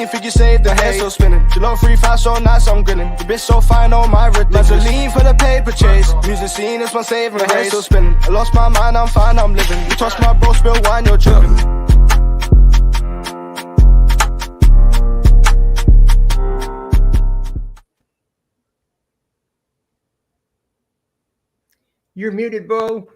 Vaseline, think you saved the head so spinning. She love free fast, so nice, I'm grinning. The bitch so fine, oh my ridiculous. Vaseline for the paper chase. Music scene is my saving grace. So spinning. I lost my mind, I'm fine, I'm living. You touch my bro, spill wine, you're tripping. You're muted, bro.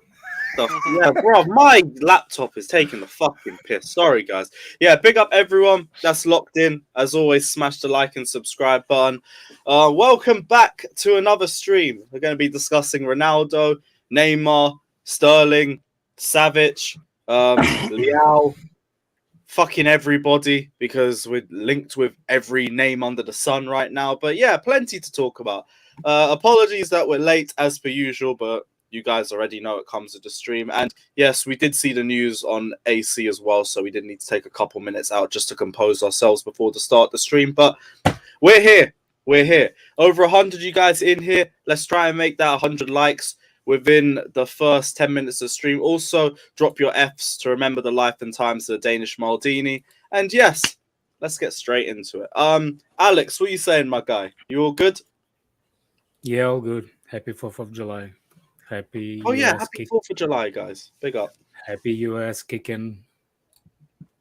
Yeah, bro, my laptop is taking the fucking piss. Sorry, guys. Yeah, big up everyone that's locked in. As always, smash the like and subscribe button. Welcome back to another stream. We're going to be discussing Ronaldo, Neymar, Sterling, Savić, Liao, fucking everybody, because we're linked with every name under the sun right now. But yeah, plenty to talk about. Apologies that we're late as per usual, but you guys already know it comes with the stream. And yes, we did see the news on AC as well, so we did need to take a couple minutes out just to compose ourselves before the start of the stream. But we're here. We're here. Over 100 you guys in here. Let's try and make that 100 likes within the first 10 minutes of the stream. Also, drop your Fs to remember the life and times of the Danish Maldini. And yes, let's get straight into it. Alex, what are you saying, my guy? You all good? Yeah, all good. Happy 4th of July. Happy happy 4th of July, guys. Big up. Happy US kicking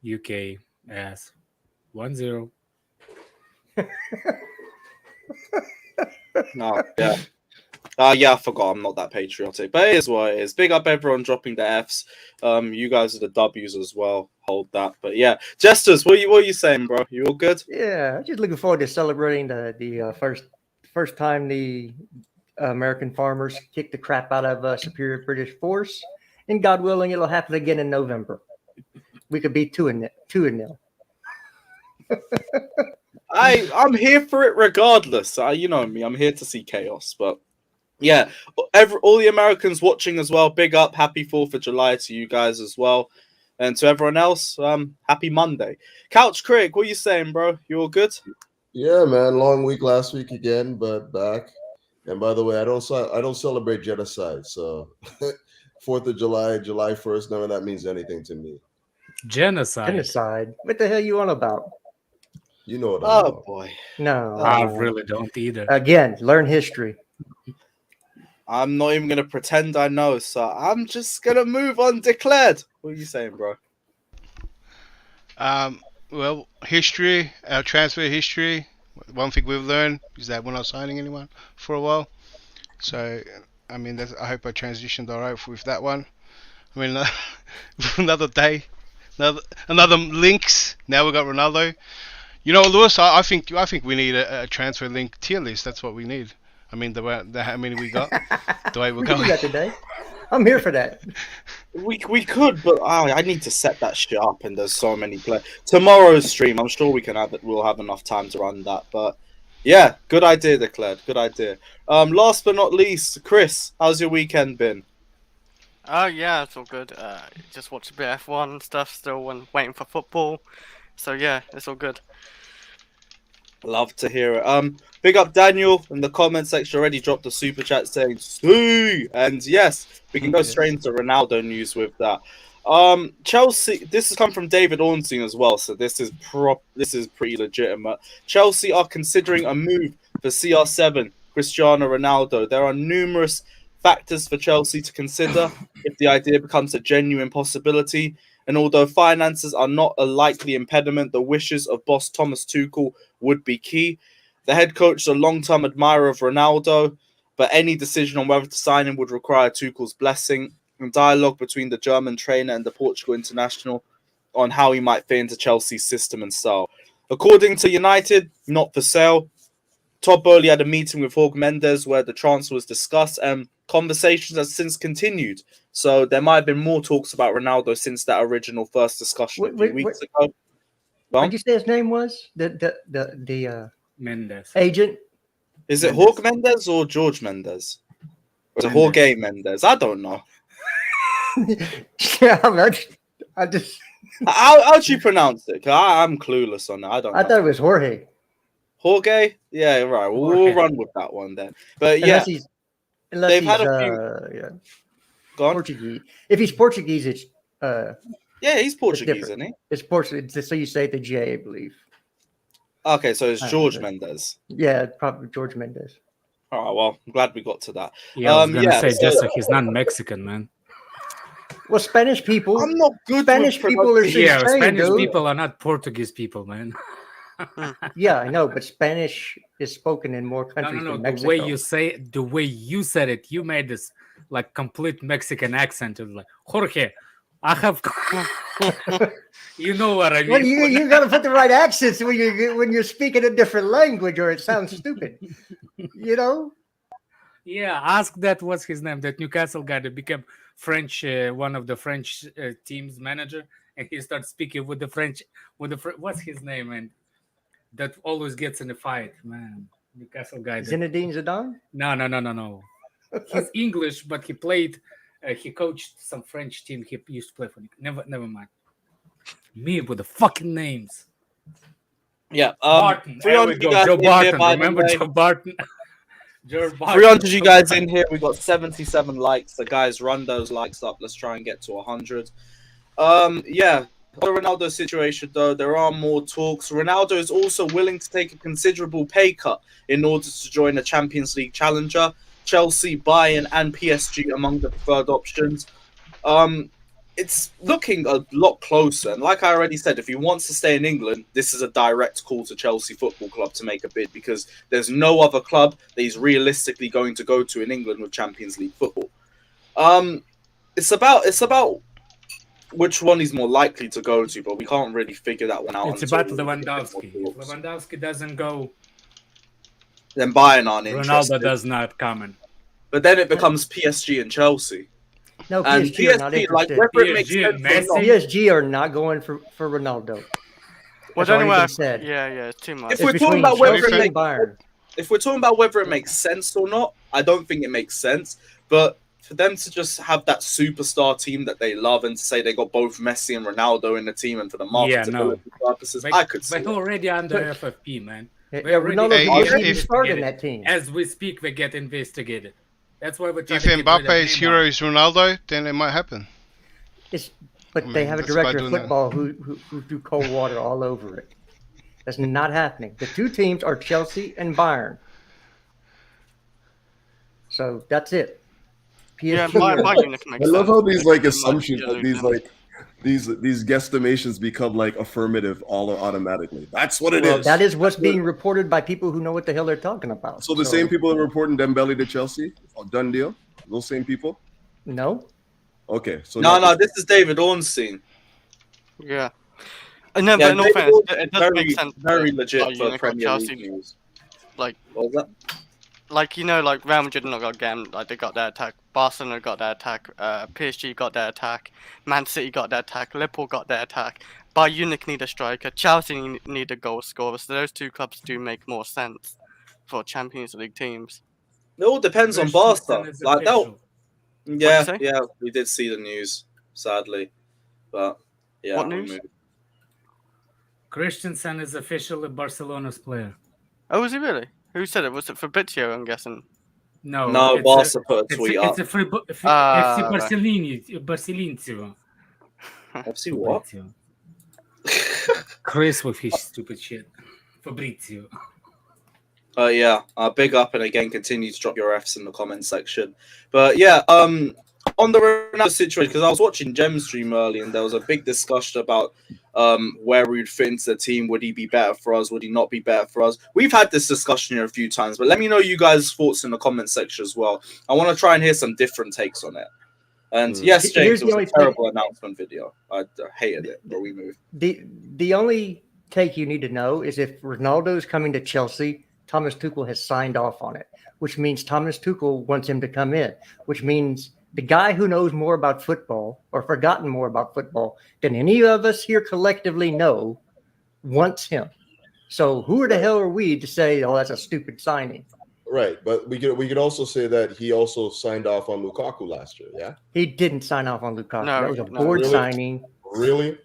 UK ass 1-0. No, yeah. Yeah, I forgot. I'm not that patriotic, but it is what it is. Big up everyone dropping the Fs. You guys are the Ws as well. Hold that. But yeah, Jesters, what are you saying, bro? You all good? Yeah, just looking forward to celebrating the first time the American farmers kicked the crap out of superior British force, and God willing, it'll happen again in November. We could be 2-0. I'm here for it regardless. You know me. I'm here to see chaos. But yeah, all the Americans watching as well. Big up, happy 4th of July to you guys as well, and to everyone else. Happy Monday. Couch Craig, what are you saying, bro? You all good? Yeah, man. Long week last week again, but back. And by the way, I don't celebrate genocide. So 4th of July, July 1st, none of that means anything to me. Genocide. What the hell you on about? You know what I'm about. Oh boy. No. I really don't either. Again, learn history. I'm not even gonna pretend I know, so I'm just gonna move on. Declared. What are you saying, bro? Well, history, our transfer history. One thing we've learned is that we're not signing anyone for a while. So, I mean, I hope I transitioned all right with that one. I mean, another day, another links. Now we got Ronaldo. You know, Lewis, I think we need a transfer link tier list. That's what we need. I mean, how many we got, the way we're We can going. do that today. I'm here for that. We could, but I need to set that shit up, and there's so many players. Tomorrow's stream, I'm sure we can have it. We'll have enough time to run that. But yeah, good idea, Declared. Good idea. Last but not least, Chris, how's your weekend been? Yeah, it's all good. Just watched a bit of F1 and stuff still, and waiting for football. So yeah, it's all good. Love to hear it. Big up Daniel in the comment section. Already dropped a super chat saying "See," and yes, we can go straight into Ronaldo news with that. Chelsea. This has come from David Ornstein as well, so this is pretty legitimate. Chelsea are considering a move for CR7 Cristiano Ronaldo. There are numerous factors for Chelsea to consider if the idea becomes a genuine possibility. And although finances are not a likely impediment, the wishes of boss Thomas Tuchel would be key. The head coach is a long-term admirer of Ronaldo, but any decision on whether to sign him would require Tuchel's blessing and dialogue between the German trainer and the Portugal international on how he might fit into Chelsea's system and style. According to United, not for sale. Todd Bowley had a meeting with Jorge Mendes where the transfer was discussed, and conversations have since continued. So there might have been more talks about Ronaldo since that original first discussion a few weeks ago. What did you say his name was? The Mendes. agent? Is it Jorge Mendes or George Mendes? Or is it Jorge Mendes? I don't know. Yeah, I just. How do you pronounce it? 'Cause I'm clueless on that. I don't know. I thought it was Jorge. Jorge? Yeah, right. We'll run with that one then. But yeah, Unless they've he's, had a few. yeah. Go on. Portuguese. If he's Portuguese, it's yeah, he's Portuguese, isn't he? It's Portuguese. So you say the J, I believe. Okay, so it's I George don't know. Mendes. Yeah, probably George Mendes. All right, well, I'm glad we got to that. Yeah, I was gonna say so just so he's not Mexican, man. Well, Spanish people. I'm not good Spanish with people are pronunciation. Yeah, insane, Spanish dude. people are not Portuguese people, man. Yeah, I know, but Spanish is spoken in more No, countries no, no. than The Mexico. way you say, the way you said it, you made this like complete Mexican accent. It was like Jorge, I have. You know what I mean? Well, you got to put the right accents when you're speaking a different language, or it sounds stupid. You know. Yeah, ask that. What's his name? That Newcastle guy that became French, one of the French team's manager, and he starts speaking with the French. What's his name? And that always gets in a fight, man. Newcastle guy. Zinedine Zidane? No. He's English, but he played. He coached some French team. He used to play for. Never mind. Me with the fucking names. Yeah, Barton. There we 300 go. guys Joe in here, Barton. by the Remember way. Joe Barton? Joe Barton. 300 you guys in here. We got 77 likes. The guys run those likes up. Let's try and get to 100. Yeah. The Ronaldo situation, though, there are more talks. Ronaldo is also willing to take a considerable pay cut in order to join a Champions League challenger. Chelsea, Bayern, and PSG among the preferred options. It's looking a lot closer. And like I already said, if he wants to stay in England, this is a direct call to Chelsea Football Club to make a bid because there's no other club that he's realistically going to go to in England with Champions League football. It's about which one he's more likely to go to, but we can't really figure that one out. It's about Lewandowski. If Lewandowski doesn't go, then Bayern aren't interested. Ronaldo does not come in. But then it becomes PSG and Chelsea. No, And PSG are not PSG, like interested. whether it makes PSG and sense or not, PSG are not going for Ronaldo. Well, That's already anyway, been said. yeah, it's too much. If It's we're talking between about whether Chelsea it and Bayern. if we're talking about whether it makes sense or not, I don't think it makes sense. But for them to just have that superstar team that they love and to say they got both Messi and Ronaldo in the team and for the marketability purposes, I could see But already under FFP, man. Yeah, They already- Ronaldo Hey, wasn't if- even starting if- that team. As we speak, they get investigated. That's why we're trying If to get rid of Mbappe's Neymar. hero is Ronaldo, then it might happen. But I they mean, have a that's director about of doing football who do cold water all over it. That's not happening. The two teams are Chelsea and Bayern. So that's it. Yeah, PSG are- Bayern Munich makes I love sense. how these like Pretty much assumptions, just these lose like these guesstimations become like affirmative all automatically. That's what it Well, is. that is what's being reported by people who know what the hell they're talking about. So the same people that are reporting Dembele to Chelsea, done deal. Those same people. No. Okay, so No, this is David Ornstein. Yeah. No, Yeah, but in all David fairness, Ornstein it is does make sense. very that legit Bayern for Munich or Premier League Chelsea, news. like, What was that? like like Real Madrid not got a game, like they got their attack. Barcelona got their attack. PSG got their attack. Man City got their attack. Liverpool got their attack. Bayern Munich need a striker. Chelsea need a goal scorer. So those two clubs do make more sense for Champions League teams. It all depends on Christensen Barca. is Like that. official. Yeah, say? we did see the news, sadly, but yeah. What we news? moved. Christensen is officially Barcelona's player. Oh, was he really? Who said it? Was it Fabrizio? I'm guessing. No, No, it's Barca put a tweet up. It's a free FC Right. Barcelinho. FC what? Fabrizio. Chris with his stupid shit. Fabrizio. Yeah, big up and again, continue to drop your Fs in the comment section. But yeah, on the Ronaldo situation, because I was watching Gem's stream early and there was a big discussion about where we'd fit into the team. Would he be better for us? Would he not be better for us? We've had this discussion here a few times, but let me know you guys' thoughts in the comment section as well. I want to try and hear some different takes on it. And yes, Here's James, the it was only a thing- terrible announcement video. I hated it, but we moved. The only take you need to know is if Ronaldo is coming to Chelsea, Thomas Tuchel has signed off on it, which means Thomas Tuchel wants him to come in, which means the guy who knows more about football or forgotten more about football than any of us here collectively know wants him. So who the hell are we to say, oh, that's a stupid signing? right, but we could also say that he also signed off on Lukaku last year. Yeah, He didn't sign off on Lukaku. No, That was a no. board Really? signing. really?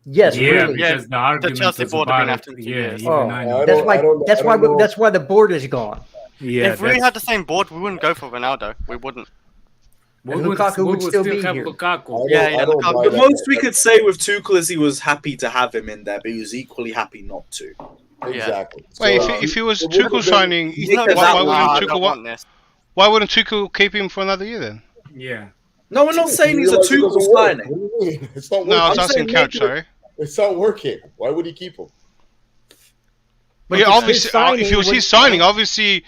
Yes, Yeah, really. because the argument Chelsea was board have been about after it. him for Yeah, years. even Oh, I I know. That's don't- why. I don't That's why. know. That's why the board is gone. Yeah, if we had the same board, we wouldn't go for Ronaldo. We wouldn't. And Lukaku would still be have here. Lukaku. Yeah, I don't Lukaku. buy The that. most we could say with Tuchel is he was happy to have him in there, but he was equally happy not to. Exactly. Wait, So, if he was it would have Tuchel been- signing, He's not Why- like, why "Nah, wouldn't I Tuchel don't want this?" why wouldn't Tuchel keep him for another year then? Yeah. No, we're not saying he's a realize it Tuchel doesn't work. signing. What do you mean? It's not No, I was working. asking saying Couch, make it- sorry. It's not working. Why would he keep him? But Yeah, if it's obviously, his signing, if it was when- his signing, obviously,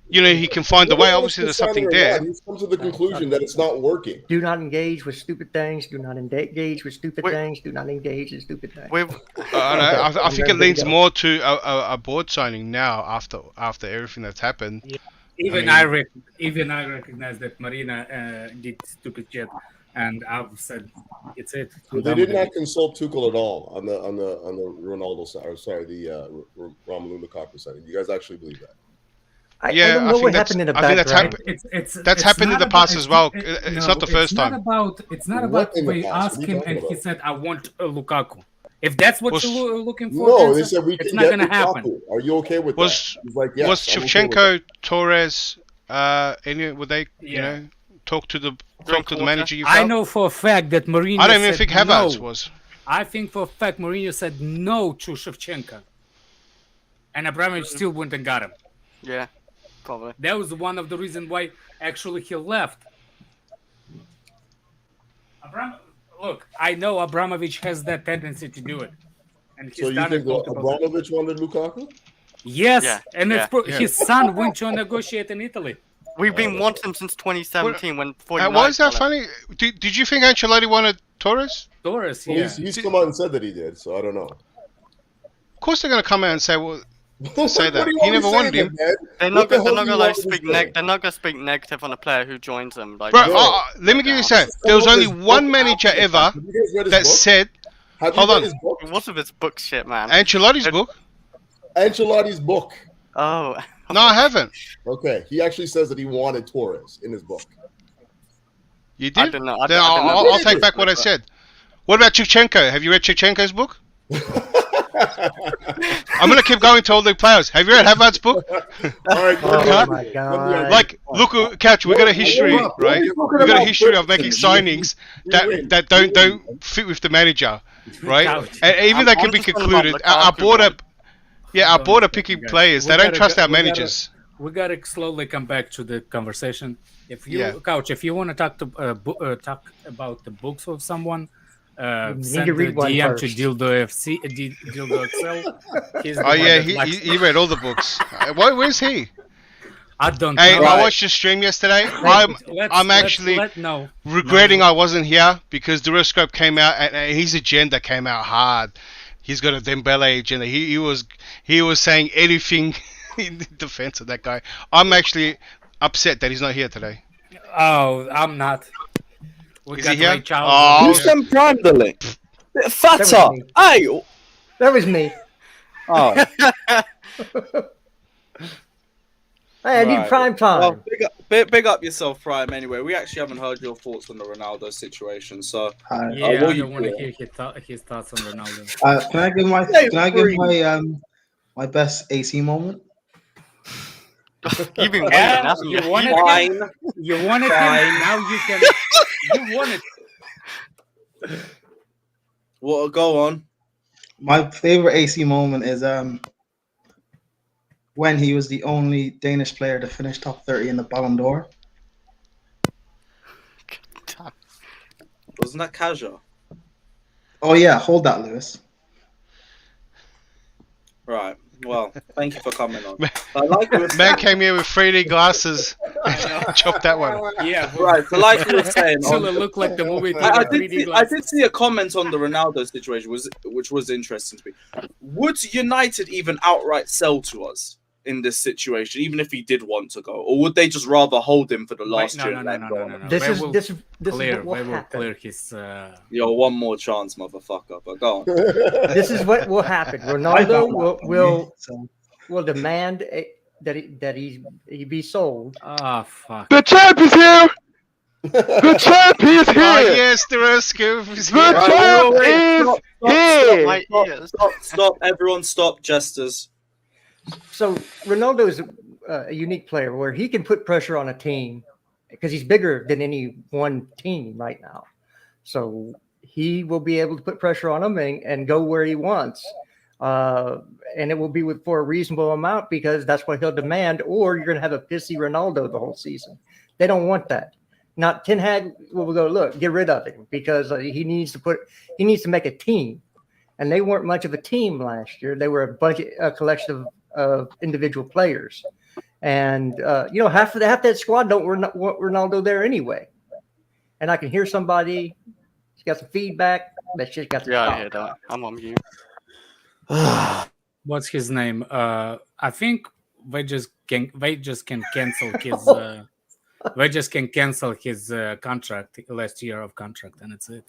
he can find a way. Whether Obviously, it's there's something signing or there. not, He's come to the conclusion that it's not working. do not engage with stupid things. Do not engage with stupid Wait. things. Do not engage in stupid things. We've I think it There you leans go. more to a board signing now after everything that's happened. Even I I recognize that Marina did stupid shit, and I've said it's it. So I'm they done did with not it. consult Tuchel at all on the Ronaldo side. Or sorry, the Romelu Lukaku side. You guys actually believe that? I Yeah, don't I know think what that's- happened in the I think that's background. That's happened in not the past about- as well. it's- It's not the first it's not time. It's not What about in the we past? asked What are you him talking and he about? said, "I want Lukaku." If that's what Was- you're looking for, No, then they said we it's can not get gonna happen. Lukaku. Are you okay with Was- that? He's like, yes. Was I'm okay with Shevchenko, Torres, would they, Yeah. talk to the Drinkwater. manager? You I felt? know for a fact that Mourinho. I don't even said think Havertz no. was. I think for a fact Mourinho said no to Shevchenko, and Abramovich still went and got him. yeah, probably. That was one of the reasons why actually he left. Look, I know Abramovich has that tendency to do it, and he's So you done think it multiple times. Abramovich wanted Lukaku? Yes, Yeah, and yeah, his son went to negotiate in Italy. We've been wanting him since 2017 when Why is that funny? Did you think Ancelotti wanted Torres? Torres, Well, yeah. he's come out and said that he did, so I don't know. Of course they're going to come out and say, well, say What that. do you He want me never wanted saying him. then, man? They're What not, the they're hell not do you gonna like want me speak saying? they're not gonna speak negative on a player who joins them. Like, Bro, No. let me give you something. There was only one manager ever Have you guys read his that book? said, Have you hold read on. his book? what's with his book shit, man? Ancelotti's book? Ancelotti's book. Oh, No, I haven't. Okay, he actually says that he wanted Torres in his book. You I did? don't know. I Then don't know. I'll take back what I said. What about Shevchenko? Have you read Shevchenko's book? I'm going to keep going to all the players. Have you read Havertz's book? All right, Oh my God. Like, look, Couch, we got a history, What are right? you talking We got a about, history of Britain? making signings that don't fit with the manager, right? Couch. And even that can be I'm just talking concluded. about Our Lukaku, board man. our board are picking Guys, players. we They don't gotta trust go- our we gotta- managers. We gotta slowly come back to the conversation. If you, Yeah. Couch, if you want to talk talk about the books of someone, You need send to the read one DM to first. Dildo FC, Dildo XL. He's the Oh one yeah, that likes- he read all the books. Where's he? I don't Hey, know. I watched the stream yesterday. I'm actually no. regretting I wasn't here because Duroscope came out and his agenda came out hard. He's got a Dembele agenda. He was saying anything in defense of that guy. I'm actually upset that he's not here today. Oh, I'm not. We Is got he here? Ray Charles. Oh. Who sent Prime the link? Fatter. me. Hey. That was me. Oh. Hey, I need Right. prime time. Well, big up yourself, Prime. Anyway, we actually haven't heard your thoughts on the Ronaldo situation, so Yeah, what I you don't want to doing? hear his thoughts on Ronaldo. Can I give my Hey, can I give free. my best AC moment? You've been waiting, Yeah, haven't you? you wanted him. Fine. You wanted him. Fine. Now you can. You wanted. What? Go on. My favorite AC moment is when he was the only Danish player to finish top 30 in the Ballon d'Or. Wasn't that casual? Oh yeah, hold that, Lewis. Right. Well, thank you for coming on. I like you were Man came here with 3D glasses and chopped that one. Yeah. Right. So, like you were saying, Till it on, looked like the movie. I 3D did glasses. see a comment on the Ronaldo situation, which was interesting to me. Would United even outright sell to us in this situation, even if he did want to go, or would they just rather hold him for the last No, year? no, and no, let no, go no, on no, him? no. This They is will this is clear. what will They will happen. clear his. Yo, one more chance, motherfucker. But go on. This is what will happen. I Ronaldo got will demand that he be sold. Ah, fuck. The champ is here! The champ is Oh here! yes, Duroscope is The here. champ wait, is stop, here! My ears. Stop, everyone stop, jesters. So Ronaldo is a unique player where he can put pressure on a team because he's bigger than any one team right now. So he will be able to put pressure on them and go where he wants. And it will be for a reasonable amount because that's what he'll demand. Or you're going to have a pissy Ronaldo the whole season. They don't want that. Not Ten Hag will go, look, get rid of him because he needs to make a team. And they weren't much of a team last year. They were a collection of individual players. And half that squad don't want Ronaldo there anyway. And I can hear somebody, he's got some feedback. That shit got to stop. I hear that. I'm on mute. What's his name? I think they just can cancel his they just can cancel his contract, last year of contract, and that's it.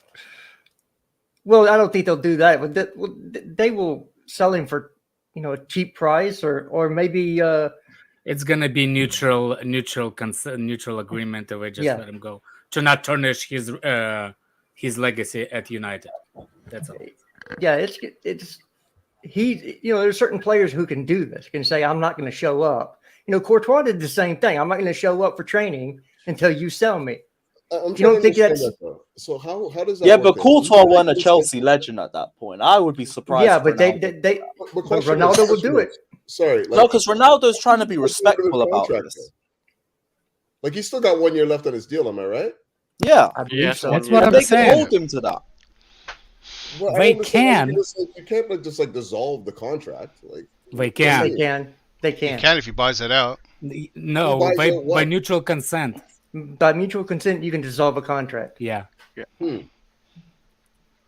Well, I don't think they'll do that. But they will sell him for a cheap price, or maybe it's gonna be neutral agreement. That we just let him go to not tarnish his legacy at United. That's all. Yeah, it's he. There's certain players who can do this. Can say, I'm not going to show up. Courtois did the same thing. I'm not going to show up for training until you sell me. You don't think that's so? How does that? Yeah, but Courtois wasn't a Chelsea legend at that point. I would be surprised. Yeah, but Ronaldo will do it. Sorry, no, because Ronaldo's trying to be respectful about this. Like he's still got 1 year left on his deal. Am I right? Yeah, yes, so. That's what I'm saying. They can hold him to that. Well, they can. You can't just dissolve the contract. They can. They can. You can if he buys it out. No, by mutual consent. By mutual consent, you can dissolve a contract. Yeah. I've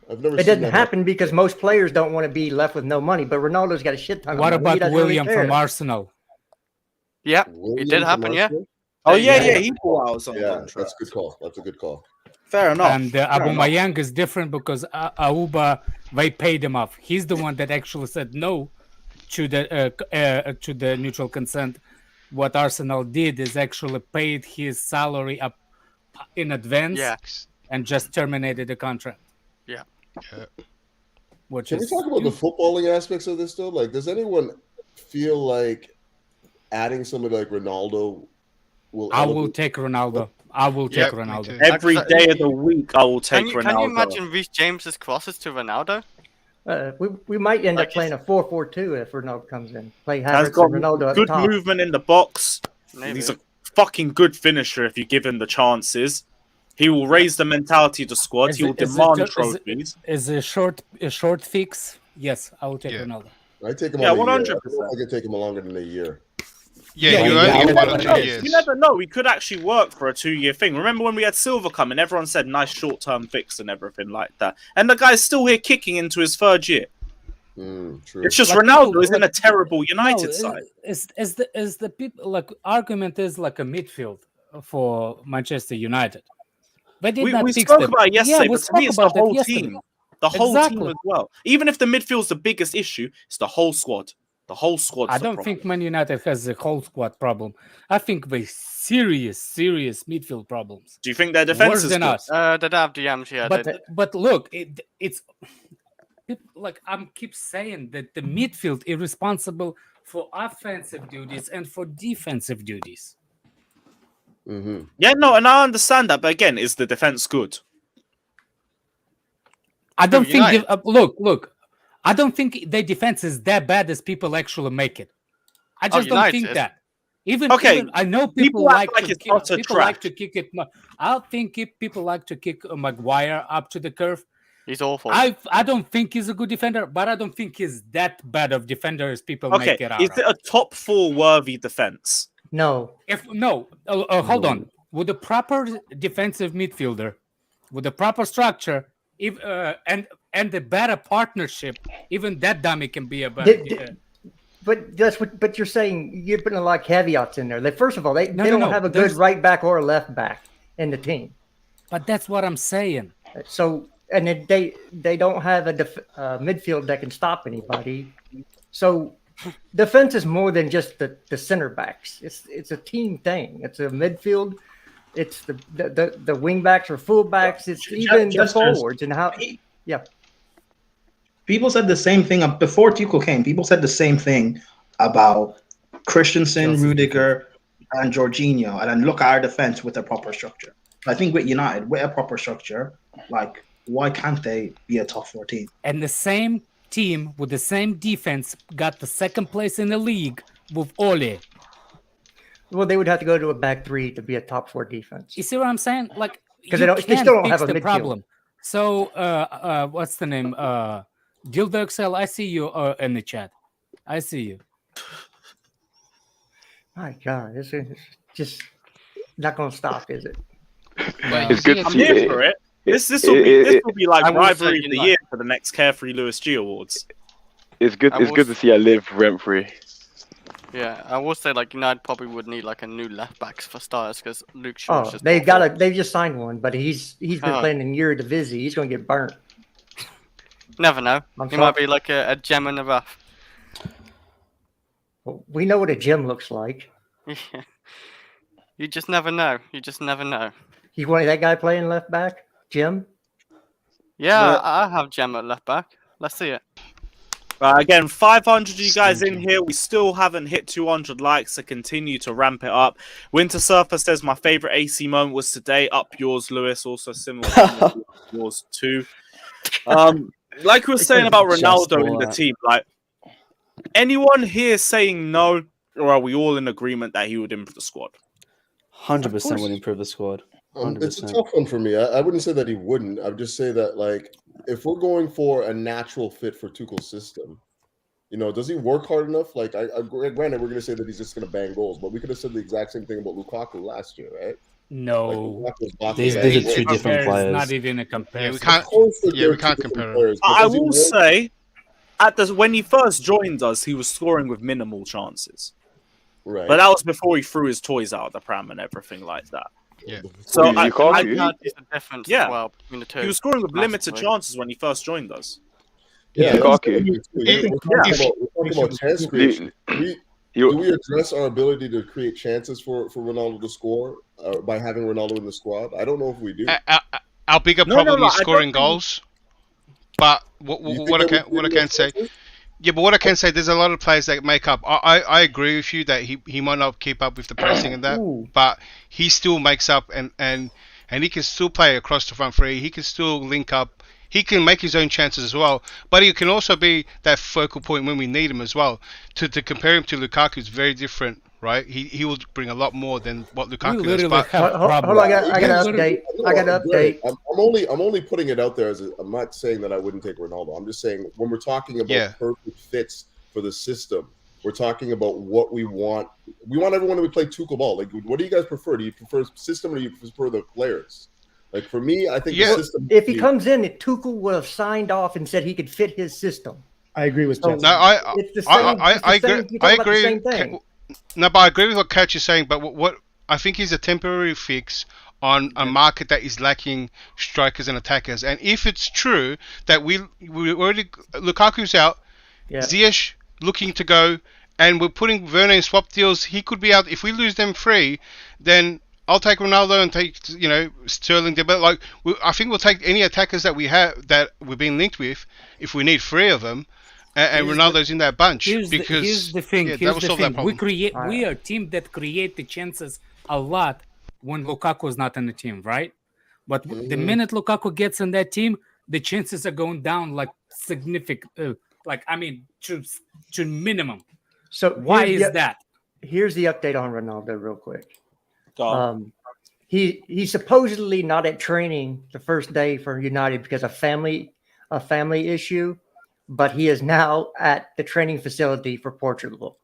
never. It doesn't happen because most players don't want to be left with no money. But Ronaldo's got a shit ton. What of money. about William from Arsenal? Yeah, it did happen. Yeah. Oh yeah, he bought out some contract. That's a good call. That's a good call. Fair enough. And Aubameyang is different because Auba, they paid him off. He's the one that actually said no to the mutual consent. What Arsenal did is actually paid his salary up in advance and just terminated the contract. Yeah. Can we talk about the footballing aspects of this, though? Does anyone feel like adding somebody like Ronaldo will... I will take Ronaldo. I will take Ronaldo. Every day of the week, I will take Ronaldo. Can you imagine Reece James's crosses to Ronaldo? We might end up playing a 4-4-2 if Ronaldo comes in. Play Havertz and Ronaldo at good the top. Movement in the box. Maybe. He's a fucking good finisher if you give him the chances. He will raise the mentality of the squad. He will demand trophies. Is a short fix? Yes, I will take Ronaldo. I take him. 100%. I can take him longer than a year. Yeah, you only get 1 or 2 years. You never know. We could actually work for a 2-year thing. Remember when we had Silva come and everyone said nice short-term fix and everything like that, and the guy's still here kicking into his 3rd year. True. It's just Ronaldo is in a terrible United side. Is the people argument is like a midfield for Manchester United? But we spoke about it yesterday, but to me it's the whole team. The whole team as well. Even if the midfield's the biggest issue, it's the whole squad. The whole squad. I don't think Man United has a whole squad problem. I think they serious midfield problems. Do you think their defense is good? They don't have DMs, yeah. But look, it's like I keep saying that the midfield is responsible for offensive duties and for defensive duties. Mm-hmm. Yeah, no, and I understand that, but again, is the defense good? I don't think. Look. I don't think their defense is that bad as people actually make it. I just don't think that. Even I know people like to kick it. I think people like to kick Maguire up to the curve. He's awful. I don't think he's a good defender, but I don't think he's that bad of defender as people make it out. Is it a top 4 worthy defense? No. Hold on. With a proper defensive midfielder, with a proper structure, and the better partnership, even that dummy can be a better. But you're saying you're putting a lot of caveats in there. First of all, they don't have a good right back or a left back in the team. But that's what I'm saying. So they don't have a midfield that can stop anybody. So defense is more than just the center backs. It's a team thing. It's a midfield. It's the wing backs or full backs. It's even the forwards and how. Yeah. People said the same thing before Tuchel came. People said the same thing about Christensen, Rudiger, and Jorginho. And then look at our defense with a proper structure. I think with United, with a proper structure, why can't they be a top 4 team? And the same team with the same defense got the second place in the league with Ole. Well, they would have to go to a back three to be a top four defense. You see what I'm saying? Like, 'Cause you they can't still don't fix have a the midfield. problem. So, what's the name? Dildo Excel, I see you in the chat. I see you. My God, this is just not going to stop, is it? It's good to I'm see here it. for it. This will be like I will say rivalry of the United. year for the next Carefree Lewis G Awards. It's good. It's good to see I live rent free. Yeah, I will say like United probably would need like a new left backs for starters because Luke Shaw's Oh, just they just signed one, but he's been Oh. playing in Eredivisie. He's going to get burnt. Never know. I'm He sorry. might be like a gem in the rough. Well, we know what a gym looks like. Yeah. You just never know. You just never know. You want that guy playing left back, Jim? Yeah, But- I have Gem at left back. Let's see it. Again, 500 of you guys in here. We still haven't hit 200 likes, so continue to ramp it up. Winter Surfer says, my favorite AC moment was today. Up yours, Lewis. Also similar to yours too. Like we were saying about Ronaldo in the team, like anyone here saying no, or are we all in agreement that he would improve the squad? 100% would improve the squad. It's a 100%. tough one for me. I wouldn't say that he wouldn't. I would just say that, like, if we're going for a natural fit for Tuchel's system, you know, does he work hard enough? Like, granted, we're going to say that he's just going to bang goals, but we could have said the exact same thing about Lukaku last year, right? No. Like, These are two different players. Not even a comparison. We can't compare them. I will say, when he first joined us, he was scoring with minimal chances. Right. But that was before he threw his toys out of the pram and everything like that. Yeah. So You can't I do- There's a difference Yeah. as well between the two. he was scoring with limited Massively. chances when he first joined us. Yeah, Lukaku. we're talking about chance creation. Do we address our ability to create chances for Ronaldo to score by having Ronaldo in the squad? I don't know if we do. Our bigger No, problem no, is I don't scoring think- goals. But what I can say, yeah, but what I can say, there's a lot of players that make up. I agree with you that he might not keep up with the pressing and that, but he still makes up and he can still play across the front three. He can still link up. He can make his own chances as well, but he can also be that focal point when we need him as well. To compare him to Lukaku is very different, right? He will bring a lot more than what Lukaku does. But Hold on, I got an update. I got an update. I'm only putting it out there I'm not saying that I wouldn't take Ronaldo. I'm just saying when we're talking about perfect fits for the system, we're talking about what we want. We want everyone to play Tuchel ball. Like, what do you guys prefer? Do you prefer system or do you prefer the players? Like, for me, I think the system. If he comes in, Tuchel would have signed off and said he could fit his system. I agree with Jeff. No, I agree. agree. No, but I agree with what Coach is saying. But what I think is a temporary fix on a market that is lacking strikers and attackers. And if it's true that we already Lukaku's out, Ziyech looking to go, and we're putting Werner in swap deals, he could be out. If we lose them free, then I'll take Ronaldo and take Sterling. But I think we'll take any attackers that we have that we've been linked with if we need 3 of them. And Ronaldo's in that bunch Here's the thing. that will solve that problem. We are a team that create the chances a lot when Lukaku is not in the team, right? But the minute Lukaku gets in that team, the chances are going down like significant, to minimum. So why is that? Here's the update on Ronaldo, real quick. He's supposedly not at training the first day for United because of a family issue, but he is now at the training facility for Portugal.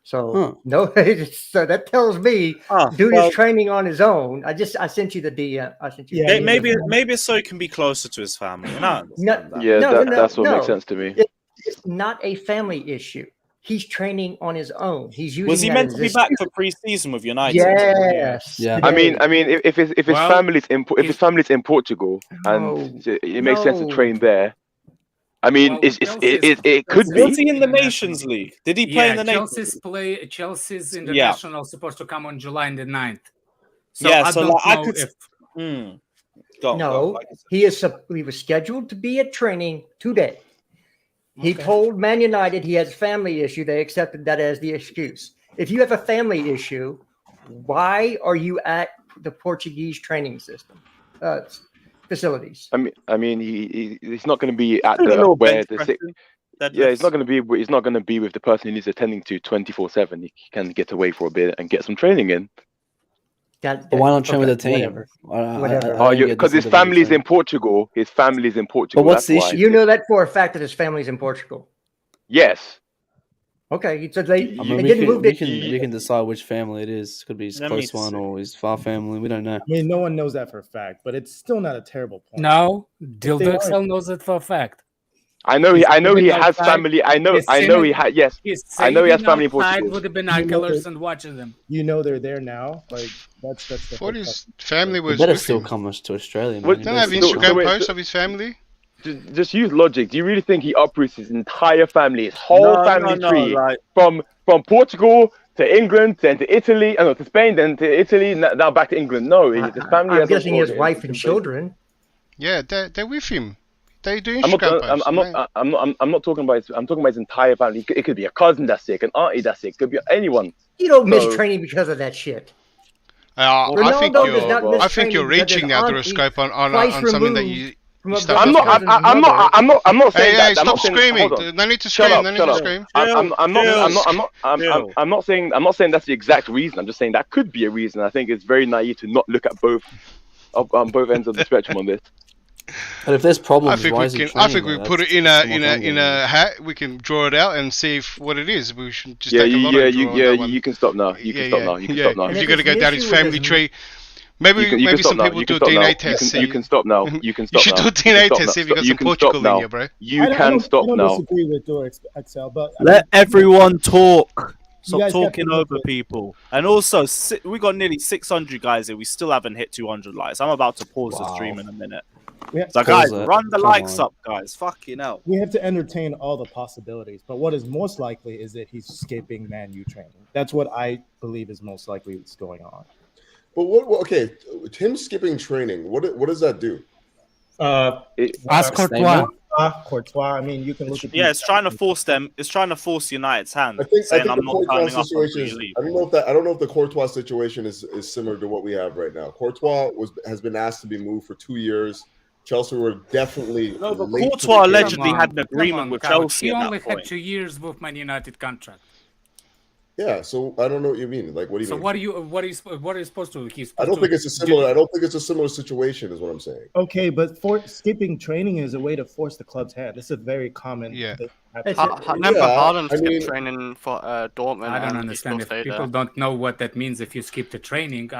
So so that tells me dude is training on his own. I sent you the DM. I sent you. Yeah, maybe so he can be closer to his family. That's what makes sense to me. It's not a family issue. He's training on his own. He's using. Was he meant to be back for pre-season with United? Yes. Yeah. I mean, if his family's in Portugal and it makes sense to train there. I mean, it could be. Was he in the Nations League? Did he play in the Nations League? Chelsea's international supposed to come on July the 9th. So I don't know if. He was scheduled to be at training today. He told Man United he has a family issue. They accepted that as the excuse. If you have a family issue, why are you at the Portuguese training system? facilities. I mean, he's not going to be at the where the sick. Yeah, he's not going to be. He's not going to be with the person he's attending to 24/7. He can get away for a bit and get some training in. But why not train with the team? Whatever. Because his family's in Portugal. His family's in Portugal. But what's the issue? You know that for a fact that his family's in Portugal. Yes. Okay, so they didn't move it. We can decide which family it is. Could be his close one or his far family. We don't know. I mean, no one knows that for a fact, but it's still not a terrible point. No, Dildo XL knows it for a fact. I know he has family. I know he has. Yes, I know he has family in Portugal. With the binoculars and watching them. You know they're there now. Like that's the. What his family was? Better still come to Australia. Don't have Instagram posts of his family. Just use logic. Do you really think he uproots his entire family, his whole family tree, from Portugal to England, then to Italy, to Spain, then to Italy, now back to England? No, his family. I'm guessing his wife and children. Yeah, they're with him. They do I'm Instagram posts. I'm not talking about. I'm talking about his entire family. It could be a cousin that's sick, an auntie that's sick. It could be anyone. You don't miss training because of that shit. I think you're reaching out to a scope on something that you. I'm not saying that. Stop screaming. No need to scream. No need to scream. I'm not saying that's the exact reason. I'm just saying that could be a reason. I think it's very naive to not look at both ends of the spectrum on this. But if there's problems, I think we put it in a hat. We can draw it out and see what it is. We should just take a lot of you can stop now. You can stop now. If you're gonna go down his family tree. Maybe some people do a DNA test. You can stop now. You can stop. You should do a DNA test. See if you got some Portugal in you, bro. You can stop now. I don't disagree with Door XL, but let everyone talk. Stop talking over people. And also, we got nearly 600 guys here. We still haven't hit 200 likes. I'm about to pause the stream in a minute. So guys, run the likes up, guys. Fucking hell. We have to entertain all the possibilities, but what is most likely is that he's skipping Man U training. That's what I believe is most likely what's going on. But okay, him skipping training, what does that do? Ask Courtois. Courtois. I mean, you can look at. Yeah, it's trying to force them. It's trying to force United's hand. I think I'm not turning up. I don't know if the Courtois situation is similar to what we have right now. Courtois has been asked to be moved for 2 years. Chelsea were definitely. No, but Courtois allegedly had an agreement with Chelsea. He only had 2 years with Man United contract. Yeah, so I don't know what you mean. Like, what do you mean? So what are you supposed to? I don't think it's a similar situation, is what I'm saying. Okay, but skipping training is a way to force the club's hand. It's a very common. Thing. Haaland skipped training for Dortmund. I don't understand if people don't know what that means. If you skip the training,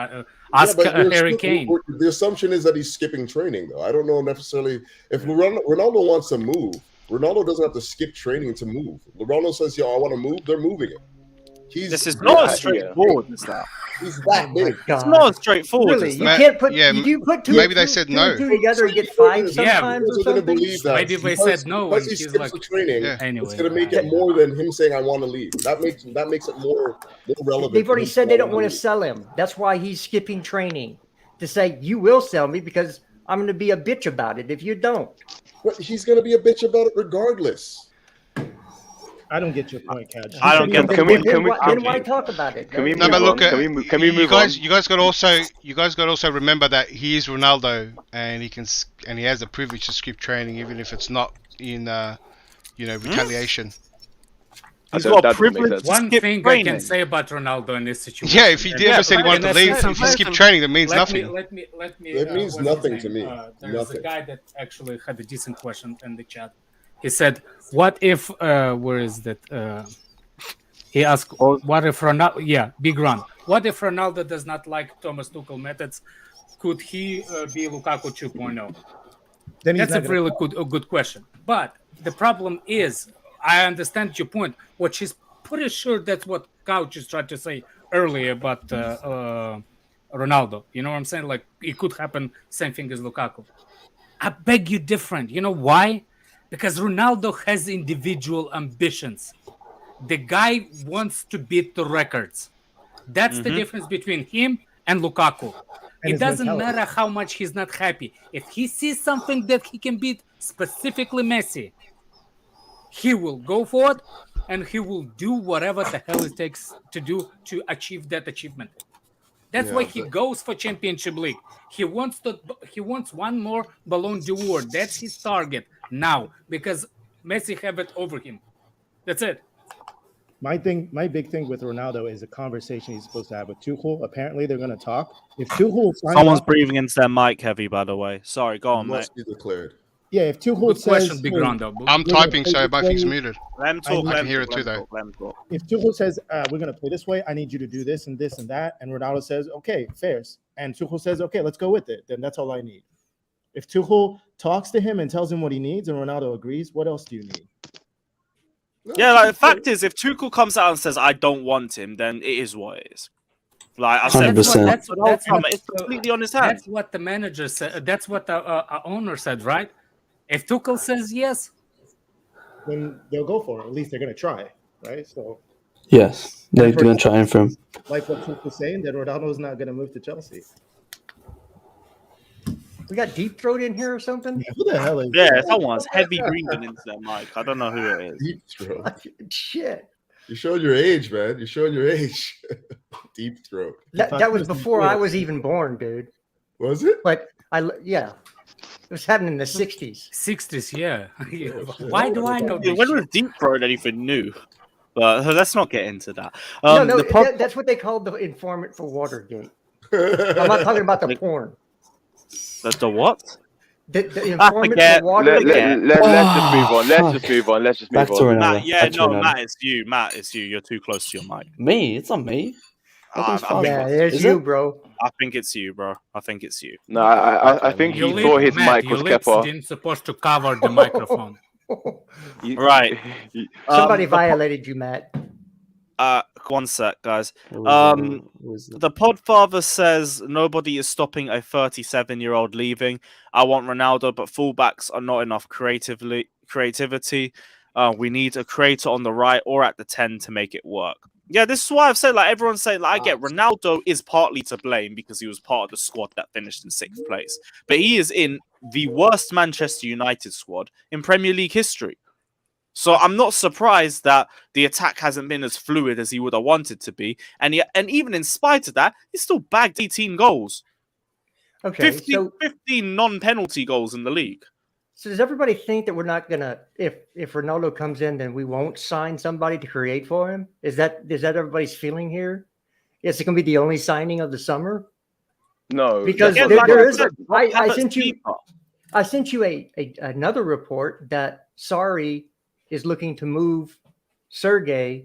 ask Harry Kane. The assumption is that he's skipping training, though. I don't know necessarily if Ronaldo wants to move. Ronaldo doesn't have to skip training to move. Ronaldo says, "Yo, I want to move." They're moving it. This is not as straightforward as that. He's that big. It's not as straightforward. Really? You can't put. You put two. Maybe they said no. Two together and get 5 sometimes or something. Maybe they said no. Because he skips the training, anyway, it's going to make it more than him saying, "I want to leave." That makes it more relevant. They've already said they don't want to sell him. That's why he's skipping training to say, "You will sell me because I'm going to be a bitch about it if you don't." But he's going to be a bitch about it regardless. I don't get your point, Kaj. I don't get. Then why talk about it? Can we move on? You guys got to also remember that he is Ronaldo and he has the privilege to skip training even if it's not in retaliation. He's got privilege. One thing I can say about Ronaldo in this situation. Yeah, if he ever said he wanted to leave, if he skipped training, that means nothing. Let me. It means nothing to me. There's a guy that actually had a decent question in the chat. He said, "What if? Where is that?" He asked, "What if Ronaldo? Yeah, Big Run. What if Ronaldo does not like Thomas Tuchel methods? Could he be Lukaku 2.0?" That's a really good question. But the problem is, I understand your point. What she's pretty sure that's what Couch is trying to say earlier about Ronaldo. You know what I'm saying? Like it could happen, same thing as Lukaku. I beg you different. You know why? Because Ronaldo has individual ambitions. The guy wants to beat the records. That's the difference between him and Lukaku. It doesn't matter how much he's not happy. If he sees something that he can beat, specifically Messi, he will go for it and he will do whatever the hell it takes to do to achieve that achievement. That's why he goes for Championship League. He wants one more Ballon d'Or. That's his target now because Messi have it over him. That's it. My big thing with Ronaldo is a conversation he's supposed to have with Tuchel. Apparently, they're going to talk. If Tuchel someone's breathing into their mic heavy, by the way. Sorry, go on, must mate. be declared. Yeah, if Tuchel says, Big Rondo. I'm typing, so my thing's muted. Let him talk. I can hear it too, though. If Tuchel says, we're going to play this way, I need you to do this and this and that, and Ronaldo says, okay, fair, and Tuchel says, okay, let's go with it, then that's all I need. If Tuchel talks to him and tells him what he needs and Ronaldo agrees, what else do you need? Yeah, like the fact is, if Tuchel comes out and says, I don't want him, then it is what it is. Like I said, it's completely on his hands. That's what the manager said. That's what the owner said, right? If Tuchel says yes, then they'll go for it. At least they're going to try, right? So yes, they're going to try him for him. Like what Tuchel was saying, that Ronaldo's not going to move to Chelsea. We got Deep Throat in here or something? Yeah, who the hell is that? Someone's heavy breathing into their mic. I don't know who it is. Deep Throat. Shit. You're showing your age, man. You're showing your age. Deep Throat. That was before I was even born, dude. Was it? But it was happening in the 60s. 60s, yeah. Why do I know this? When was Deep Throat anything new? But let's not get into that. That's what they called the informant for Watergate. I'm not talking about the porn. The what? The informant for Watergate. Let's just move on. Let's just move on. Matt, it's you. Matt, it's you. You're too close to your mic. Me? It's not me. It's you, bro. I think it's you, bro. I think it's you. No, I think he thought his mic was Kepa. Didn't supposed to cover the microphone. Right. Somebody violated you, Matt. 1 sec, guys. The Podfather says nobody is stopping a 37-year-old leaving. I want Ronaldo, but fullbacks are not enough creativity. We need a creator on the right or at the 10 to make it work. Yeah, this is why I've said, like, everyone's saying, like, I get Ronaldo is partly to blame because he was part of the squad that finished in 6th place. But he is in the worst Manchester United squad in Premier League history. So I'm not surprised that the attack hasn't been as fluid as he would have wanted to be. And even in spite of that, he's still bagged 18 goals. Okay, 15 non-penalty goals in the league. So does everybody think that we're not going to, if Ronaldo comes in, then we won't sign somebody to create for him? Is that everybody's feeling here? Is it going to be the only signing of the summer? No. Because there is. I sent you another report that Sarri is looking to move Sergei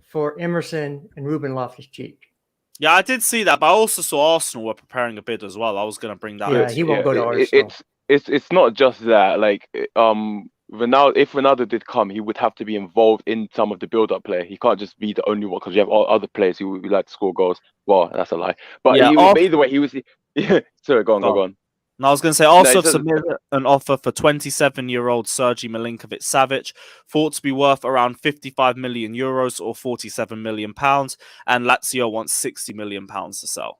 for Emerson and Ruben Loftus-Cheek. Yeah, I did see that, but I also saw Arsenal were preparing a bid as well. I was going to bring that up. Yeah, he won't go to Arsenal. It's not just that. Like, Ronaldo, if Ronaldo did come, he would have to be involved in some of the build-up play. He can't just be the only one because you have all other players who like to score goals. Well, that's a lie. But either way, he was. Yeah, sorry, go on. And I was going to say, also submitted an offer for 27-year-old Sergej Milinkovic-Savić, thought to be worth around 55 million euros or 47 million pounds, and Lazio wants 60 million pounds to sell.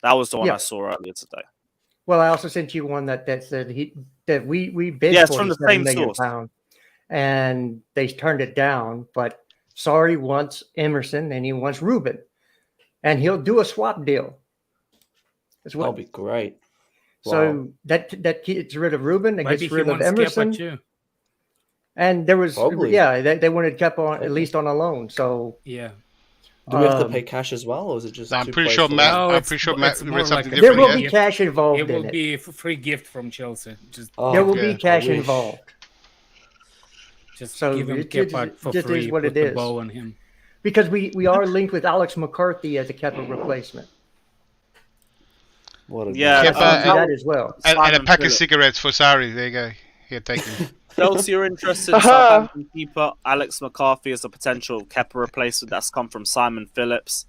That was the one I saw earlier today. Well, I also sent you one that said we bid for from the same source, and they turned it down. But Sarri wants Emerson and he wants Ruben, and he'll do a swap deal. That'll be great. So that gets rid of Ruben, that gets rid of Emerson. And there was, they wanted Kepa at least on a loan. So yeah. Do we have to pay cash as well, or is it just? I'm pretty sure Matt read something different. There will be cash involved. It will be a free gift from Chelsea. There will be cash involved. Just give him Kepa for free. What it is. Ball on him. Because we are linked with Alex McCarthy as a Kepa replacement. That as well. And a pack of cigarettes for Sarri. There you go. Here, take them. Chelsea are interested in Southampton keeper Alex McCarthy as a potential Kepa replacement. That's come from Simon Phillips.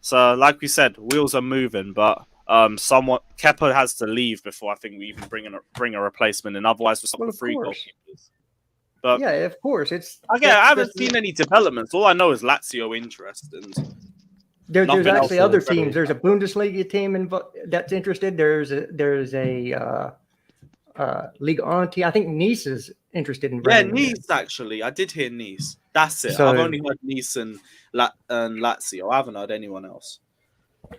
So, like we said, wheels are moving, but Kepa has to leave before I think we even bring a replacement in. Otherwise, we're stuck with 3 goalkeepers. But yeah, of course. I haven't seen any developments. All I know is Lazio interest and. There's actually other teams. There's a Bundesliga team that's interested. There's a Ligue 1 team. I think Nice is interested in. Nice actually. I did hear Nice. That's it. I've only heard Nice and Lazio. I haven't heard anyone else.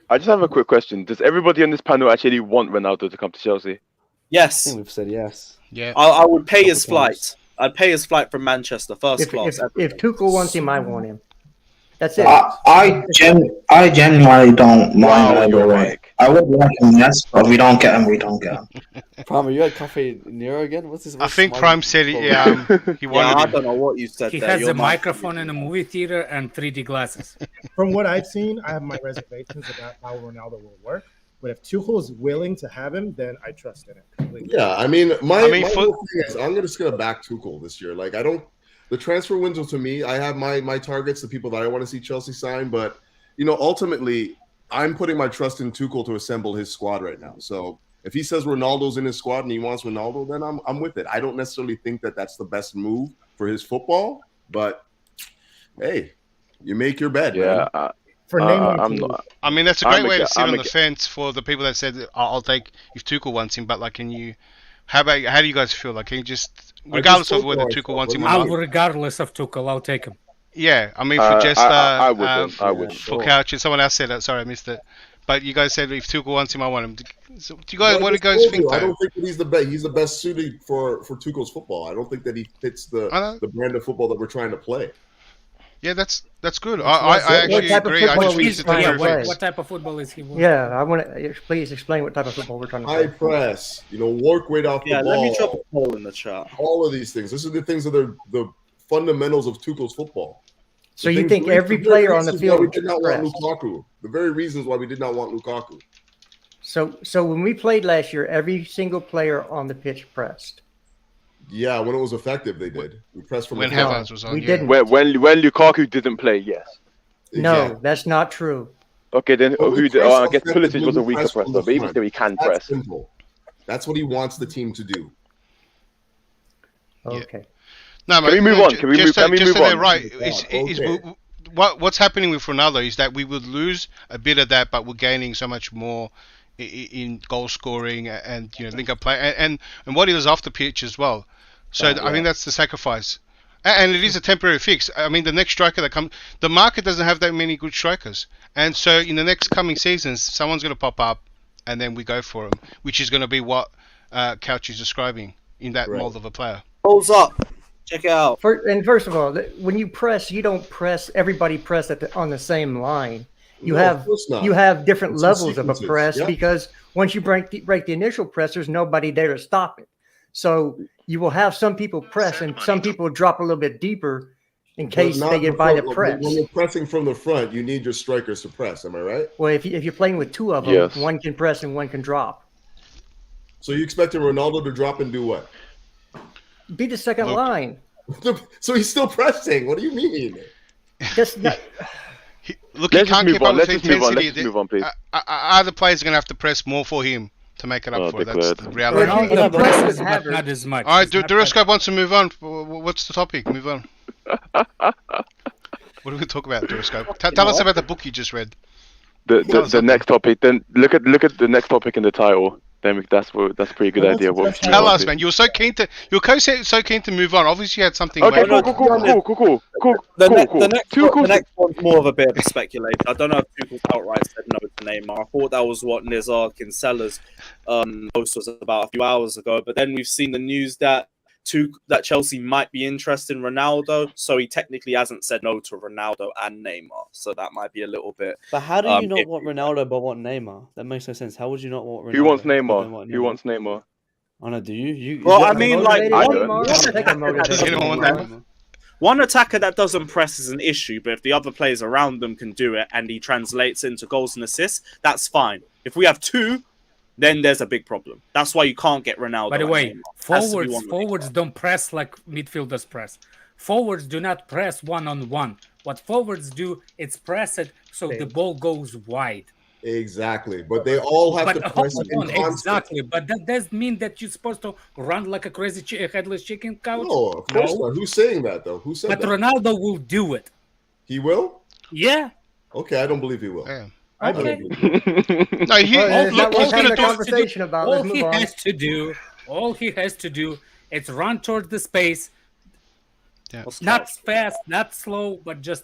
I just have a quick question. Does everybody on this panel actually want Ronaldo to come to Chelsea? I Yes. think we've said yes. Yeah. I would pay his Couple times. flight. I'd pay his flight from Manchester, first class. If Tuchel wants him, I want him. That's it. I genuinely don't mind Wow, either you're way. Mike. I would want him, yes, but if we don't get him, we don't get him. Prime, are you at Cafe Nero again? What's this? I think Prime said he wanted I him. don't know what you said He there. has You're a my- microphone in a movie theater and 3D glasses. From what I've seen, I have my reservations about how Ronaldo will work. But if Tuchel is willing to have him, then I trust in it completely. Yeah, I mean, my whole thing is I'm just gonna back Tuchel this year. Like, I don't. The transfer window to me, I have my targets, the people that I want to see Chelsea sign, but ultimately, I'm putting my trust in Tuchel to assemble his squad right now. So if he says Ronaldo's in his squad and he wants Ronaldo, then I'm with it. I don't necessarily think that that's the best move for his football, but hey, you make your bed. Yeah. For Neymar, I mean, that's a great way to sit on the fence for the people that said, I'll take if Tuchel wants him, but like, how do you guys feel? Like, can you just, regardless of whether Tuchel wants him or not? Regardless of Tuchel, I'll take him. Yeah, I mean, for just I would. For Couch, and someone else said that. Sorry, I missed it. But you guys said if Tuchel wants him, I want him. So, what do you guys think? I don't think that he's the best. He's the best suited for Tuchel's football. I don't think that he fits the brand of football that we're trying to play. Yeah, that's good. I actually agree. I just need to take what type of football is he? Yeah, I want to please explain what type of football we're trying to play. High press, work rate off the ball. Let me drop a poll in the chat. All of these things. This are the things that are the fundamentals of Tuchel's football. So you think every player on the field we did not want Lukaku. The very reasons why we did not want Lukaku. So when we played last year, every single player on the pitch pressed. Yeah, when it was effective, they did. We pressed from when the front. Evans was on. We didn't. When Lukaku didn't play, yes. No, that's not true. Okay, then But who did? I guess Pulisic was a weaker press from presser, the but even front. still, he can That's press. simple. That's what he wants the team to do. Okay. No, Can we move on? Can we move on? Right. What's happening with Ronaldo is that we would lose a bit of that, but we're gaining so much more in goal scoring and link up play and what he does off the pitch as well. So I think that's the sacrifice, and it is a temporary fix. I mean, the next striker that comes, the market doesn't have that many good strikers, and so in the next coming seasons, someone's going to pop up, and then we go for him, which is going to be what Couch is describing in that mold of a player. Balls up. Check it out. First of all, when you press, you don't press. Everybody press on the same line. You have different levels of a press because once you break the initial press, there's nobody there to stop it. So you will have some people press and some people drop a little bit deeper in case they get by the press. When you're pressing from the front, you need your strikers to press. Am I right? Well, if you're playing with two of them, one can press and one can drop. So you expecting Ronaldo to drop and do what? Be the second line. So he's still pressing. What do you mean? Just not... Look, he can't keep up with the intensity. Let's move on, please. Other players are going to have to press more for him to make it up for it. That's the reality. Not as much. All right, Duroscope wants to move on. What's the topic? Move on. What are we going to talk about, Duroscope? Tell us about the book you just read. The next topic. Then look at the next topic in the title. Then that's a pretty good idea. Tell us, man. You were so keen to move on. Obviously, you had something. Okay, cool. The next one's more of a bit of a speculator. I don't know if Tuchel outright said no to Neymar. I thought that was what Nizar Kinsella's post was about a few hours ago. But then we've seen the news that Chelsea might be interested in Ronaldo, so he technically hasn't said no to Ronaldo and Neymar. So that might be a little bit. But how do you not want Ronaldo but want Neymar? That makes no sense. How would you not want Ronaldo? Who wants Neymar? I know. Do you? Well, I mean, like, one attacker that doesn't press is an issue, but if the other players around them can do it and he translates into goals and assists, that's fine. If we have two, then there's a big problem. That's why you can't get Ronaldo. By the way, forwards don't press like midfielders press. Forwards do not press one-on-one. What forwards do, it's press it so the ball goes wide. Exactly, but they all have to press in concert. Exactly, but that does mean that you're supposed to run like a crazy headless chicken couch. No, of course not. Who's saying that though? Who said that? But Ronaldo will do it. He will? Yeah. Okay, I don't believe he will. Okay. I no, he he's going to conversation about. All he has to do is run towards the space. Yeah. Not fast, not slow, but just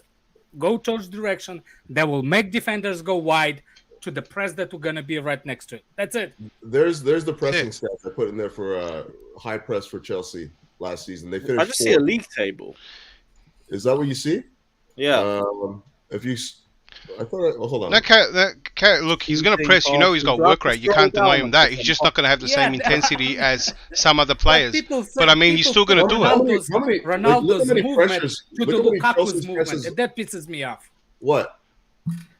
go towards direction that will make defenders go wide. to the press that we're gonna be right next to it. That's it. There's the pressing stats I put in there for high press for Chelsea last season. They finished. I just see a league table. Is that what you see? Yeah. If you, I thought. Hold on. Look, he's going to press. You know he's got work rate. You can't deny him that. He's just not going to have the same intensity as some other players. But I mean, he's still going to do it. Ronaldo's movement to the Lukaku's movement, and that pisses me off. What?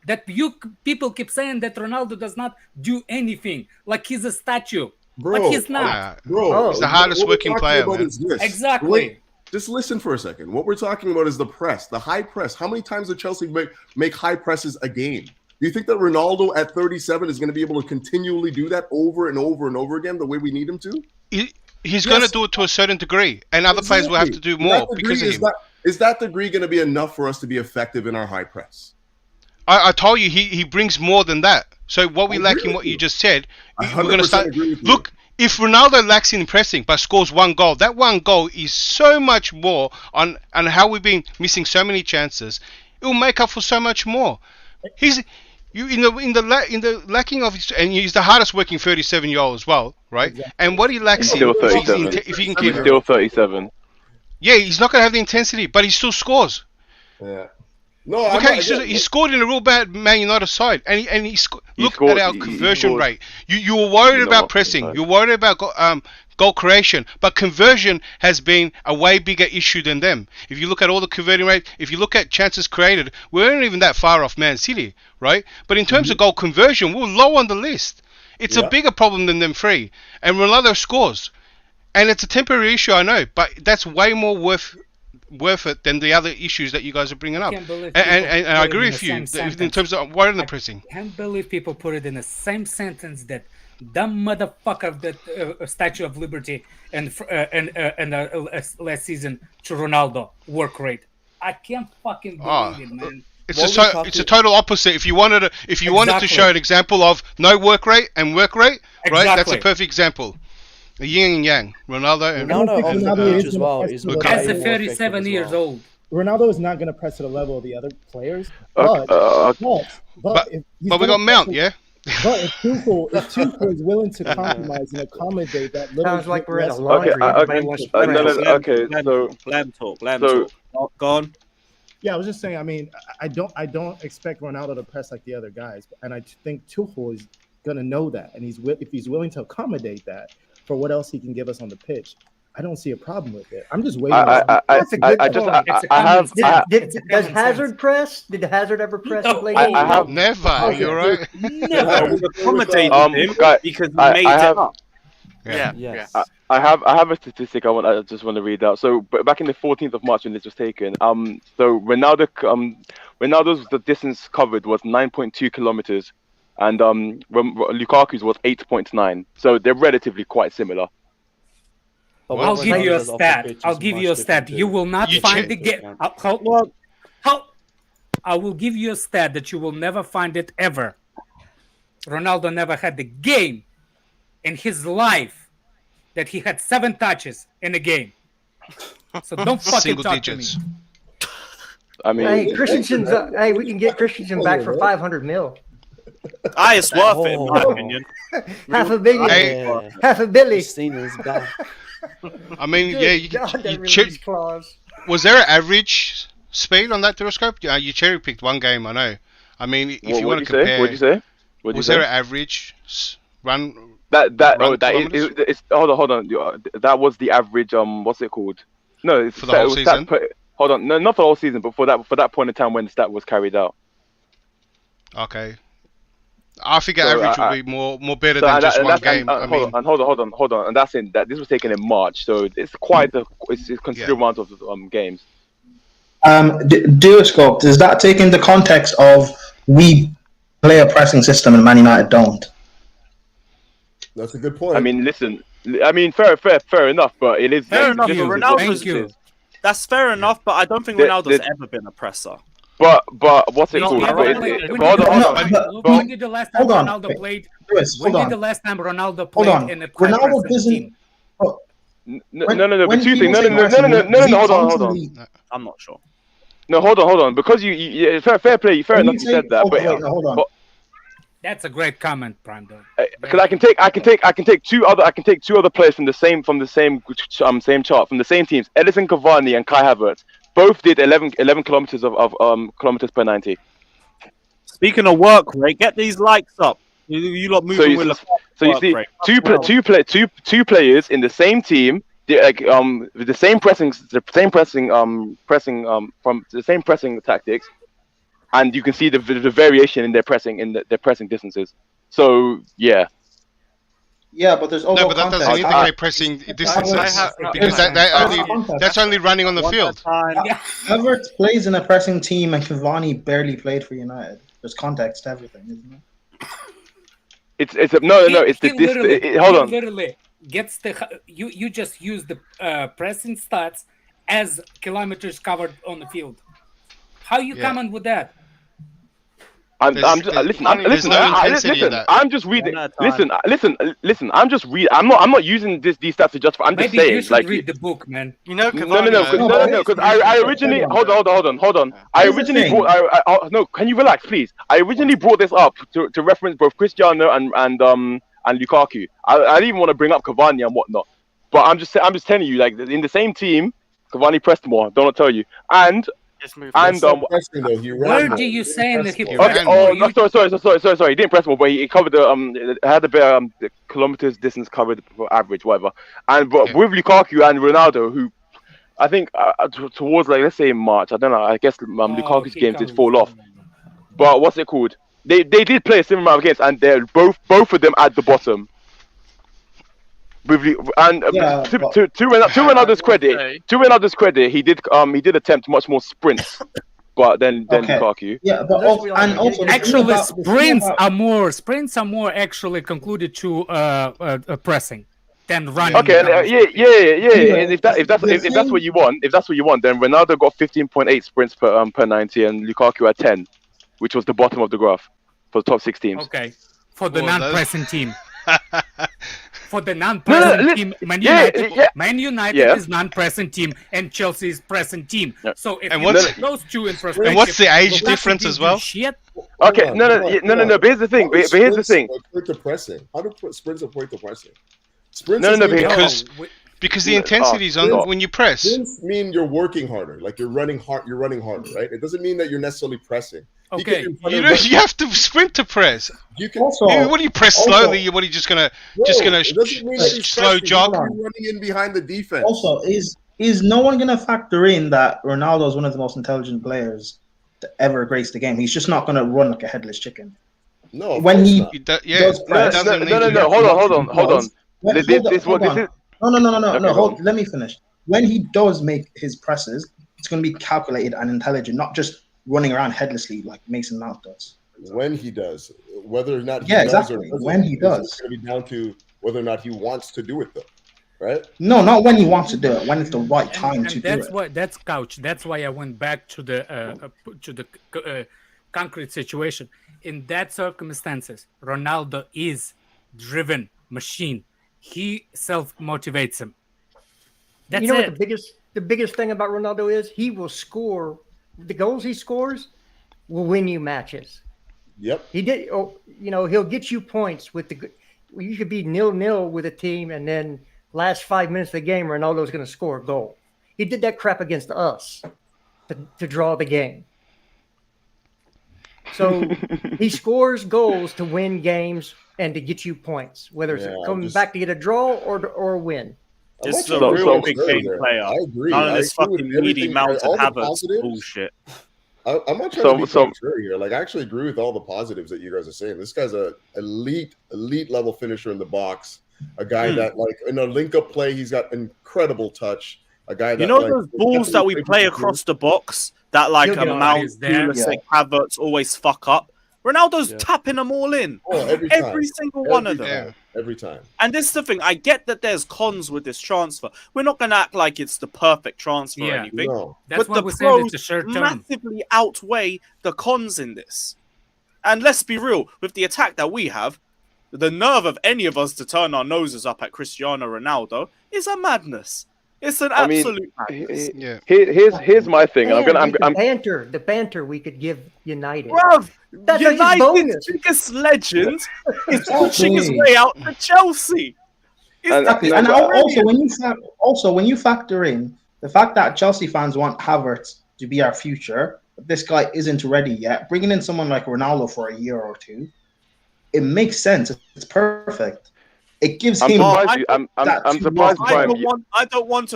That people keep saying that Ronaldo does not do anything, like he's a statue, but he's not. He's the hardest working player, man. Exactly. Just listen for a second. What we're talking about is the press, the high press. How many times did Chelsea make high presses a game? Do you think that Ronaldo at 37 is going to be able to continually do that over and over and over again the way we need him to? He's going to do it to a certain degree, and other players will have to do more because of him. Is that degree going to be enough for us to be effective in our high press? I told you he brings more than that. So what we lack in what you just said, we're going to start. Look, if Ronaldo lacks in pressing but scores one goal, that one goal is so much more on how we've been missing so many chances. It will make up for so much more. He's in the lacking of his, and he's the hardest working 37-year-old as well, right? Exactly. And what he lacks still 37. If he can keep still 37. Yeah, he's not going to have the intensity, but he still scores. Yeah. No, okay, he scored in a real bad Man United side, and he scored. Look at our conversion rate. You were worried about pressing. You're worried about goal creation, but conversion has been a way bigger issue than them. If you look at all the converting rate, if you look at chances created, we weren't even that far off Man City, right? But in terms of goal conversion, we're low on the list. It's a bigger problem than them three. And Ronaldo scores, and it's a temporary issue, I know, but that's way more worth it than the other issues that you guys are bringing up. And I agree with you in terms of worrying the pressing. I can't believe people put it in the same sentence that dumb motherfucker of that Statue of Liberty and last season to Ronaldo work rate. I can't fucking believe it, man. It's a total opposite. If you wanted to show an example of no work rate and work rate, right? That's a perfect example. The yin and yang, Ronaldo as well. As a 37 years old, Ronaldo is not going to press to the level of the other players. But we got Mount, yeah. But if Tuchel is willing to compromise and accommodate that little, sounds like we're in a laundry. Lamb talk. Go on. Yeah, I was just saying. I mean, I don't expect Ronaldo to press like the other guys, and I think Tuchel is going to know that, and if he's willing to accommodate that. For what else he can give us on the pitch, I don't see a problem with it. I'm just waiting. That's a good point. Does Hazard press? Did Hazard ever press? I have never. You're right. Never. We accommodated him because he made it up. Yeah. I have a statistic I just want to read out. So back in the 14th of March when this was taken, so Ronaldo's the distance covered was 9.2 kilometers. And Lukaku's was 8.9, so they're relatively quite similar. I'll give you a stat. You will not find the game. I will give you a stat that you will never find it ever. Ronaldo never had the game in his life that he had 7 touches in a game. So don't fucking talk to me. I mean, hey, Christensen's. Hey, we can get Christensen back for 500 mil. It's worth it, in my opinion. Half a billion. Half a billy. I mean, was there an average speed on that telescope? You cherry picked one game, I know. I mean, if you want to compare, what'd you say? Was there an average run? Hold on. That was the average. What's it called? No, for the whole season. Hold on, no, not for the whole season, but for that point in time when the stat was carried out. Okay. I figure average would be more better than just one game. Hold on. And that's in that this was taken in March, so it's quite a considerable amount of games. Duoscope, does that take into context of we play a pressing system and Man United don't? That's a good point. I mean, listen. I mean, fair enough, but it is fair enough. Ronaldo's that's fair enough, but I don't think Ronaldo's ever been a presser. But what's it called? When did the last time Ronaldo played? When did the last time Ronaldo played in a Ronaldo doesn't. No. But two things. No. Hold on. I'm not sure. No, hold on. Because you fair play. Fair enough. You said that. But hold on. That's a great comment, Brando. Because I can take two other players from the same chart from the same teams. Edison Cavani and Kai Havertz both did 11 kilometers of kilometers per 90. Speaking of work rate, get these likes up. You lot moving with so you see two players in the same team, with the same pressing tactics, and you can see the variation in their pressing distances. So yeah. Yeah, but there's also that doesn't mean they're pressing distances because that's only running on the field. Havertz plays in a pressing team, and Cavani barely played for United. There's context to everything, isn't it? Hold on. Literally gets you just use the pressing stats as kilometers covered on the field. How you comment with that? I'm just reading. Listen. I'm just reading. I'm not using these stats to justify. I'm just saying. You should read the book, man. You know, no. Because I originally hold on. I originally brought. No, can you relax, please? I originally brought this up to reference both Cristiano and Lukaku. I didn't even want to bring up Cavani and whatnot. But I'm just telling you, like in the same team, Cavani pressed more. Don't tell you and. Where do you saying that he? Okay. Oh, no, sorry. He didn't press more, but he covered had a bit kilometers distance covered for average, whatever. But with Lukaku and Ronaldo, who I think towards let's say March, I don't know. I guess Lukaku's games did fall off. But what's it called? They did play a similar amount of games, and they're both of them at the bottom. To Ronaldo's credit, he did attempt much more sprints, but then Lukaku. Yeah, but also actually sprints are more actually concluded to pressing than running. Okay, yeah. If that's what you want, then Ronaldo got 15.8 sprints per 90, and Lukaku had 10, which was the bottom of the graph for the top 6 teams. Okay, for the non-pressing team. For the non-pressing team, Man United is non-pressing team, and Chelsea is pressing team. Yeah. So if you look those two in perspective, and what's the age difference as well? Okay, no. But here's the thing. Sprint to pressing. How do sprints equate to pressing? Because the intensity is on when you press. Sprints mean you're working harder, like you're running harder, right? It doesn't mean that you're necessarily pressing. Okay, you have to sprint to press. You can what do you press slowly? What are you just gonna slow jog? You're running in behind the defense. Also, is no one gonna factor in that Ronaldo is one of the most intelligent players to ever grace the game? He's just not gonna run like a headless chicken. No, when he does press. No. Hold on. No. Let me finish. When he does make his presses, it's gonna be calculated and intelligent, not just running around headlessly like Mason Mount does. When he does, whether or not he does or when he does, it's going to be down to whether or not he wants to do it, though, right? No, not when he wants to do it. When it's the right time to do it. That's couch. That's why I went back to the concrete situation. In that circumstances, Ronaldo is driven machine. He self-motivates him. That's what the biggest thing about Ronaldo is? He will score. The goals he scores will win you matches. Yep. He did. He'll get you points with the. You could be 0-0 with a team, and then last 5 minutes of the game, Ronaldo's going to score a goal. He did that crap against us to draw the game. So he scores goals to win games and to get you points, whether it's coming back to get a draw or a win. This is a real big game player. I agree. None of this fucking needy Mount and Havertz bullshit. I'm not trying to be contrary here. Like, I actually agree with all the positives that you guys are saying. This guy's a elite level finisher in the box. A guy that, like, in a link-up play, he's got incredible touch. A guy that, those balls that we play across the box that, like, a Mount, Pulisic, Havertz always fuck up. Ronaldo's tapping them all in. Every single one of them. Every time. And this is the thing. I get that there's cons with this transfer. We're not going to act like it's the perfect transfer or anything. No. That's but the pros massively outweigh the cons in this. And let's be real. With the attack that we have, the nerve of any of us to turn our noses up at Cristiano Ronaldo is a madness. It's an absolute madness. Here's my thing. And the banter we could give United. Bruv, That's United's biggest legend is pushing his way out to Chelsea. Exactly. And also when you factor in the fact that Chelsea fans want Havertz to be our future, but this guy isn't ready yet, bringing in someone like Ronaldo for a year or two, it makes sense. It's perfect. It gives him. I'm surprised. I don't want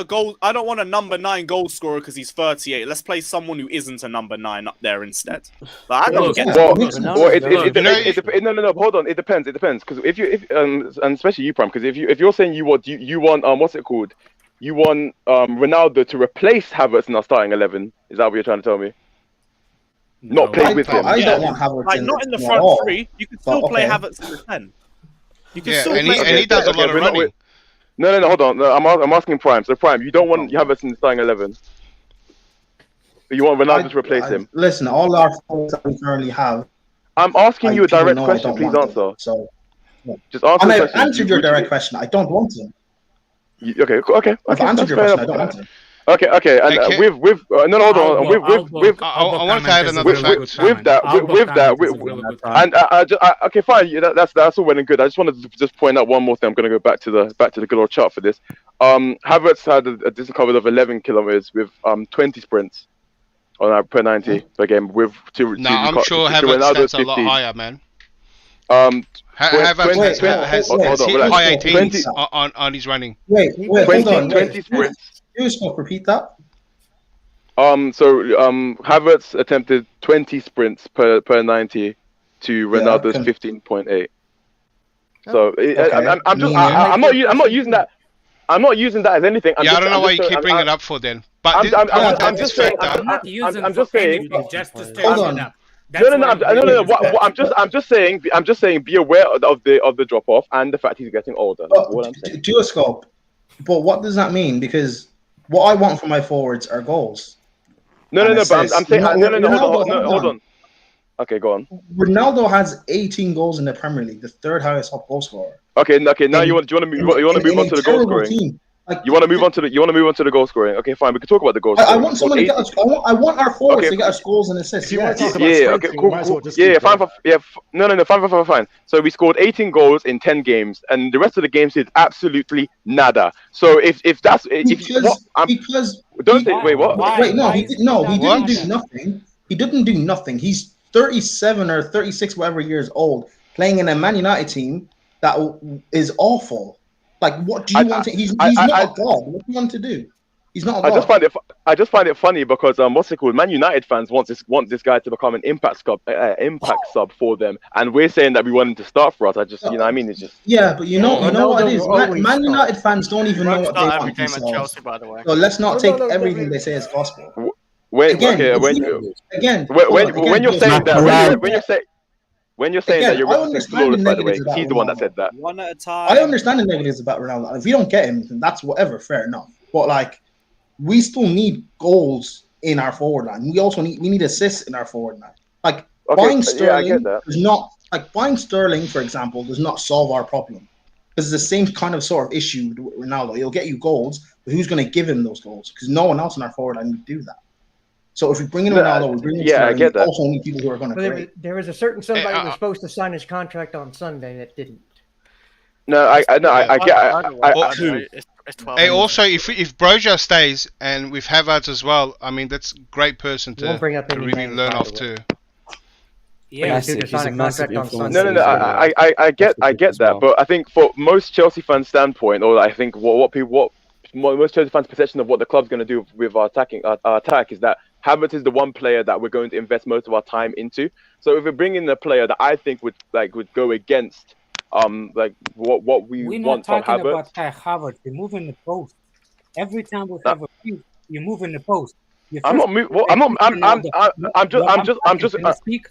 a number 9 goal scorer because he's 38. Let's play someone who isn't a number 9 up there instead. Like, I don't get that. No. Hold on. It depends. Because and especially you, Prime. Because if you're saying you want what's it called? You want Ronaldo to replace Havertz in our starting 11. Is that what you're trying to tell me? No. Not play with him. I don't want Havertz not in the front three. You can still play Havertz in the 10. He does a lot of running. No, hold on. No, I'm asking Prime. So Prime, you don't want Havertz in the starting 11. You want Ronaldo to replace him. Listen, all our forwards that we currently have. I'm asking you a direct question. Please answer. So, just answer. I answered your direct question. I don't want him. Okay. I've answered your question. I don't want him. Okay, and hold on. I want to add another fact. Okay, fine. That's all well and good. I just wanted to just point out one more thing. I'm going to go back to the good old chart for this. Havertz had a distance covered of 11 kilometers with 20 sprints on per 90 per game. I'm sure Havertz stats a lot higher, man. Havertz has high 18s on his running. Wait, 20 sprints. Repeat that. So Havertz attempted 20 sprints per 90 to Ronaldo's 15.8. So I'm not using that. I'm not using that as anything. I don't know why you keep bringing it up for then. But I'm just saying. I'm just saying. Just to Hold on. No. I'm just saying. Be aware of the drop off and the fact he's getting older. That's what I'm saying. Do a scope. But what does that mean? Because what I want from my forwards are goals. No. But I'm saying. Hold on. Okay, go on. Ronaldo has 18 goals in the Premier League, the third highest top goal scorer. Okay. Now you want to move on to the goal scoring. You want to move on to the goal scoring. Okay, fine. We can talk about the goal scoring. I want someone to get us. I want our forwards to get us goals and assists. Okay, cool. Fine. So we scored 18 goals in 10 games, and the rest of the games is absolutely nada. So if what? He didn't do nothing. He didn't do nothing. He's 37 or 36, whatever years old, playing in a Man United team that is awful. Like, what do you want to? He's not a god. What do you want to do? He's not a god. I just find it funny because what's it called? Man United fans want this guy to become an impact sub for them, and we're saying that we want him to start for us. It's just but you know what it is. Man United fans don't even know what they want themselves. Chelsea, by the way. So let's not take everything they say as gospel. When you're saying that. When you're saying that you're flawless, by the way, he's the one that said that. One at a time. I understand the negatives about Ronaldo. If we don't get him, then that's whatever, fair enough. But like, we still need goals in our forward line. We also need assists in our forward line. Like buying Sterling does not buying Sterling, for example, does not solve our problem. Because it's the same kind of sort of issue with Ronaldo. He'll get you goals, but who's going to give him those goals? Because no one else in our forward line would do that. So if we bring in Ronaldo, we bring in Sterling, I get that. We also need people who are going to create. There was a certain somebody who was supposed to sign his contract on Sunday that didn't. No, I get. Hey, also, if Broja stays and with Havertz as well, I mean that's a great person to really learn off too. Yeah, he's a massive influence. No. I get that, but I think for most Chelsea fans' standpoint, or I think what most Chelsea fans' perception of what the club's going to do with our attack is that Havertz is the one player that we're going to invest most of our time into. So if we bring in a player that I think would go against what we want from Havertz. We're not talking about Havertz. You move in the post. Every time we have a few, you move in the post. I'm not moving. I'm just.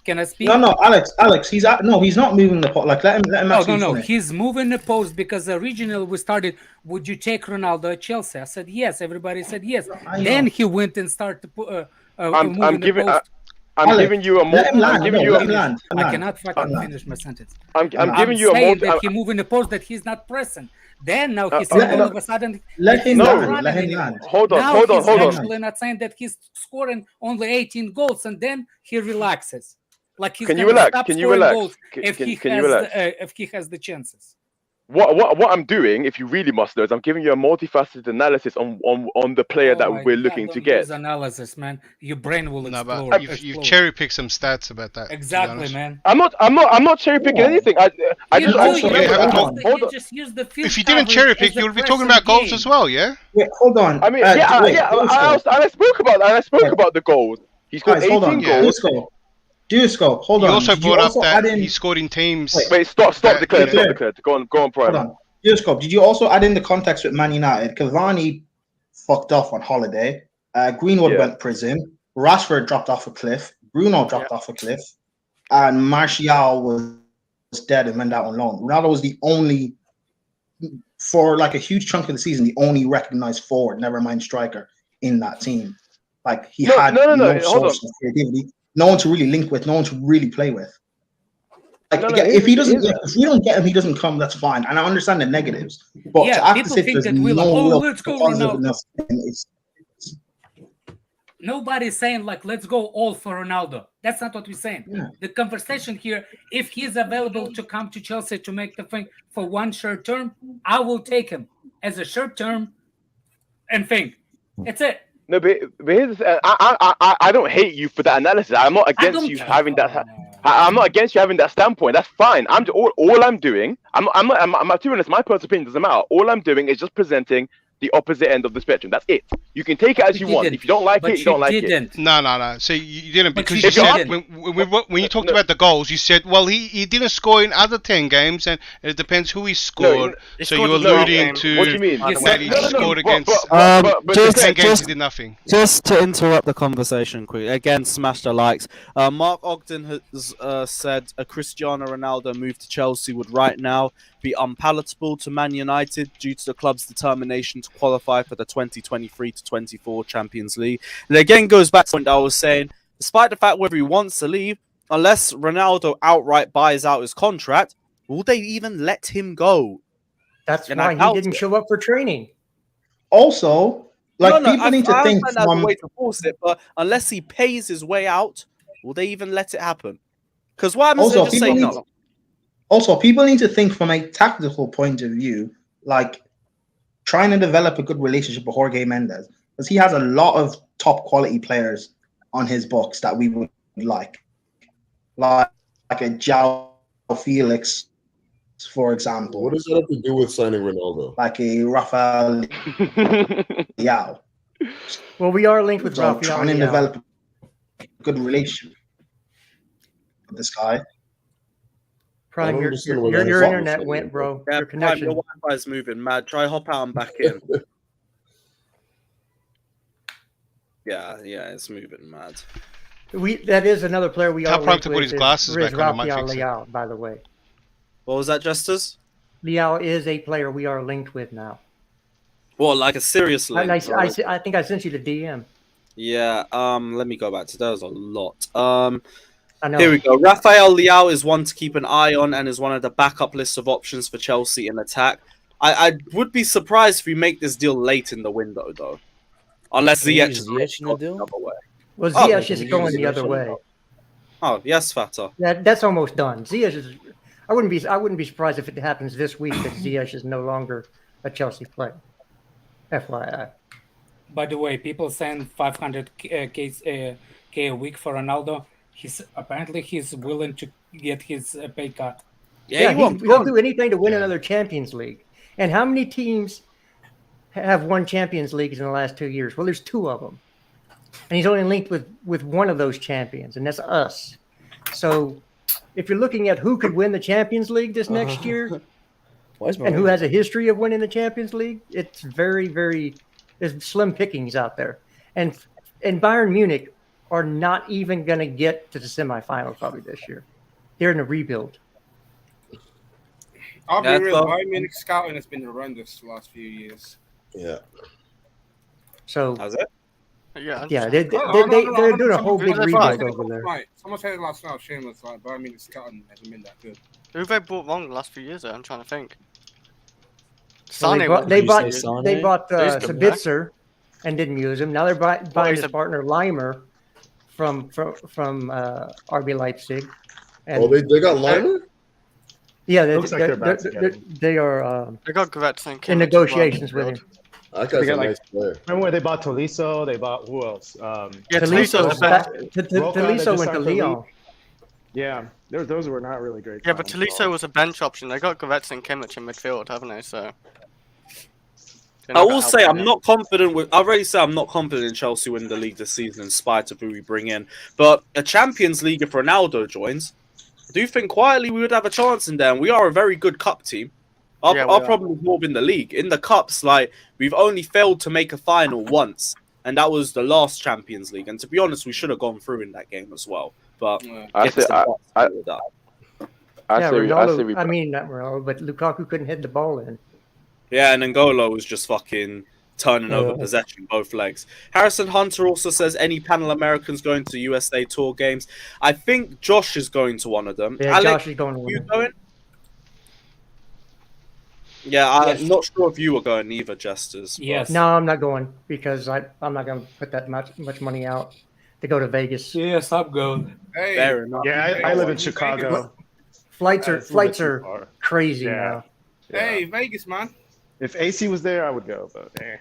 Can I speak? No, Alex. He's not moving the post. Like let him. No. He's moving the post because originally we started. Would you take Ronaldo at Chelsea? I said yes. Everybody said yes. Then he went and started moving the post. I'm giving you a let him land. I'm giving No, you let a him land. I cannot fucking finish my sentence. I'm giving you a saying multi. that he moved in the post that he's not pressing. Then now he's let saying all him- of a sudden let that him he's not land. running Let him anymore. land. Hold on, Now hold on, he's hold on. actually not saying that he's scoring only 18 goals and then he relaxes. Like he's Can you gonna relax? stop Can you scoring relax? goals if Can he you has relax? if he has the chances. What I'm doing, if you really must know, is I'm giving you a multifaceted analysis on the player Oh that my we're God, looking to don't get. use analysis, man. Your brain will No, explode. but you've cherry picked some stats about that. Exactly, man. I'm not cherry picking anything. I You just know, remember you that. use Hold you on. just use the field If you didn't coverage cherry as pick, the you would be talking pressing about goals game. as well, yeah? Wait, hold on. I mean, wait, I spoke about that. And I spoke about the goals. He scored Guys, hold 18 on. goals. Dusko, hold You on. also Did you brought up also that add in? he scored in teams. Wait, stop, that- declare. yeah. Go on, Hold Prime. on. Dusko, did you also add in the context with Man United? Cavani fucked off on holiday. Greenwood went prison. Rashford dropped off a cliff. Bruno dropped off a cliff. And Martial was dead and went out on loan. Ronaldo was the only, for like a huge chunk of the season, the only recognized forward, never mind striker, in that team. Like he had no source of creativity, no one to really link with, no one to really play with. Like if we don't get him, he doesn't come. That's fine, and I understand the negatives. But to have to say there's no let's go positive Ronaldo. enough, it's Nobody's saying like let's go all for Ronaldo. That's not what we're saying. Yeah. The conversation here, if he's available to come to Chelsea to make the thing for one short term, I will take him as a short term and thing. It's it. No, but here's the thing. I don't hate you for that analysis. I'm not against you having that. I'm not against you having that standpoint. That's fine. All I'm doing. I'm to be honest, my personal opinion doesn't matter. All I'm doing is just presenting the opposite end of the spectrum. That's it. You can take it as you want. If you don't like it, you don't like it. No. So you didn't, because you said didn't. when you talked about the goals, you said, well, he didn't score in other 10 games, and it depends who he scored. So you're alluding to what do you mean? that he scored against. Just 10 games he did nothing. Just to interrupt the conversation quick, again, smash the likes. Mark Ogden has said a Cristiano Ronaldo move to Chelsea would right now be unpalatable to Man United due to the club's determination to qualify for the 2023-24 Champions League. And again goes back to the point I was saying, despite the fact whether he wants to leave, unless Ronaldo outright buys out his contract, will they even let him go? That's why he didn't show up for training. Also, people need to think from a way to force it, but unless he pays his way out, will they even let it happen? Because what happens if they just say no? Also, people need to think from a tactical point of view, like trying to develop a good relationship with Jorge Mendes, because he has a lot of top quality players on his books that we would like a João Felix, for example. What does that have to do with signing Ronaldo? Like a Rafael Leao. Well, we are linked with Rafael trying to develop a good relationship with this guy. Prime, your internet went, bro. Yeah, your connection. Prime, your Wi-Fi's moving mad. Try hop out and back in. yeah, it's moving mad. That is another player we are linked to put with. his glasses back on. Rafael Leao, by the way. What was that, Justus? Leao is a player we are linked with now. Well, like a serious link. I think I sent you the DM. Yeah. Let me go back to those a lot. I know. Here we go. Rafael Leao is one to keep an eye on and is one of the backup list of options for Chelsea in attack. I would be surprised if we make this deal late in the window, though. Unless Ziyech is going the other way. Well, Ziyech is going the other way. Oh, yes, Fata. That's almost done. Ziyech is. I wouldn't be surprised if it happens this week that Ziyech is no longer a Chelsea player. FYI. By the way, people saying 500k a week for Ronaldo. He's willing to get his pay cut. Yeah, he'll do anything to win another Champions League. And how many teams have won Champions Leagues in the last 2 years? Well, there's 2 of them. And he's only linked with one of those champions, and that's us. So if you're looking at who could win the Champions League this next year and who has a history of winning the Champions League, it's very, very there's slim pickings out there. And Bayern Munich are not even going to get to the semifinals probably this year. They're in a rebuild. I'll be real. Bayern Munich scouting has been horrendous the last few years. Yeah. So how's it? Yeah, Yeah, they're doing a whole big rebuild over there. Right. Someone said it last night, shameless, like Bayern Munich scouting hasn't been that good. Who have they brought wrong the last few years? I'm trying to think. Well, Sane they bought He's good, Savić and didn't use him. Now they're buying his partner Limer from RB Leipzig. And they got Limer? Yeah, Looks like they're about to get him. they are They got Goretzka in negotiations with him. That guy's a nice player. Remember when they bought Tolisso? They bought who else? Tolisso went to Lyon. Yeah, those were not really great. Yeah, but Tolisso was a bench option. They got Goretzka and Kimmich in midfield, haven't they? So. I will say I'm not confident with. I've already said I'm not confident in Chelsea winning the league this season, in spite of who we bring in. But a Champions League, if Ronaldo joins, I do think quietly we would have a chance in there. And we are a very good cup team. Our problem is more in the league. In the cups, like we've only failed to make a final once, and that was the last Champions League. And to be honest, we should have gone through in that game as well. But I say Ronaldo. I mean, not Ronaldo, but Lukaku couldn't hit the ball in. Yeah, and N'Golo was just fucking turning over possession, both legs. Harrison Hunter also says any panel Americans going to USA Tour games. I think Josh is going to one of them. Yeah, Alex, Josh is going to one. You going? Yeah, I'm not sure if you were going either, Jesters. Yes. No, I'm not going because I'm not going to put that much money out to go to Vegas. Yes, I'm going. Hey, Fair enough. Yeah, I live in Chicago. Flights are crazy now. Hey, Vegas, man. If AC was there, I would go, but yeah.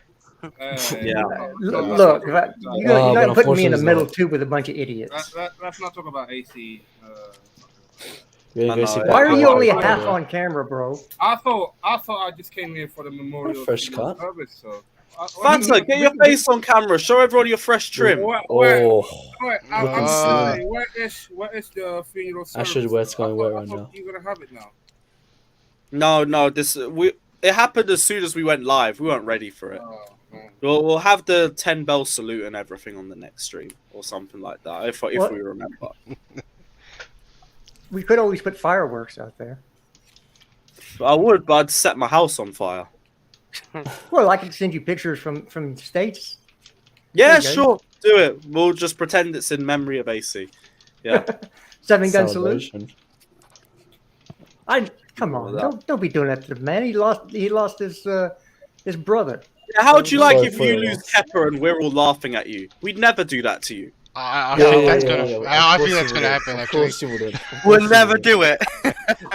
Look, you're not putting me in the middle too with a bunch of idiots. Let's not talk about AC. Why are you only half on camera, bro? I thought I just came here for the memorial fresh cut. service. So. Fanta, get your face on camera. Show everyone your fresh trim. Where is the funeral service? I should wear it's going where right now. You're gonna have it now. No. It happened as soon as we went live. We weren't ready for it. We'll have the 10 bell salute and everything on the next stream or something like that if we remember. We could always put fireworks out there. I would, but I'd set my house on fire. Well, I can send you pictures from the States. Yeah, sure. Do it. We'll just pretend it's in memory of AC. Yeah. 7-gun salute. Come on, don't be doing that to the man. He lost his brother. Yeah, how would you like if you lose Kepper and we're all laughing at you? We'd never do that to you. I think that's gonna happen. Of course you wouldn't. We'll never do it.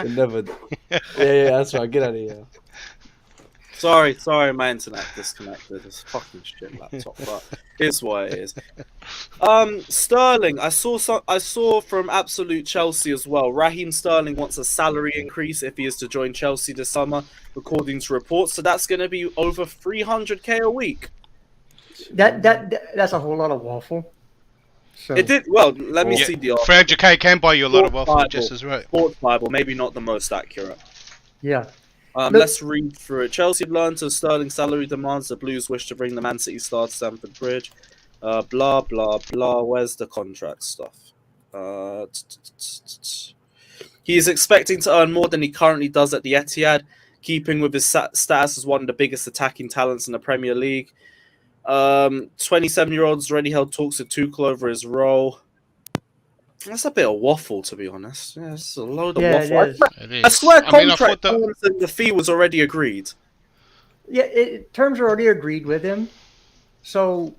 We'll never. Yeah, that's right. Get out of here. Sorry, my internet disconnected. It's fucking shit laptop, but it's what it is. Sterling, I saw from Absolute Chelsea as well. Raheem Sterling wants a salary increase if he is to join Chelsea this summer, according to reports. So that's going to be over 300k a week. That's a whole lot of waffle. So. It did well. Let me see the 300k can buy you a lot of waffle. Just as right. Sports Bible, maybe not the most accurate. Yeah. Let's read through it. Chelsea have learned of Sterling's salary demands. The Blues wish to bring the Man City star to Stamford Bridge. Blah, blah, blah. Where's the contract stuff? He is expecting to earn more than he currently does at the Etihad, keeping with his status as one of the biggest attacking talents in the Premier League. 27-year-old's already held talks with Tuchel over his role. That's a bit of waffle, to be honest. Yeah, it's a load of waffle. I swear contract terms and the fee was already agreed. Yeah, terms are already agreed with him. So,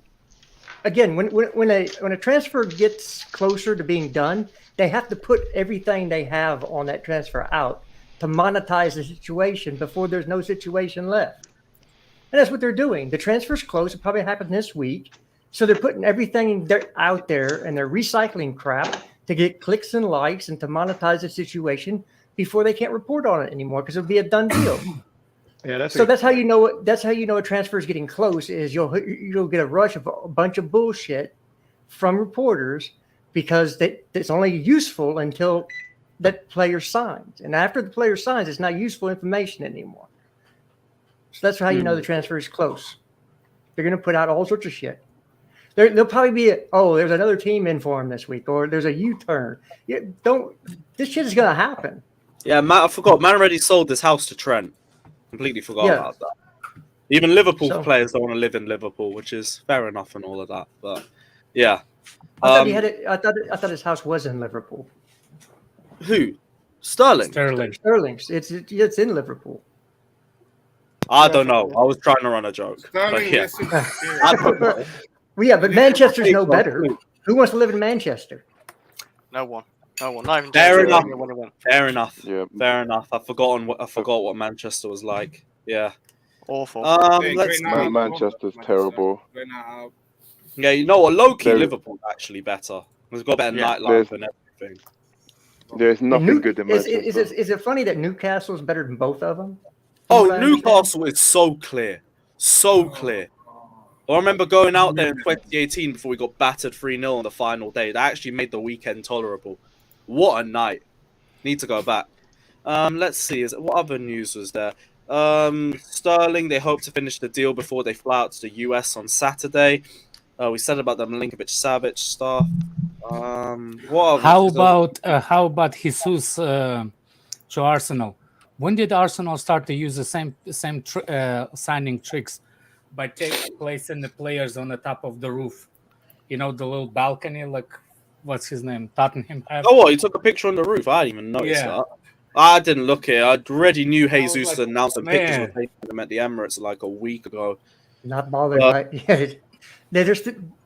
again, when a transfer gets closer to being done, they have to put everything they have on that transfer out to monetize the situation before there's no situation left. And that's what they're doing. The transfer's close. It probably happened this week. So they're putting everything out there and they're recycling crap to get clicks and likes and to monetize the situation before they can't report on it anymore because it'll be a done deal. Yeah, that's how you know. That's how you know a transfer is getting close. Is you'll get a rush of a bunch of bullshit from reporters because it's only useful until that player signs, and after the player signs, it's not useful information anymore. So that's how you know the transfer is close. They're going to put out all sorts of shit. There'll probably be there's another team in for him this week, or there's a U-turn. This shit is going to happen. Yeah, Matt, I forgot. Man already sold this house to Trent. Completely forgot about that. Even Liverpool So- players don't want to live in Liverpool, which is fair enough and all of that. But yeah, I thought he had it. I thought his house was in Liverpool. Who? Sterling. Sterling's. It's in Liverpool. I don't know. I was trying to run a joke. But Sterling, yeah. listen. I don't know. Well, yeah, but Manchester's no better. Who wants to live in Manchester? No one. No one. Not even Fair Chelsea. enough. Fair enough. Yeah. Fair enough. I forgot what Manchester was like. Yeah. Awful. Let's Manchester's terrible. Yeah, you know what? Low-key, There- Liverpool's actually better. We've got better Yeah. nightlife and everything. There's nothing good in Manchester. Is it funny that Newcastle's better than both of them? Oh, From what I understand? Newcastle is so clear. So clear. I remember going out there in 2018 before we got battered 3-0 on the final day. That actually made the weekend tolerable. What a night. Need to go back. Let's see. What other news was there? Sterling, they hope to finish the deal before they fly out to the US on Saturday. We said about the Milinkovic Savić stuff. How about Jesus to Arsenal? When did Arsenal start to use the same signing tricks by placing the players on the top of the roof? You know, the little balcony, like what's his name? Tottenham have. Oh, what? You took a picture on the roof? I didn't even notice that. I didn't look here. I already knew Jesus like, announced the pictures man. were taking them at the Emirates like a week ago. Not bothered by it.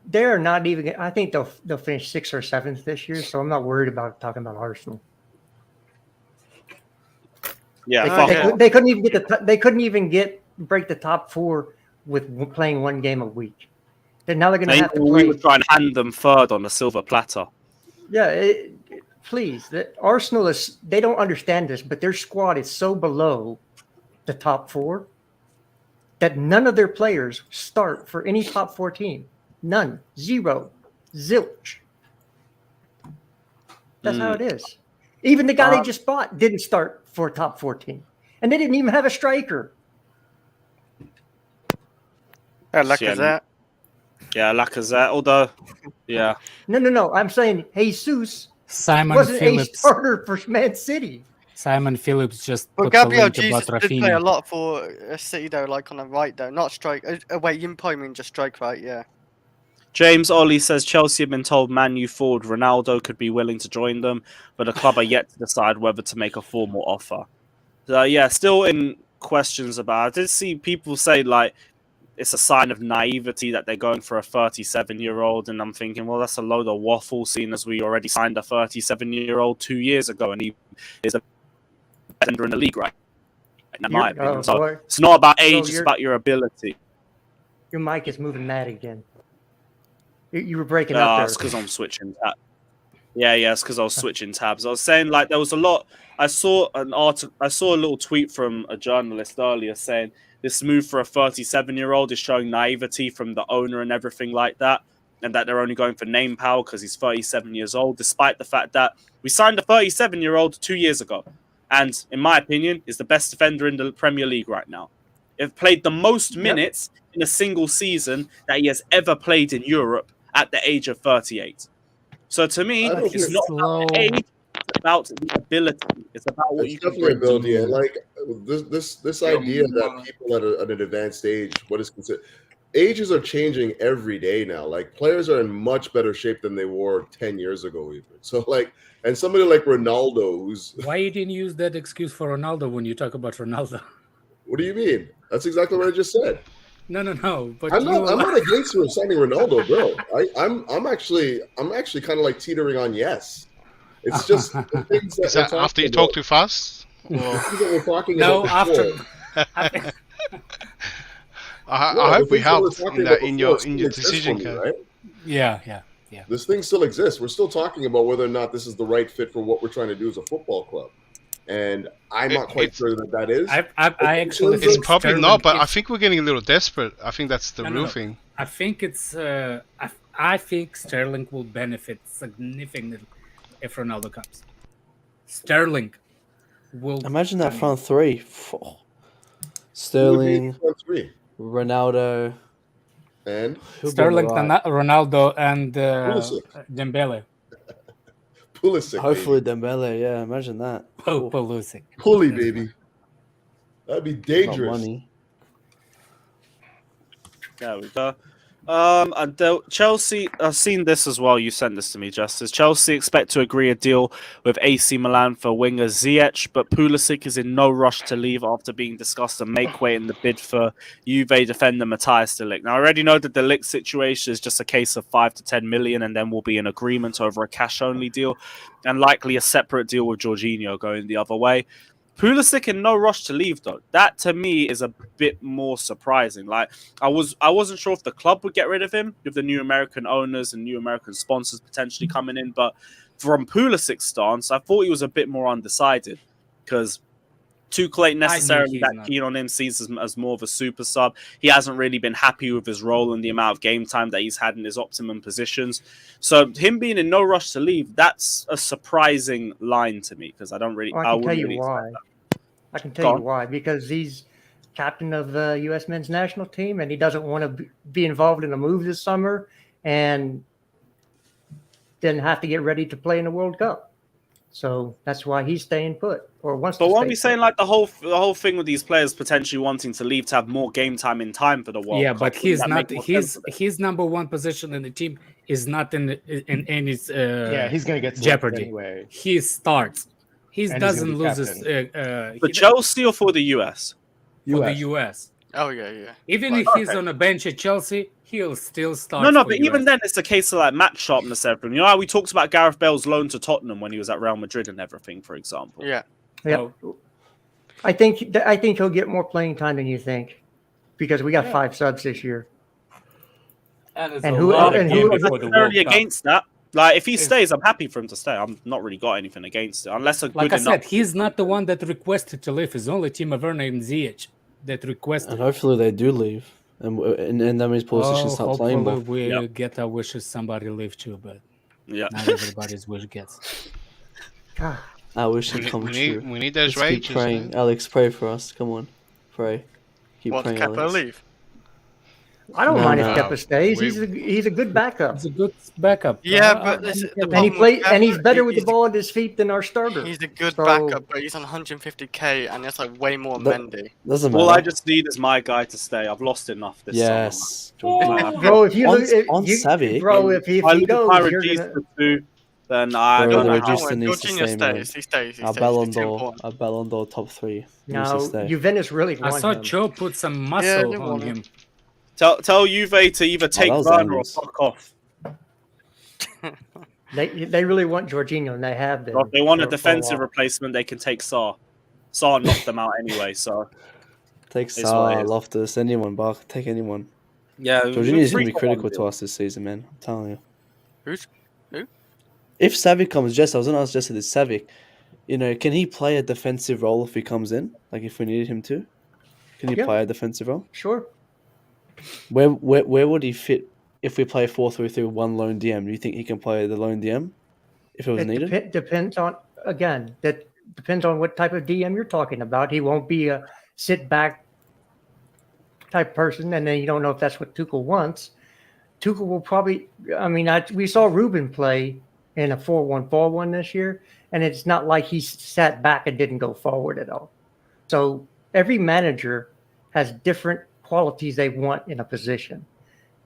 They're not even. I think they'll finish 6th or 7th this year, so I'm not worried about talking about Arsenal. Yeah, they couldn't even break the top 4 with playing one game a week. Then now they're going to have to play. We would try and hand them third on a silver platter. Yeah, please. Arsenal they don't understand this, but their squad is so below the top 4 that none of their players start for any top 4 team. None. Zero. Zilch. That's how it is. Even the guy they just bought didn't start for a top 4 team. And they didn't even have a striker. Lacazette. Yeah, Lacazette. Although, yeah. No. I'm saying Jesus Simon wasn't Phillips. a starter for Man City. Simon Phillips just But put the Gabriel link Jesus about did play a Rafinha. lot for City though, like on the right though, not strike. Wait, you probably mean just strike right? Yeah. James Ollie says Chelsea have been told Man U forward Ronaldo could be willing to join them, but the club are yet to decide whether to make a formal offer. Yeah, still in questions about it. I did see people say like it's a sign of naivety that they're going for a 37-year-old, and I'm thinking, well, that's a load of waffle, seeing as we already signed a 37-year-old 2 years ago, and he is a defender in the league, right? In my opinion. So it's not about age; it's about your ability. Your mic is moving mad again. You were breaking up there. It's because I'm switching tabs. Yeah, it's because I was switching tabs. I was saying like there was a lot. I saw an article. I saw a little tweet from a journalist earlier saying this move for a 37-year-old is showing naivety from the owner and everything like that, and that they're only going for name power because he's 37 years old, despite the fact that we signed a 37-year-old 2 years ago, and in my opinion, is the best defender in the Premier League right now. It played the most minutes in a single season that he has ever played in Europe at the age of 38. So to me, it's not about the age, it's about the ability. It's about what you can bring. Ability. And like this idea that people at an advanced age, what is considered ages are changing every day now. Like players are in much better shape than they were 10 years ago, even. So like, and somebody like Ronaldo, who's Why you didn't use that excuse for Ronaldo when you talk about Ronaldo? What do you mean? That's exactly what I just said. No. But I'm not against signing Ronaldo, bro. I'm actually kind of like teetering on yes. It's just the things that is that after you talk too fast? The things that we're talking no, about after. I hope we helped in your decision, right? Yeah. This thing still exists. We're still talking about whether or not this is the right fit for what we're trying to do as a football club. And I'm not quite sure that is. I actually it's think probably Sterling not, but I think we're getting a little desperate. I think that's the real thing. I think it's. I think Sterling will benefit significantly if Ronaldo comes. Sterling will imagine that front three: Sterling, Ronaldo, and Sterling, Ronaldo, and Dembele. Pulisic, hopefully Dembele, yeah. Imagine that. Pulisic. Pulley, baby. That'd be dangerous. Money. There we go. And Chelsea, I've seen this as well. You sent this to me, Justice. Chelsea expect to agree a deal with AC Milan for winger Ziyech, but Pulisic is in no rush to leave after being discussed and make way in the bid for Juve defender Matthias de Ligt. Now, I already know that the Ligt situation is just a case of 5 to 10 million, and then will be an agreement over a cash-only deal, and likely a separate deal with Jorginho going the other way. Pulisic in no rush to leave, though. That to me is a bit more surprising. Like I wasn't sure if the club would get rid of him with the new American owners and new American sponsors potentially coming in, but from Pulisic's stance, I thought he was a bit more undecided because Tuchel ain't necessarily that keen on him, sees as more of a super sub. He hasn't really been happy with his role and the amount of game time that he's had in his optimum positions. So him being in no rush to leave, that's a surprising line to me because I don't really. Well, I can tell you why. I can tell you why. Because he's captain of the U.S. men's national team, and he doesn't want to be involved in a move this summer, and then have to get ready to play in the World Cup. So that's why he's staying put or wants to. But won't be saying like the whole thing with these players potentially wanting to leave to have more game time in time for the World Cup. But he's not. His number one position in the team is not in any he's gonna get jeopardy anyway. He starts. He doesn't lose his. For Chelsea or for the US? For the US. Oh yeah. Even if he's on a bench at Chelsea, he'll still start. No, but even then, it's a case of like match sharpness. Everything. You know how we talked about Gareth Bale's loan to Tottenham when he was at Real Madrid and everything, for example. Yeah. I think he'll get more playing time than you think, because we got 5 subs this year. And who necessarily against that? Like, if he stays, I'm happy for him to stay. I'm not really got anything against it, unless a good like I enough. said, he's not the one that requested to leave. It's only Timo Werner and Ziyech that requested. And hopefully they do leave, and that means Pulisic should start playing more. We get our wishes. Somebody leave too, but not everybody's wish gets. God. I wish it come true. We need those Let's rages. keep praying. Alex, pray for us. Come on, pray. Keep praying, Alex. Leave? I don't mind if Kepa stays. He's a good backup. He's a good backup. Yeah, but and he's better with the ball at his feet than our starter. He's a good backup, but he's on 150k, and that's like way more Mendy. Doesn't matter. All I just need is my guy to stay. I've lost enough this summer. Bro, if you on Savić, bro, if he goes, you're gonna... then I don't know. He stays. Our Ballon d'Or top 3. No, Juventus really want I saw him. Joe put some muscle on him. Tell Juve to either take Werner or fuck off. They really want Jorginho, and they have been. Well, if they want a defensive replacement, they can take Sarr. Sarr knocked them out anyway, so... Take Sarr, Loftus, anyone, Bach. Take anyone. Yeah, Jorginho's going to be critical to us this season, man. I'm telling you. Who? If Savić comes, I was going to ask Jess this Savić, can he play a defensive role if he comes in? Like, if we needed him to? Can he play a defensive role? Sure. Where would he fit if we play 4-3-3 one lone DM? Do you think he can play the lone DM if it was needed? Depends on what type of DM you're talking about. He won't be a sit back type person, and then you don't know if that's what Tuchel wants. Tuchel will probably. We saw Ruben play in a 4-1-4-1 this year, and it's not like he sat back and didn't go forward at all. So every manager has different qualities they want in a position.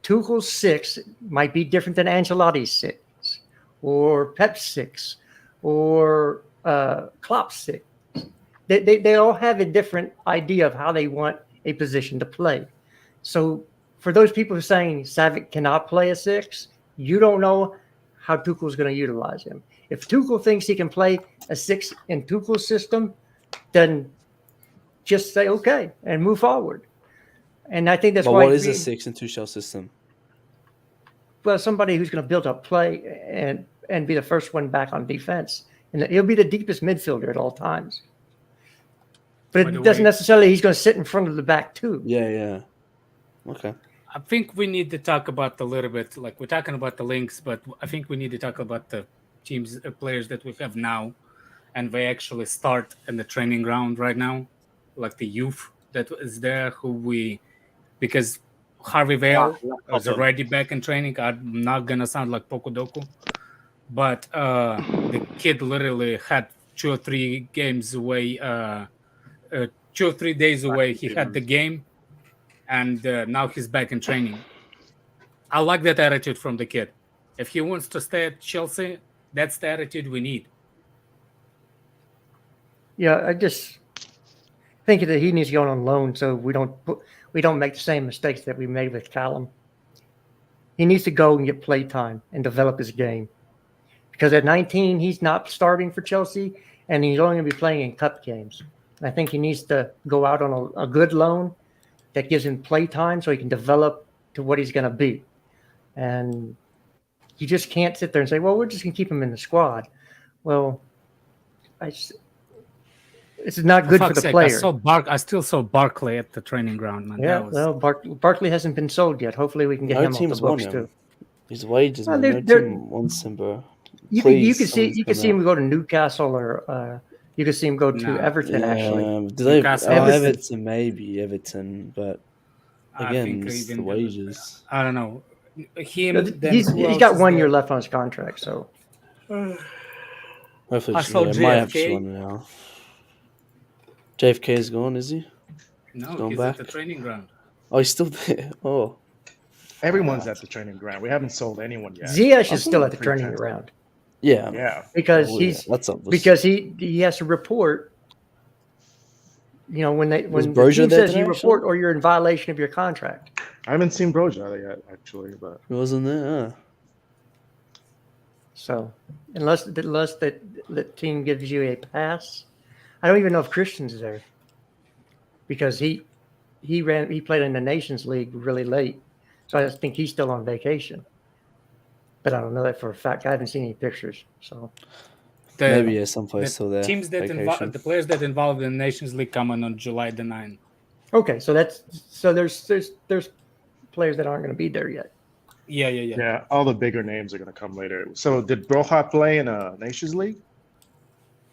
Tuchel's 6 might be different than Ancelotti's 6, or Pep's 6, or Klopp's 6. They all have a different idea of how they want a position to play. So for those people who are saying Savić cannot play a 6, you don't know how Tuchel's going to utilize him. If Tuchel thinks he can play a 6 in Tuchel's system, then just say okay and move forward. And I think that's why. What is a 6 in Tuchel's system? Well, somebody who's going to build up play and be the first one back on defense, and he'll be the deepest midfielder at all times. But it doesn't necessarily he's going to sit in front of the back too. Yeah. Okay. I think we need to talk about a little bit, like we're talking about the links, but I think we need to talk about the teams, players that we have now, and they actually start in the training ground right now, like the youth that is there, because Harvey Vale is already back in training. I'm not gonna sound like Pokodoku, but the kid literally had 2 or 3 games away, 2 or 3 days away. He had the game, and now he's back in training. I like that attitude from the kid. If he wants to stay at Chelsea, that's the attitude we need. Yeah, I just think that he needs to go on loan so we don't make the same mistakes that we made with Callum. He needs to go and get play time and develop his game. Because at 19, he's not starting for Chelsea, and he's only going to be playing in cup games. I think he needs to go out on a good loan that gives him play time so he can develop to what he's going to be. And you just can't sit there and say, well, we're just going to keep him in the squad. Well, it's not good for the player. I still saw Barkley at the training ground, man. Yeah, well, Barkley hasn't been sold yet. Hopefully we can get him off the books too. His wages, man. No team wants him, bro. You can see him go to Newcastle or you can see him go to Everton. Actually, Everton, maybe Everton, but again, it's the wages. I don't know. He's got 1 year left on his contract, so hopefully I saw might have JFK. one now. JFK is gone, is he? No, he's at the training ground. Oh, he's still there. Oh, everyone's at the training ground. We haven't sold anyone yet. Ziyech is still at the training ground. Yeah. Because because he has to report. You know, when the team Broja says there you report or you're in violation of your contract. I haven't seen Broja yet, actually, but he wasn't there. So unless the team gives you a pass, I don't even know if Christian's there because he played in the Nations League really late, so I think he's still on vacation. But I don't know that for a fact. I haven't seen any pictures, so maybe someplace still there. Teams that the players that involved in the Nations League coming on July the 9th. Okay, so there's players that aren't going to be there yet. Yeah, all the bigger names are going to come later. So did Broja play in a Nations League?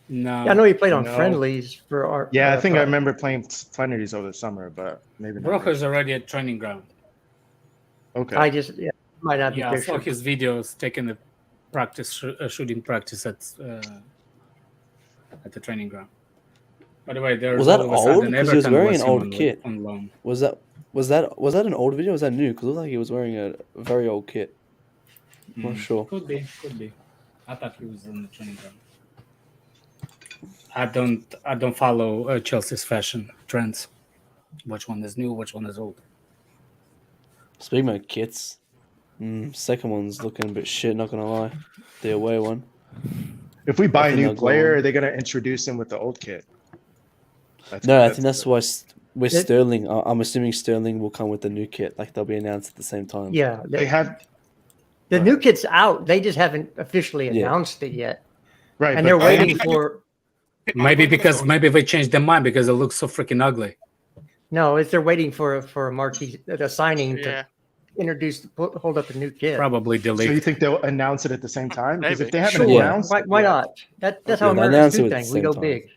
No. Yeah, I know he played on friendlies for our. Yeah, I think I remember playing friendlies over the summer, but maybe not. Broja's already at training ground. Okay. I might not be. Yeah, I saw his videos taking the shooting practice at the training ground. By the way, was that old? Because he was wearing an old kit. On loan. Was that an old video? Or was that new? Because it looked like he was wearing a very old kit. I'm not sure. Could be. I thought he was in the training ground. I don't follow Chelsea's fashion trends. Which one is new? Which one is old? Speaking of kits, second one's looking a bit shit. Not gonna lie, the away one. If we buy a new player, are they gonna introduce him with the old kit? I think that's why with Sterling. I'm assuming Sterling will come with the new kit. Like they'll be announced at the same time. Yeah, they have the new kit's out. They just haven't officially announced it yet. Right, and they're waiting for. Maybe they changed their mind because it looks so freaking ugly. No, they're waiting for a marquee, a signing to hold up the new kit. Probably delete. So you think they'll announce it at the same time? Because if they haven't sure. announced, why not? That's how Americans do things. We go big.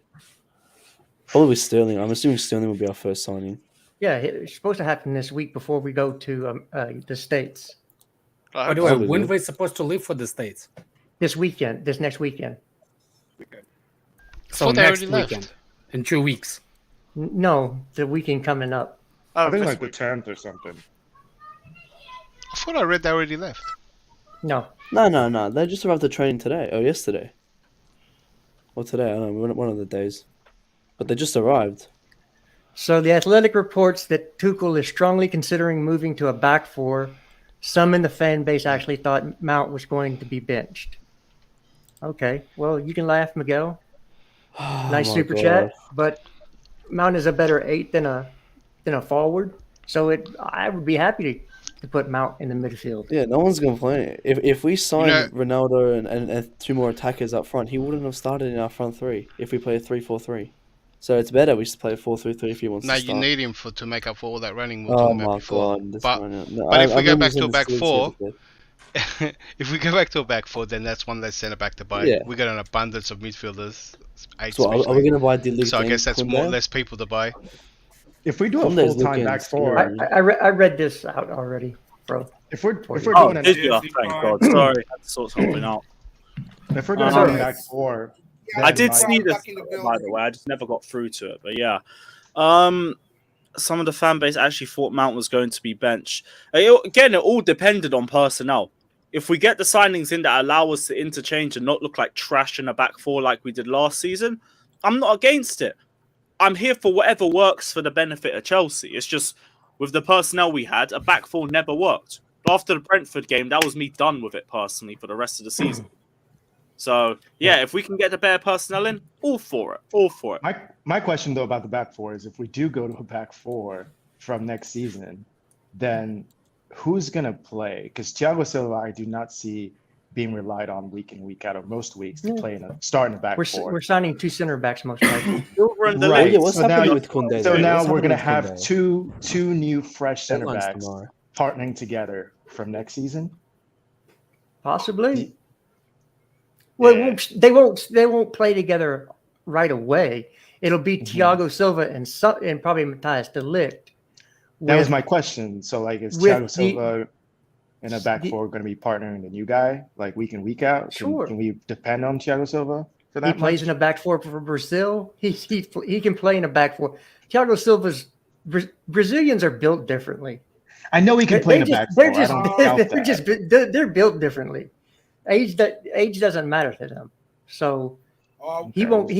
Probably Sterling. I'm assuming Sterling will be our first signing. Yeah, it's supposed to happen this week before we go to the States. By the way, when are we supposed to leave for the States? This next weekend. So next weekend, in 2 weeks. No, the weekend coming up. I think like the 10th or something. I thought I read they already left. No. They just arrived at training today or yesterday. Or today, I don't know, one of the days. But they just arrived. So the Athletic reports that Tuchel is strongly considering moving to a back four. Some in the fan base actually thought Mount was going to be benched. Okay, well, you can laugh, Miguel. Nice super chat, but Mount is a better 8 than a forward. So I would be happy to put Mount in the midfield. Yeah, no one's complaining. If we signed Ronaldo and 2 more attackers up front, he wouldn't have started in our front 3 if we play a 3-4-3. So it's better we just play a 4-3-3 if he wants to start. You need him to make up for all that running we were talking about before. God, but if we go back to a back 4, if we go back to a back 4, then that's one less centre back to buy. Yeah. We got an abundance of midfielders. 8 so are we going to buy Delict? So I guess that's less people to buy. If we do a full-time back 4, I read this out already, bro. If we're doing thank God. Sorry, I had to sort something out. If we're going to do a back 4. I did see this, by the way. I just never got through to it, but yeah. some of the fan base actually thought Mount was going to be benched. Again, it all depended on personnel. If we get the signings in that allow us to interchange and not look like trash in a back four like we did last season, I'm not against it. I'm here for whatever works for the benefit of Chelsea. It's just with the personnel we had, a back four never worked. After the Brentford game, that was me done with it personally for the rest of the season. So, yeah, if we can get the better personnel in, all for it. All for it. My question, though, about the back four is if we do go to a back four from next season, then who's going to play? Because Thiago Silva, I do not see being relied on week in, week out, or most weeks to play start in a back four. We're signing 2 center backs most likely. Right. Yeah, what's happening with Koundé? So now we're going to have two new fresh center backs partnering together from next season. Possibly. Well, they won't play together right away. It'll be Thiago Silva and probably Matthias de Ligt. That was my question. So, like, is Thiago Silva in a back four going to be partnering the new guy, like week in, week out? Sure. Can we depend on Thiago Silva for that? He plays in a back four for Brazil. He can play in a back four. Thiago Silva's Brazilians are built differently. I know he can play in a back four. They're built differently. Age doesn't matter to them. So he won't.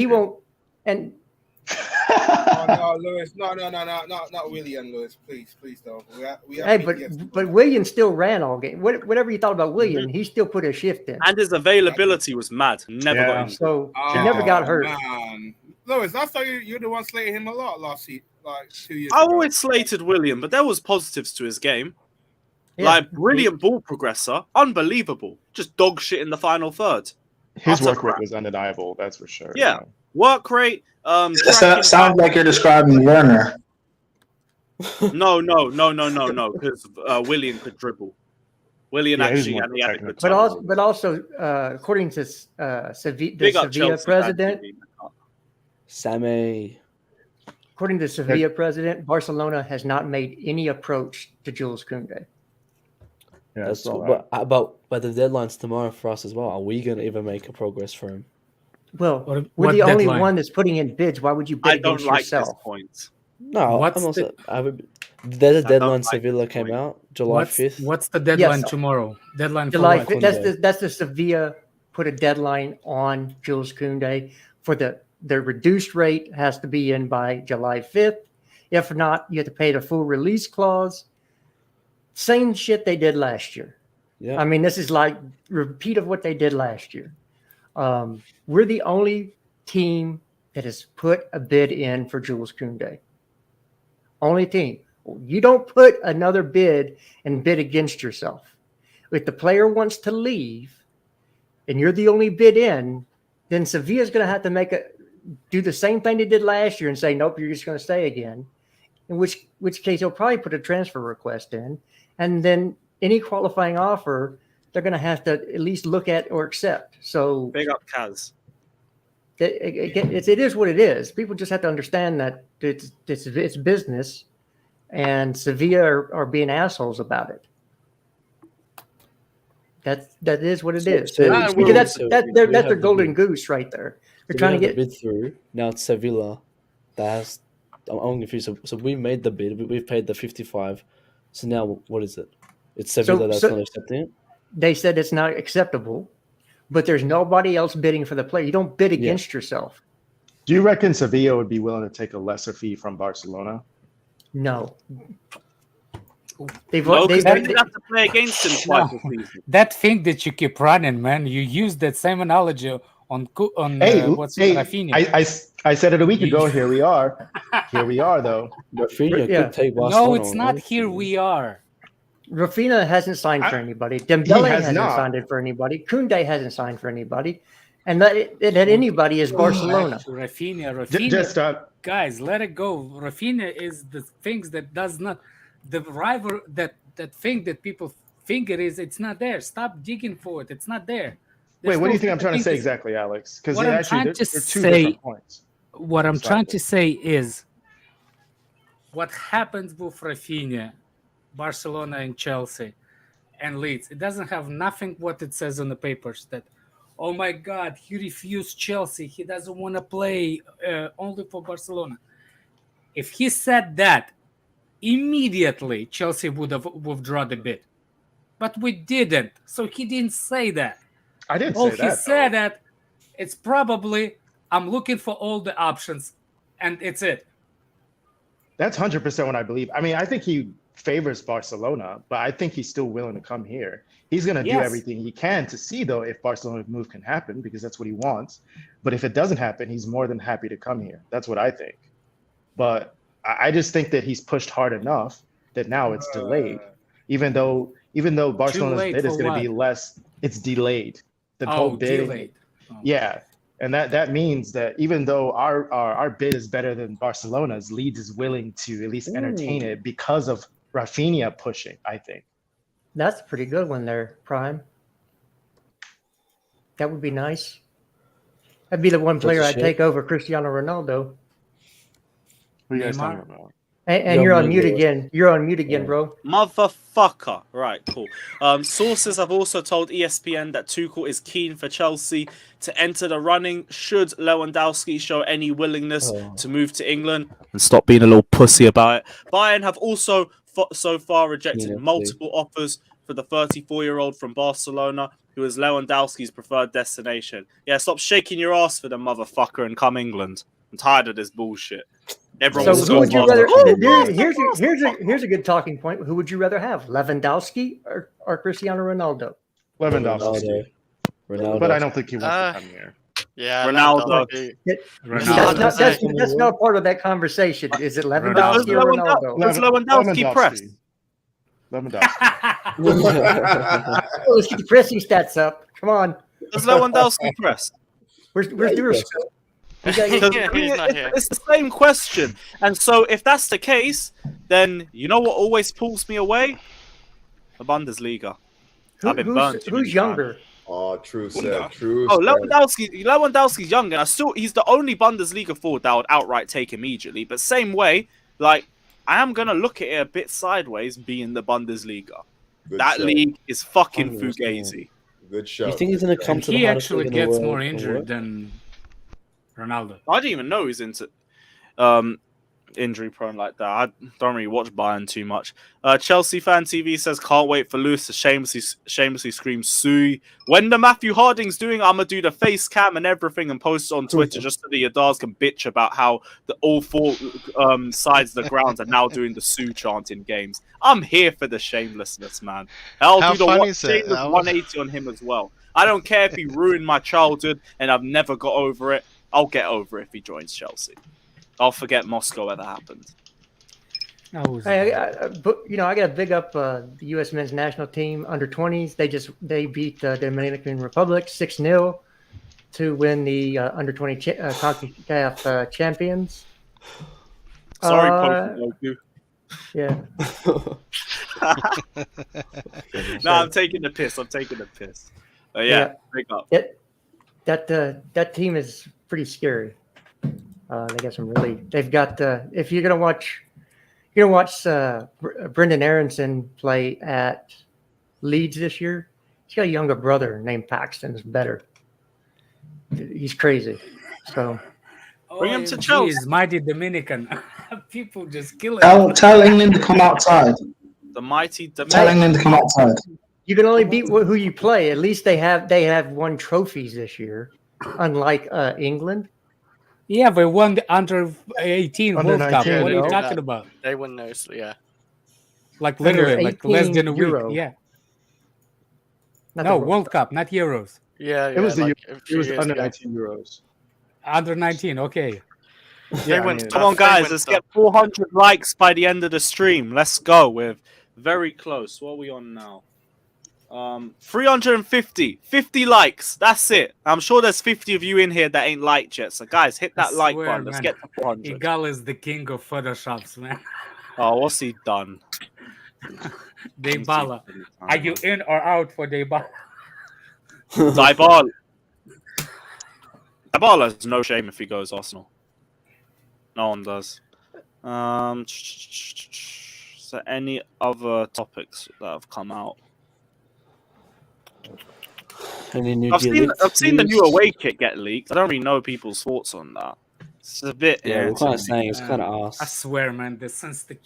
And no, Lewis, no, not William, Lewis, please don't. But William still ran all game. Whatever you thought about William, he still put a shift in. And his availability was mad. Never got injured. So he never got hurt. Man. Lewis, I thought you're the one slating him a lot last season, like 2 years I ago. always slated William, but there was positives to his game. Yeah. Like, brilliant ball progressor. Unbelievable. Just dog shit in the final third. His work rate was undeniable, that's for sure. Yeah. Work rate. Sounds like you're describing Werner. No, because William could dribble. William actually had a good time. But also, according to the Sevilla president, Sammy. According to Sevilla president, Barcelona has not made any approach to Jules Koundé. Yeah, that's cool. But the deadline's tomorrow for us as well. Are we going to even make a progress for him? Well, we're the only one that's putting in bids. Why would you bid against yourself? This point. No, there's a deadline. Sevilla came out July 5th. What's the deadline tomorrow? Deadline July 5th. That's the Sevilla put a deadline on Jules Koundé for the reduced rate has to be in by July 5th. If not, you have to pay the full release clause. Same shit they did last year. Yeah. I mean, this is like repeat of what they did last year. We're the only team that has put a bid in for Jules Koundé. Only team. You don't put another bid and bid against yourself. If the player wants to leave and you're the only bid in, then Sevilla's going to have to do the same thing they did last year and say, nope, you're just going to stay again. In which case he'll probably put a transfer request in, and then any qualifying offer they're going to have to at least look at or accept. So big up Kaz. It is what it is. People just have to understand that it's business, and Sevilla are being assholes about it. That is what it is. Because that's their golden goose right there. They're trying to get bid through. Now it's Sevilla. I'm confused. So we made the bid. We've paid the 55. So now what is it? It's Sevilla that's not accepting it. They said it's not acceptable, but there's nobody else bidding for the player. You don't bid against yourself. Do you reckon Sevilla would be willing to take a lesser fee from Barcelona? No. They have to play against him twice this season. That thing that you keep running, man, you use that same analogy on Rafinha. I said it a week ago. Here we are. Here we are, though. Rafinha could take Barcelona. No, it's not. Here we are. Rafinha hasn't signed for anybody. Dembele hasn't signed it for anybody. Koundé hasn't signed for anybody. And that anybody is Barcelona. Rafinha. Guys, let it go. Rafinha is the things that does not, the rival, that thing that people think it is, it's not there. Stop digging for it. It's not there. Wait, what do you think I'm trying to say exactly, Alex? Because actually, they're two different points. What I'm trying to say is what happens with Rafinha, Barcelona and Chelsea and Leeds, it doesn't have nothing what it says on the papers that, oh my God, he refused Chelsea. He doesn't want to play only for Barcelona. If he said that, immediately Chelsea would have withdrawn the bid. But we didn't. So he didn't say that. I didn't All say he that. said that it's probably I'm looking for all the options, and it's it. That's 100% what I believe. I mean, I think he favors Barcelona, but I think he's still willing to come here. He's going to do everything he can to see, though, if Barcelona's move can happen, because that's what he wants. But if it doesn't happen, he's more than happy to come here. That's what I think. But I just think that he's pushed hard enough that now it's delayed. Even though Barcelona's bid is going to be less, it's delayed. The whole bid. Delayed. Yeah. And that means that even though our bid is better than Barcelona's, Leeds is willing to at least entertain it because of Rafinha pushing, I think. That's a pretty good one there, Prime. That would be nice. That'd be the one player I'd take over Cristiano Ronaldo. What are you guys talking about? And you're on mute again. You're on mute again, bro. Motherfucker. Right, cool. Sources have also told ESPN that Tuchel is keen for Chelsea to enter the running should Lewandowski show any willingness to move to England and stop being a little pussy about it. Bayern have also so far rejected multiple offers for the 34-year-old from Barcelona, who is Lewandowski's preferred destination. Yeah, stop shaking your ass for the motherfucker and come England. I'm tired of this bullshit. Everyone so who would you rather? Here's a good talking point. Who would you rather have, Lewandowski or Cristiano Ronaldo? Lewandowski. Ronaldo. But I don't think he wants to come here. Yeah, Ronaldo. That's not part of that conversation. Is it Lewandowski or Ronaldo? Does Lewandowski press? Lewandowski. Let's get the pressing stats up. Come on. Does Lewandowski press? Where's the It's the same question. And so if that's the case, then you know what always pulls me away? The Bundesliga. I've been burnt. Who's younger? Oh, true said. True. Oh, Lewandowski's young, and he's the only Bundesliga forward that I would outright take immediately. But same way, like I am gonna look at it a bit sideways, being the Bundesliga. That league is fucking fugazi. Good show. You think he's gonna come to the He actually gets more injured than Ronaldo. I didn't even know he's into injury prone like that. I don't really watch Bayern too much. Chelsea Fan TV says can't wait for Lewis to shamelessly scream "Sui." When the Matthew Harding's doing, I'm gonna do the face cam and everything and post it on Twitter just so the Yadars can bitch about how all four sides of the ground are now doing the Sue chant in games. I'm here for the shamelessness, man. I'll do the shameless 180 on him as well. I don't care if he ruined my childhood and I've never got over it. I'll get over it if he joins Chelsea. I'll forget Moscow ever happened. Hey, I got to big up the U.S. men's national team under 20s. They beat the Dominican Republic 6-0 to win the under 20 CONCACAF champions. Sorry, Goku. Yeah. No, I'm taking the piss. Yeah, big up. That team is pretty scary. They got some really. They've got. If you're gonna watch Brendan Aronson play at Leeds this year. He's got a younger brother named Paxton. Is better. He's crazy. So bring him to Chelsea. He's mighty Dominican. People just kill him. Tell England to come outside. The mighty Dominican. Tell England to come outside. You can only beat who you play. At least they have won trophies this year, unlike England. Yeah, they won the under-18 World Cup. What are you talking about? They won those, yeah. Like literally, like less than a week. Yeah. No, World Cup, not Euros. Yeah, it was it was under 19 Euros. Under 19, okay. Yeah, come on, guys, let's get 400 likes by the end of the stream. Let's go. We're very close. What are we on now? 350 likes. That's it. I'm sure there's 50 of you in here that ain't liked yet. So guys, hit that like button. Let's get to 400. Igal is the king of photoshops, man. Oh, what's he done? Dybala. Are you in or out for Dybala? Dybala has no shame if he goes Arsenal. No one does. So any other topics that have come out? I've seen the new away kit get leaked. I don't really know people's thoughts on that. It's a bit. Yeah, we're kind of saying it's kind of arse. I swear, man. Since the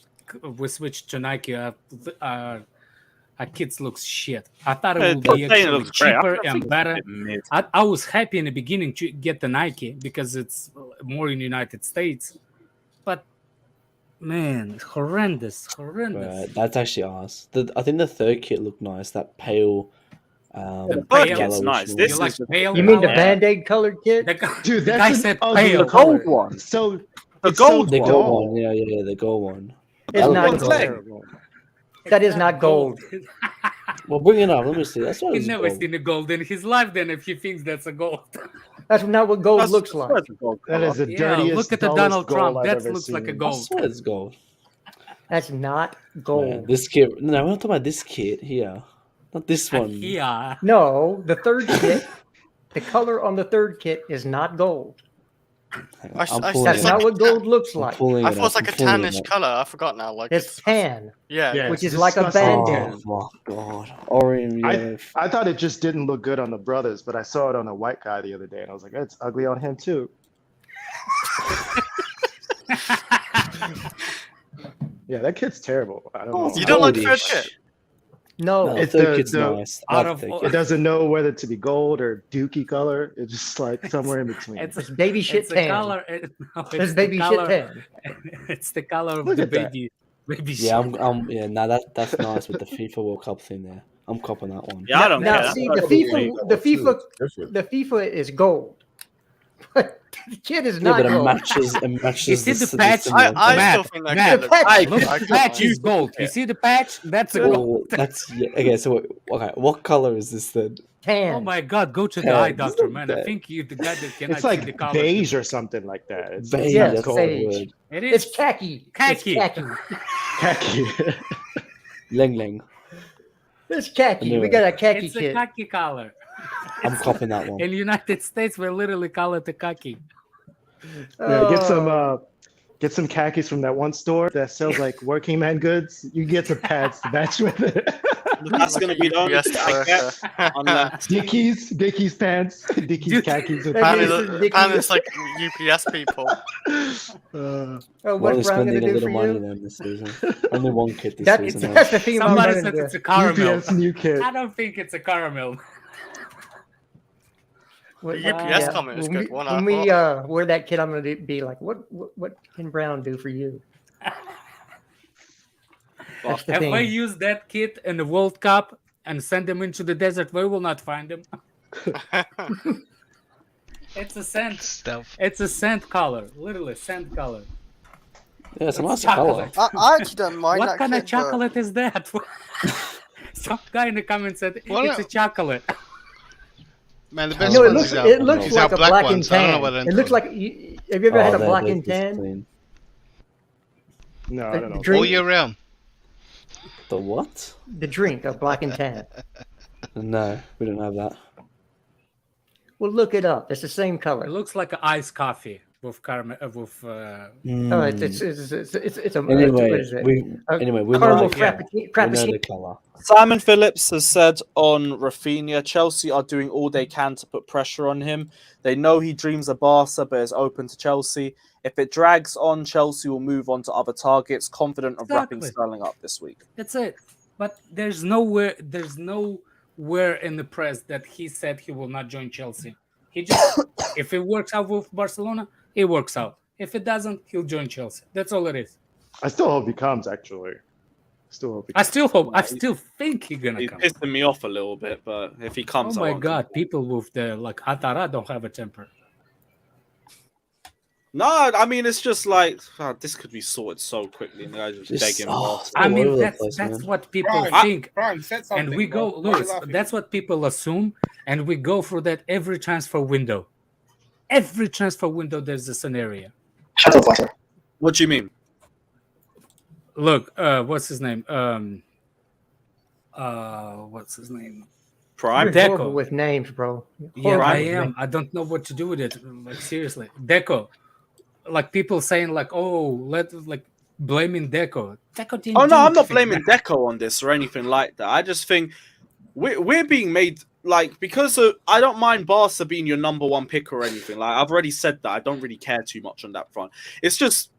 we switched to Nike, our kits looks shit. I thought it Yeah, would they're be saying it actually looks great. cheaper I think and it's a better. bit mid. I was happy in the beginning to get the Nike because it's more in the United States, but man, horrendous. That's actually ours. I think the third kit looked nice. That pale. The third pale- kit's nice. You This like is the pale You mean the color? Band-Aid colored kit? Dude, the that's guy an said ugly pale. the gold one. So The it's so gold The one. gold dull. one, yeah, the gold one. It's That not looks gold. nice. Terrible. That is not gold. Well, bring it up. Let me see. That's what He's it's never gold. seen a gold in his life. Then if he thinks that's a gold, That's not what gold looks like. That's the gold That is the yeah. dirtiest, Look at the dullest Donald gold Trump. I've That ever looks like a seen. I gold. swear it's gold. That's not Yeah, gold. this kit. No, we're not talking about this kit here. Not this one. Yeah. No, the third kit, the color on the third kit is not gold. Hang on, I- I'm I- pulling That's It's it not up. what gold looks I'm like. pulling I it thought it's up. like a I'm pulling it tannish up. color. I forgot now. Like It's tan, yeah. Yeah, which it's is like a disgusting Band-Aid. tan. Oh my god, Orion, yeah. I thought it just didn't look good on the brothers, but I saw it on a white guy the other day, and I was like, "That's ugly on him too." Yeah, that kid's terrible. I don't know. You don't like the goldish. third kit? No, No, It's third the- kit's the- nice. out Like of third all- It kit. doesn't know whether to be gold or dookie color. It's just like somewhere in between. it's baby shit It's a tan. color. No, It's it's baby the shit color. tan. It's the color of Look the at that. baby shit. Yeah, yeah. No, that's nice with the FIFA World Cup thing there. I'm copping that one. Yeah, I don't Now, care. see, That's the probably FIFA, Different. the FIFA is gold, but the kit is Yeah, not but it gold. matches. It matches. You see the patch? similar I thing. still Matt, think that Matt, kid looks the patch- Look, I the can't patch lie. is gold. You see the patch? That's a gold. Well, that's yeah. Okay, so okay, what color is this then? Tan. Oh my God! Go to the Tan. eye It's doctor, not man. I that. think you the guy that cannot It's see the like color. beige or something like that. It's Beige, Yeah, that's gold. the beige. word. It It's is khaki. khaki. It's khaki. Khaki. Leng Leng. It's khaki. Anyway. We got a khaki It's a kit. khaki color. I'm copping that one. In the United States, we literally call it the khaki. Yeah, Oh. get some khakis from that one store that sells like working man goods. You get some pads to match with it. That's gonna be the only Yes, thing I get. Unless Dickies pants, Dickies Dude. khakis. With That pads. is- Apparently it's like UPS people. Oh, We're what's only Brown spending gonna a do little for money you? then this season. Only one kit this That, season. that's the theme I'm Somebody running said to. it's a caramel. UPS new kit. I don't think it's a caramel. What- The UPS comment is when good. we, One when I we thought. wear that kit, I'm gonna be like, what can Brown do for you? That's the If I thing. use that kit in the World Cup and send them into the desert, we will not find them. It's a scent. Stuff. It's a scent color. Literally scent color. Yeah, it's a nice Chocolate. color. I actually don't mind What that kind kit, of chocolate is that? Some guy in the comments said Well, it's a chocolate. Man, the best No, it ones looks is it looks is like our a black and ones. I don't know tan. what It looks like. Have you ever had a black and that's tan? clean. No, I don't know. all Drink, year round. The what? the drink of black and tan. No, we don't have that. Well, look it up. It's the same It color. looks like an iced coffee with caramel. With Oh, Mm. it's a Anyway, what is it? we A anyway we know, caramel the, frappuccino. we know frappuccino. the color. Simon Phillips has said on Rafinha, Chelsea are doing all they can to put pressure on him. They know he dreams of Barca, but is open to Chelsea. If it drags on, Chelsea will move on to other targets, confident of wrapping Exactly. Sterling up this week. That's it. But there's nowhere in the press that he said he will not join Chelsea. He just if it works out with Barcelona, it works out. If it doesn't, he'll join Chelsea. That's all it is. I still hope he comes. Actually, still hope he I still hope. I he's- still think he's gonna He's come. pissing me off a little bit, but if he Oh comes, I my won't God! People with the like Atara don't have a temper. No, I mean it's just like this could be sorted so quickly. And I just Just- beg him oh, off. I all over mean, the that's place, that's man. what people Brian, think, Brian, said something. and we go, bro. Why are you Lewis. laughing? That's what people assume, and we go through that every transfer window. Every transfer window, there's a scenario. Shut up, Foster. What do you mean? Look, what's his name? What's his name? Prime? You're Deco. horrible with names, bro. Yeah, Horrible I with am. names. I don't know what to do with it. Like seriously, Deco. Like people saying, like, oh, like blaming Deco. Deco didn't. Oh do no, I'm not anything. blaming Deco on this or anything like that. I just think we're being made like because of, I don't mind Barca being your number one pick or anything. Like I've already said that I don't really care too much on that front. It's just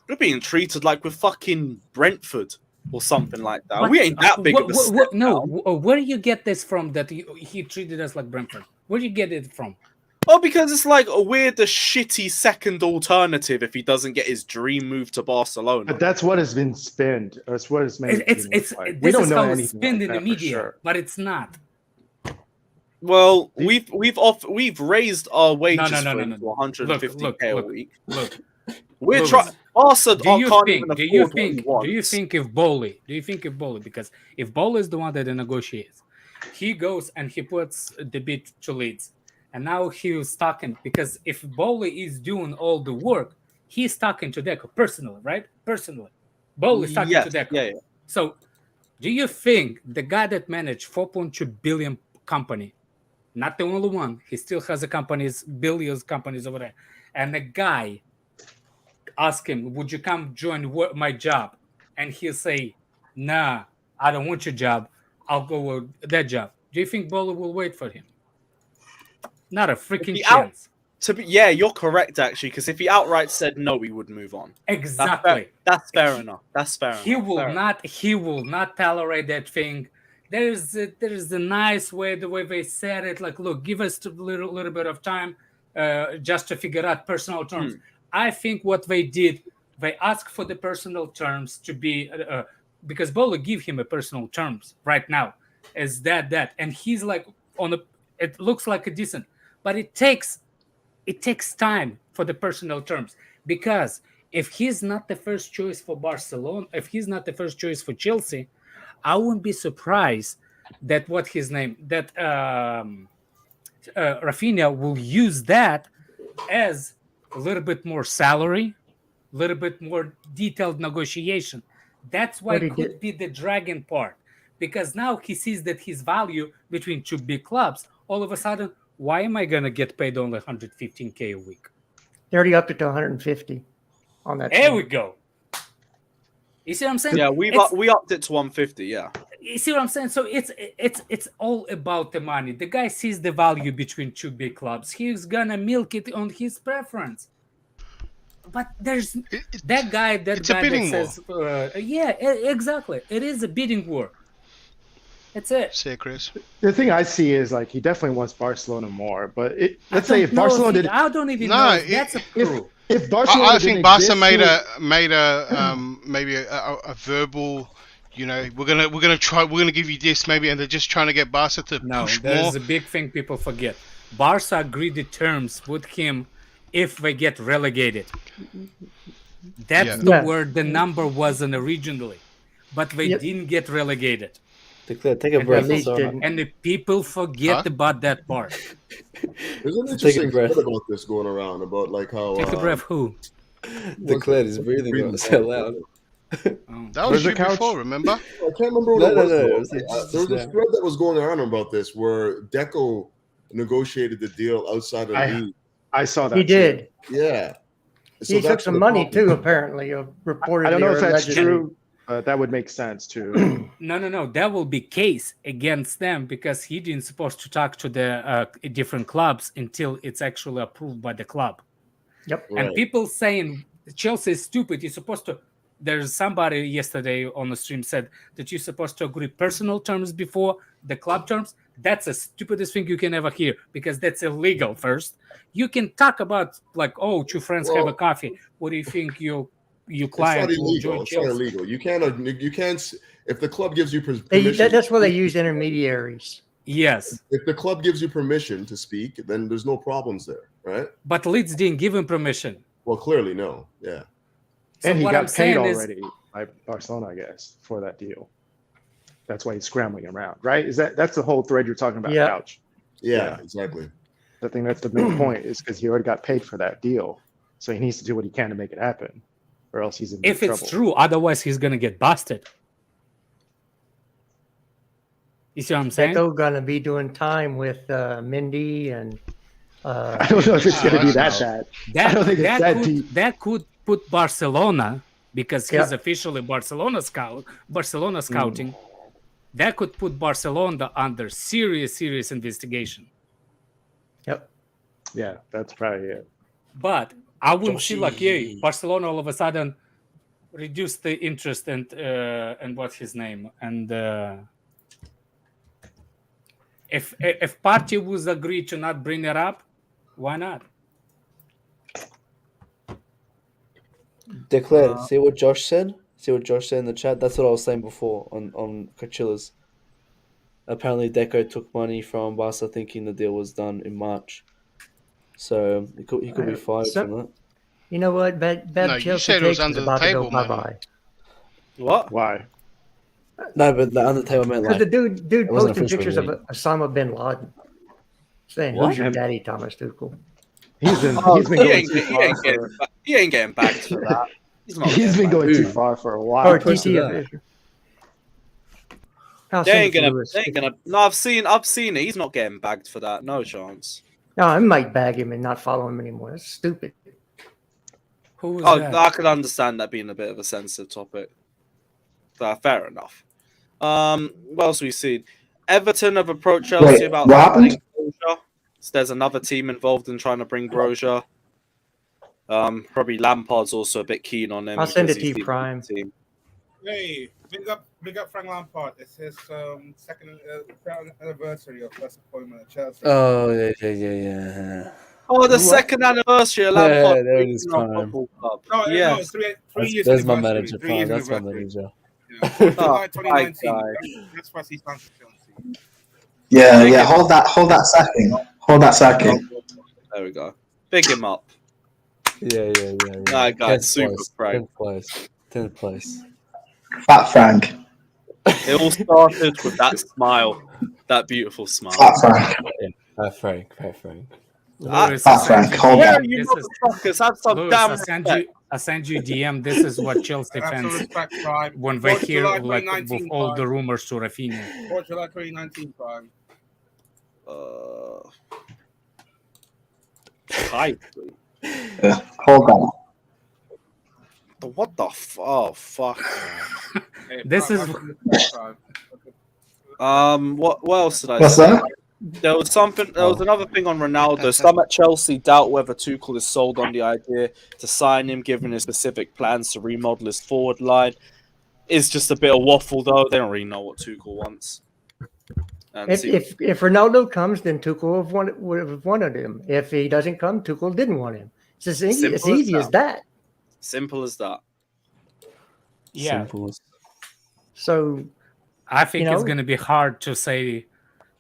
We're being treated like we're fucking Brentford or something like that. We ain't that big of a step where do you get this from that he treated us like Brentford? Where do you get it from? Oh, because it's like we're the shitty second alternative if he doesn't get his dream move to Barcelona. But that's what has been spinned. That's what it's made. We don't know anything spinned in the media, but it's not. Well, we've raised our wages to 150k a week. Look, we're trying. Also, do you think if Bowley, because if Bowley is the one that negotiates, he goes and he puts the bid to Leeds, and now he's talking because if Bowley is doing all the work, he's talking to Deco personally, right? Personally, Bowley's talking to Deco. Yeah. So, do you think the guy that managed 4.2 billion company, not the only one, he still has a billions companies over there, and the guy ask him, would you come join my job? And he'll say, nah, I don't want your job. I'll go with that job. Do you think Bowley will wait for him? Not a freaking chance. You're correct, actually, because if he outright said no, he would move on. Exactly. That's fair enough. That's fair He enough. He will not tolerate that thing. There's a nice way, the way they said it, like, look, give us a little bit of time just to figure out personal terms. I think what they did, they asked for the personal terms to be, because Bowley give him a personal terms right now, as that, and he's like it looks like a decent, but it takes time for the personal terms, because if he's not the first choice for Barcelona, if he's not the first choice for Chelsea, I wouldn't be surprised that Rafinha will use that as a little bit more salary, a little bit more detailed negotiation. That's why it could be the dragon part, because now he sees that his value between two big clubs, all of a sudden, why am I going to get paid only 115k a week? They already upped it to 150 on that. There we go. You see what I'm saying? Yeah, we upped it to 150. Yeah. You see what I'm saying? So it's all about the money. The guy sees the value between two big clubs. He's gonna milk it on his preference. But there's that guy that says, exactly. It is a bidding war. That's it. Say, Chris. The thing I see is like he definitely wants Barcelona more, but let's say if Barcelona did, I don't even know if that's a proof. If Barcelona, I think Barca made a maybe a verbal. You know, we're gonna give you this maybe, and they're just trying to get Barca to push more. There's a big thing people forget. Barca agreed the terms with him if they get relegated. That's where the number wasn't originally, but they didn't get relegated. Take a breath. And the people forget about that part. There's an interesting thread about this going around about like how. Take a breath. Who? Declare is breathing so loud. That was you before, remember? I can't remember what it was. There was a thread that was going on about this where Deco negotiated the deal outside of the league. I saw that. He did. Yeah. He took some money too, apparently. Reportedly, I don't know if that's true. That would make sense too. No. That will be case against them because he didn't supposed to talk to the different clubs until it's actually approved by the club. Yep. And people saying Chelsea is stupid. You're supposed to. There's somebody yesterday on the stream said that you're supposed to agree personal terms before the club terms. That's the stupidest thing you can ever hear because that's illegal. First, you can talk about like, oh, two friends have a coffee. What do you think your client will join Chelsea? It's not illegal. You can't. If the club gives you permission, that's where they use intermediaries. Yes. If the club gives you permission to speak, then there's no problems there, right? But Leeds didn't give him permission. Well, clearly, no. Yeah. So and he got paid already by Barcelona, I guess, for that deal. That's why he's scrambling around, right? That's the whole thread you're talking about, Couch? Yeah, exactly. I think that's the main point is because he already got paid for that deal. So he needs to do what he can to make it happen, or else he's in big trouble. If it's true, otherwise he's going to get busted. You see what I'm saying? They're going to be doing time with Mindy and... I don't know if it's going to be that bad. I don't think it's that deep. That could put Barcelona, because he's officially Barcelona scouting, that could put Barcelona under serious investigation. Yep. Yeah, that's probably it. But I wouldn't feel like, Barcelona all of a sudden reduce the interest and what's his name, and if party was agreed to not bring it up, why not? Declare. See what Josh said. See what Josh said in the chat. That's what I was saying before on Coachillas. Apparently, Deco took money from Barca thinking the deal was done in March. So he could be fired from that. You know what? Bad No, Chelsea you said it was takes is under the about to go table money. bye-bye. What? Why? No, but the under the table meant Because like the dude it wasn't posting official pictures of yet. Osama bin Laden, saying, What? "Who's your daddy, Thomas Tuchel?" He's been He ain't getting bagged for that. He's been going too far for a while. Or TT official. They ain't gonna. No, I've seen it. He's not getting bagged for that. No chance. No, I might bag him and not follow him anymore. That's stupid. Who was Oh, that? I could understand that being a bit of a sensitive topic. Fair enough. What else we seen? Everton have approached Chelsea about signing Broja. So there's another team involved in trying to bring Broja. Probably Lampard's also a bit keen on him. I'll send it because to you, Prime. Hey, big up Frank Lampard. It's his second anniversary of first appointment at Chelsea. Oh yeah. Oh, the second anniversary of Lampard. Yeah, there it is, Prime. Football club. No, Yes. no, three years. There's my anniversary, manager, 3 Prime. years That's my anniversary. manager. July 2019. guy. That's why he signed for Chelsea. Yeah. Hold that sacking. There we go. Big him up. Yeah. That guy's super frank. 10th place. Fat Frank. It all started with that smile, that beautiful smile. Fat Frank. Yeah, Frank. Lewis, Fat Frank. Hold Yeah, on. you motherfuckers have some Lewis, damn I send you DM. This is what Chelsea fans when they hear like with all the rumors to Rafinha. Or July 2019 Prime. Hi. Hold on. What the oh fuck. This is what else did I What's say? that? There was another thing on Ronaldo. Some at Chelsea doubt whether Tuchel is sold on the idea to sign him, given his specific plans to remodel his forward line. It's just a bit of waffle, though. They don't really know what Tuchel wants. If Ronaldo comes, then Tuchel would have wanted him. If he doesn't come, Tuchel didn't want him. It's as easy as that. Simple as that. Yeah. Simple as... So, I think it's going to be hard to say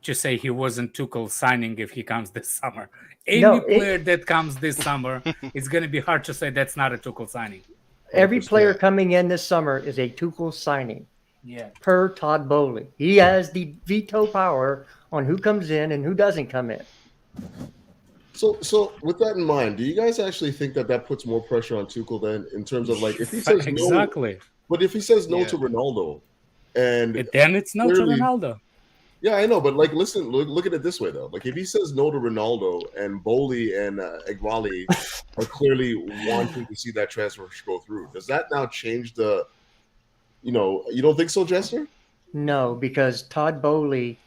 he wasn't Tuchel signing if he comes this summer. Any player that comes this summer, it's going to be hard to say that's not a Tuchel signing. Every player coming in this summer is a Tuchel signing. Yeah. Per Todd Bowley. He has the veto power on who comes in and who doesn't come in. So with that in mind, do you guys actually think that puts more pressure on Tuchel then in terms of like if he says exactly. No, but if he says no to Ronaldo, and then it's no to Ronaldo. Yeah, I know, but like, listen, look at it this way though. Like, if he says no to Ronaldo, and Bowley and Eghbali are clearly wanting to see that transfer go through, does that now change the? You don't think so, Jester? No, because Todd Bowley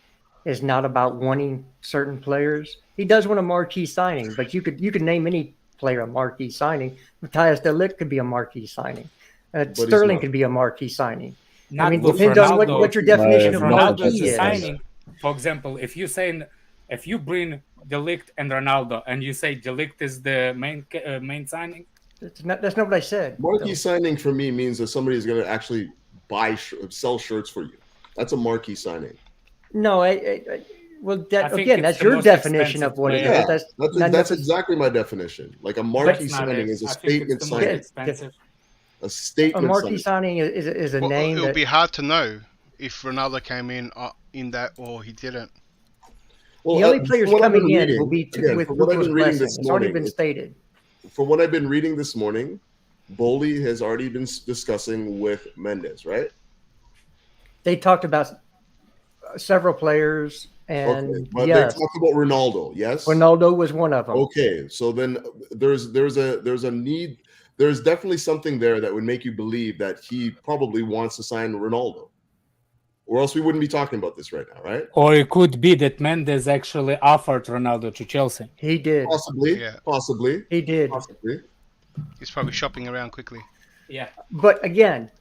is not about wanting certain players. He does want a marquee signing, but you could name any player a marquee signing. Matthias de Ligt could be a marquee signing. Sterling could be a marquee signing. Not I mean, depends on what your definition of marquee is. Signing. For example, if you bring de Ligt and Ronaldo, and you say de Ligt is the main signing, that's not what I said. Marquee signing for me means that somebody is going to actually sell shirts for you. That's a marquee signing. No, again, that's your definition of what it is. That's exactly my definition. Like a marquee signing is a statement signing. A statement. A marquee signing is a name. It would be hard to know if Ronaldo came in that or he didn't. Well, the only players coming in will be with Tuchel's blessing. It's already been stated. From what I've been reading this morning, Bowley has already been discussing with Mendes, right? They talked about several players, and but they talked about Ronaldo. Yes, Ronaldo was one of them. Okay, so then there's a need. There's definitely something there that would make you believe that he probably wants to sign Ronaldo, or else we wouldn't be talking about this right now, right? Or it could be that Mendes actually offered Ronaldo to Chelsea. He did. Possibly. He did. Possibly. He's probably shopping around quickly. Yeah. But again,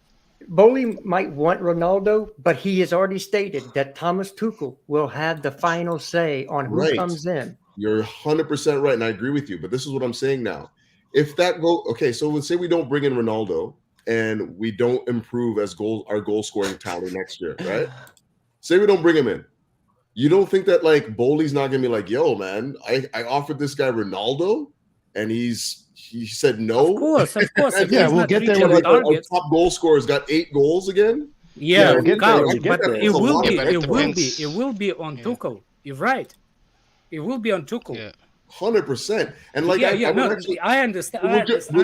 Bowley might want Ronaldo, but he has already stated that Thomas Tuchel will have the final say on who comes in. You're 100% right, and I agree with you. But this is what I'm saying now. If that okay, so let's say we don't bring in Ronaldo and we don't improve as our goal scoring tally next year, right? Say we don't bring him in. You don't think that like Bowley's not gonna be like, yo, man, I offered this guy Ronaldo and he said no. Of course. Yeah, we'll get there. Like our top goal scorer's got 8 goals again. Yeah, we'll get there. We'll but get there. it will be. but It will be on Tuchel. You're right. It will be on Tuchel. Yeah. 100%. And like I understand.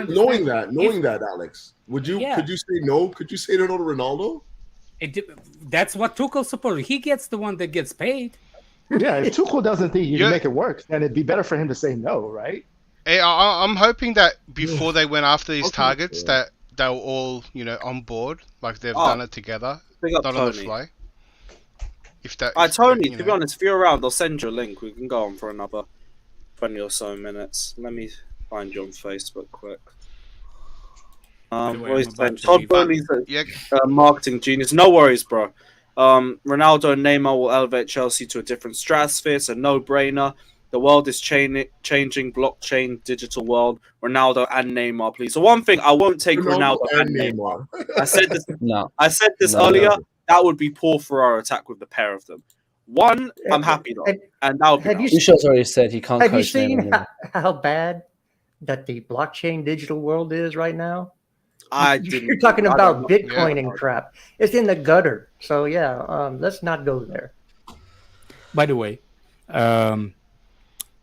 Knowing that, Alex, could you say no? Could you say no to Ronaldo? That's what Tuchel's supposed. He gets the one that gets paid. Yeah, if Tuchel doesn't think you can make it work, then it'd be better for him to say no, right? Hey, I'm hoping that before they went after these targets, that they were all, on board, like they've done it together, not on the fly. Tony, to be honest, if you're around, I'll send you a link. We can go on for another 20 or so minutes. Let me find you on Facebook quick. Todd Bowley's a marketing genius. No worries, bro. Ronaldo and Neymar will elevate Chelsea to a different stratosphere. It's a no-brainer. The world is changing, blockchain, digital world. Ronaldo and Neymar, please. So one thing, I won't take Ronaldo and Neymar. I said this. I said this earlier. No. That would be poor for our attack with the pair of them. One, I'm happy though, and that would be. Tuchel's already said he can't. Have you seen how bad that the blockchain digital world is right now? You're talking about Bitcoin and crap. It's in the gutter. So let's not go there. By the way,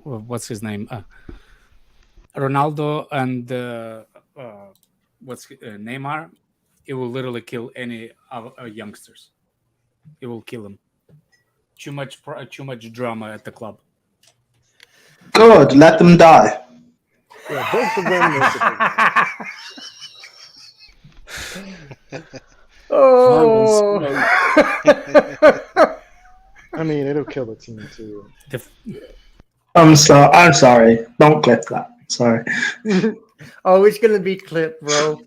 what's his name? Ronaldo and Neymar. It will literally kill any youngsters. It will kill them. Too much drama at the club. Good, let them die. Yeah, both of them. Oh. I mean, it'll kill the team too. I'm sorry. Don't clip that. Sorry. Oh, it's gonna be clipped, bro.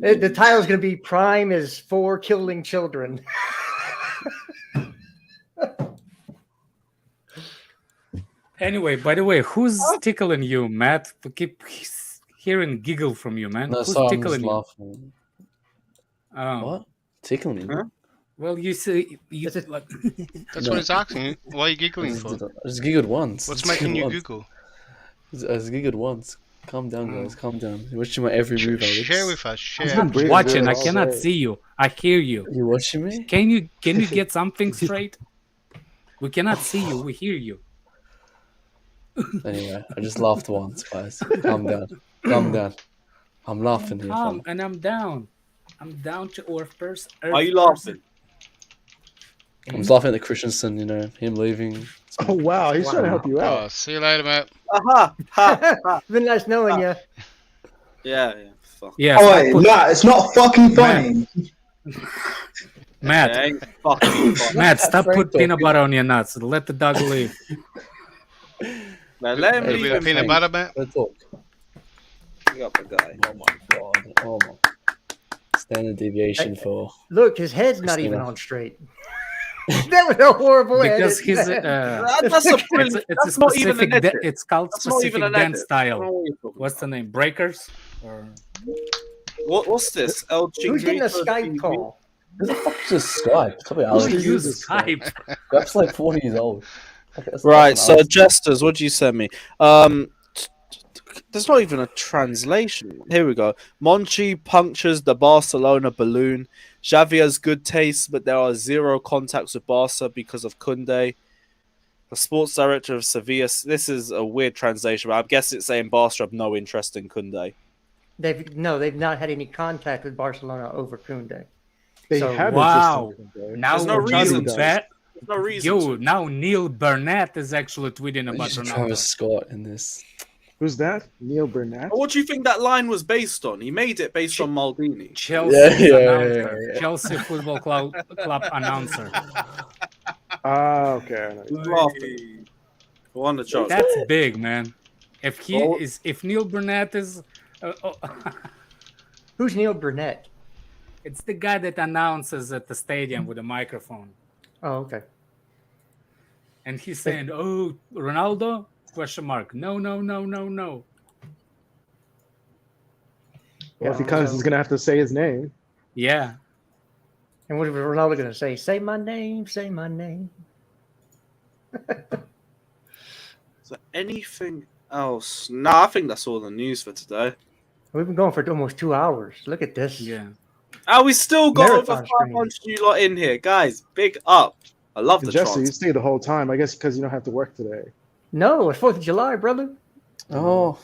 The title's gonna be "Prime is for killing children." Anyway, by the way, who's tickling you, Matt? We keep hearing giggle from you, man. No, who's sorry, tickling you? Laughing. What? Tickling me? Huh? Well, you see, that's what he's asking. Why are you giggling for? I just giggled once. What's making you giggle? I just giggled once. Calm down, guys. Calm down. You're watching my every move, Alex. Share with us. Share. I'm watching. I cannot see you. I hear you. You watching me? Can you get something straight? We cannot see you. We hear you. Anyway, I just laughed once, guys. Calm down. Calm down. I'm laughing here. And I'm down. I'm down to earth person. Are you laughing? I'm just laughing at the Christensen, him leaving. Oh, wow. He's trying to help you out. Oh, see you later, mate. Been nice knowing you. Yeah. Fuck. Yeah. Oh, Matt, it's not fucking funny. Matt, Matt, stop putting peanut butter on your nuts. Let the dog leave. Man, let him leave him. Peanut butter, man. Let's talk. Pick up the guy. Oh my god. Oh my. Standard deviation for. Look, his head's not even on straight. That was a horrible head. Because he's that's a brilliant. It's a specific. It's called specific dance style. What's the name? Breakers? Or what's this? Who's getting a Skype call? Who the fuck is Skype? Probably Alex. Who uses Skype? That's like 40 years old. Right. So, Jesters, what did you send me? There's not even a translation. Here we go. Monchi punctures the Barcelona balloon. Xavi has good taste, but there are 0 contacts with Barca because of Koundé. The sports director of Sevilla. This is a weird translation, but I guess it's saying Barca have no interest in Koundé. They've not had any contact with Barcelona over Koundé. They have wow. Now there's no reason. There's no reason. Yo, now Neil Burnett is actually tweeting about Ronaldo. Travis Scott in this. Who's that? Neil Burnett? What do you think that line was based on? He made it based on Maldini. Chelsea announcer. Chelsea Football Club announcer. Okay. That's big, man. If Neil Burnett is Who's Neil Burnett? It's the guy that announces at the stadium with a microphone. Oh, okay. And he's saying, "Oh, Ronaldo?" Question mark. No, no, no, no, no. Well, if he comes, he's gonna have to say his name. Yeah. And what is Ronaldo gonna say? Say my name. Say my name. Is there anything else? Nah, I think that's all the news for today. We've been going for almost 2 hours. Look at this. Yeah. Oh, we still got over Marathon stream. 500 you lot in here, guys. Big up. I love the Jesse, you trans. stayed the whole time. I guess because you don't have to work today. No, it's 4th of July, brother. Oh,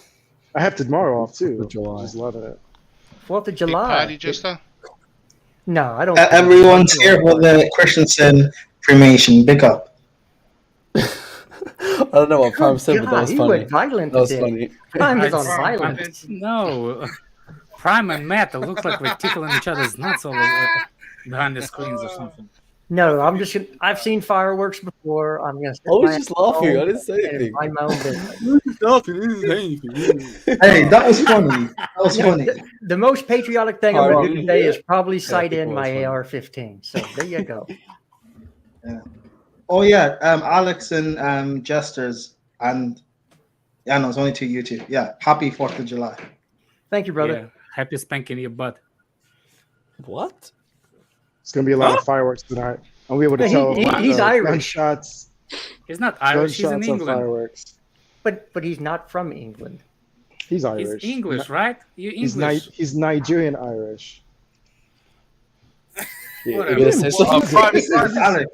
I have tomorrow off too. 4th of July. Just loving it. 4th of Big July. party, Jester. No, I don't. Everyone's here for the Christensen cremation. Big up. I don't know what Prime said, but that was he funny. went violent That was today. funny. Prime is on violence. No. Prime and Matt, it looks like we're tickling each other's nuts all behind the screens or something. No, I'm just gonna, I've seen fireworks before. I'm gonna. I was just laughing. I didn't say and anything. mind my own business. Hey, that was funny. That was funny. The most patriotic thing I'm gonna do today is probably Yeah, I sight think in it my was AR-15. So there you go. Oh yeah, Alex and Jesters and no, it's only to you two. Yeah, happy 4th of July. Thank you, brother. Yeah. Happy spanking your butt. What? It's gonna be a lot of fireworks tonight. I'll be able to tell. He's Irish. Gunshots. He's not Irish. He's in Gunshots on England. fireworks. But he's not from England. He's Irish. He's English, right? You He's English. He's Nigerian Irish. Whatever. You're gonna say something?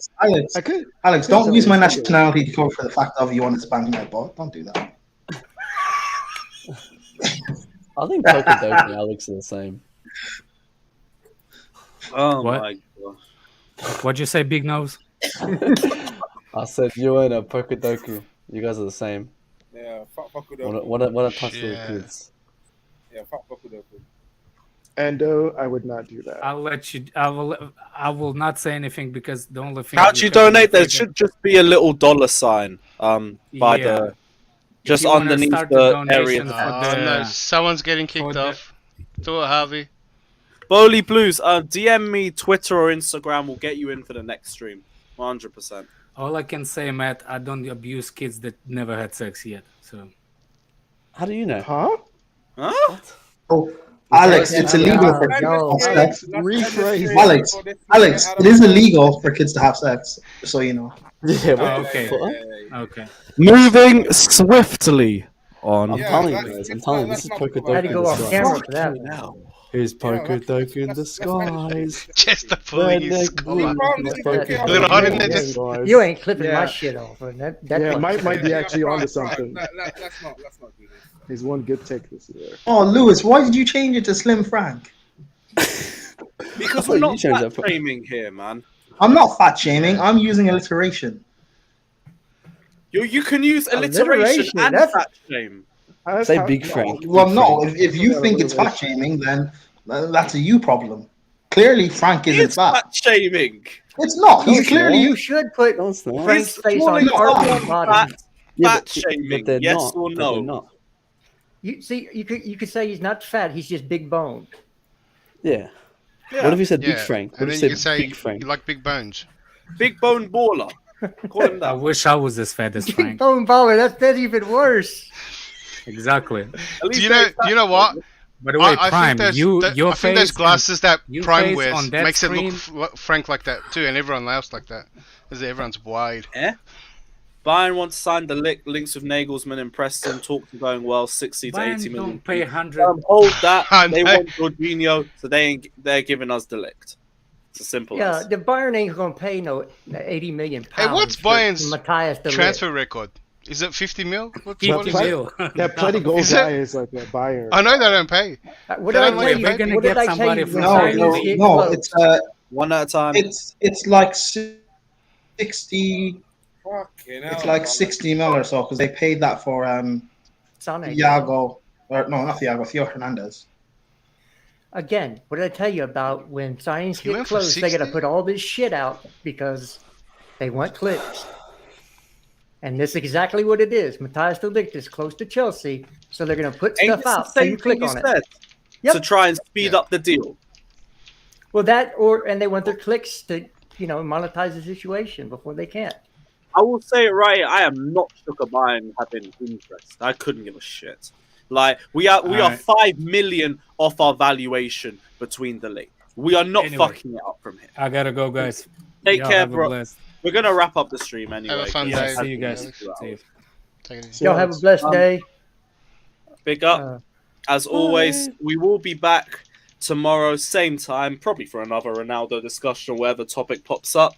Alex, don't use my nationality to cover for the fact of you want to spank my butt. Don't do that. I think Poker Doke and Alex are the same. Oh What? my god. What'd you say, Big Nose? I said you and Poker Doku. You guys are the same. Yeah, fuck Wanna touch little Yeah. kids. Yeah, fuck Bokudoku. Endo, I would not do that. I'll let you. I will not say anything because the only thing. How'd you donate? There should just be a little dollar sign by Yeah. the just you wanna underneath start the the donation area. for the- No, someone's getting kicked the- off. Do it, Harvey. Bowley Blues, DM me Twitter or Instagram. We'll get you in for the next stream. 100%. All I can say, Matt, I don't abuse kids that never had sex yet. So. How do you know? Huh? Huh? Oh, Alex, it's illegal for kids no. to have sex. Rephrase. Alex, it is illegal for kids to have sex. Just so you know. Yeah, what Oh, the okay. fuck? Okay. Moving swiftly on. I'm telling you guys. I'm telling you, this is Poker I had Doku to go in off disguise. camera for that. Here's Poker Doku in disguise. Just the police. Redneck blue. Little hot in there, just- You ain't clipping Yeah. my shit off. And that Yeah, fucks- might be actually onto something. Let's not do this. He's one good take this year. Oh, Lewis, why did you change it to Slim Frank? Because Oh, we're you not changed fat that. shaming here, man. I'm not fat shaming. I'm using alliteration. You can use alliteration Alliteration, and that's- fat shame. Say Big Frank. Well, Big no. Frank. If you think it's fat shaming, then that's a you problem. Clearly, Frank isn't It's fat. fat shaming. It's not. You He's clearly. you should put No, it's not. Frank's It's face calling on Cartman's someone body. fat, Yeah, fat shaming. they're Yes not. or But they're no? not. You see, you could say he's not fat. He's just big boned. Yeah. Yeah. What if you said Big Yeah. Frank? What And if then you you said can say Big Frank? you like big bones. Big bone baller. Call him I that. wish I was as fat as Big Frank. bone baller. That's even worse. Exactly. At Do least you know? say Do you know what? By the way, I Prime, think there's, your I think there's face glasses that your Prime face wears on that makes it look screen- Frank like that too, and everyone else like that. Because everyone's wide. Eh? Bayern wants to sign the links with Nagelsmann and Preston. Talks are going well. 60 to 80 Bayern million. don't pay 100. Hold that. I They know. want Jorginho, so they're giving us Delict. It's as simple Yeah, as. the Bayern ain't gonna pay no 80 million pounds. Hey, what's for Bayern's Matthias de Ligt. transfer record? Is it 50 mil? What 50 is it? mil. That plenty goal Is it? guy is like a buyer. I know they don't pay. What They did I don't tell like you? they're gonna What did get I tell somebody you? from No, Bayern. no. It's One at a time. it's like 60. Fucking hell. It's like 60 mil or so because they paid that for Sonic. Thiago. Or no, not Thiago. Theo Hernandez. Again, what did I tell you about when signings He get went for close? They got to 60? put all this shit out because they want clicks. And this is exactly what it is. Matthias de Ligt is close to Chelsea, so they're going to put Ain't stuff this the out. So same you click thing on you it. said? Yep. To try and speed up the deal. Well, and they want their clicks to, monetize the situation before they can't. I will say it right. I am not shook at buying having interest. I couldn't give a shit. Like we are 5 million off our valuation between the league. We are not fucking it up from here. I gotta go, guys. Take Y'all care, have a bro. blessed. We're gonna wrap up the stream anyway. Have a fun Yeah, day. see you guys. See you. Take it easy. Y'all have a blessed day. Big up. As always, we will be back tomorrow, same time, probably for another Ronaldo discussion or whatever topic pops up.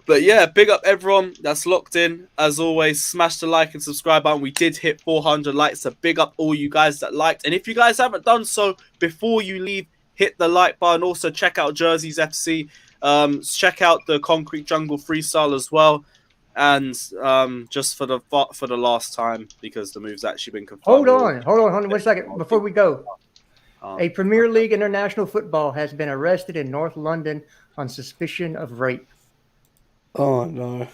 But yeah, big up everyone that's locked in. As always, smash the like and subscribe button. We did hit 400 likes, so big up all you guys that liked. And if you guys haven't done so, before you leave, hit the like button. Also, check out Jerseys FC. Check out the Concrete Jungle Freestyle as well. And just for the last time, because the move's actually been confirmed. Hold on 1 second before we go. A Premier League international football has been arrested in North London on suspicion of rape. Oh no!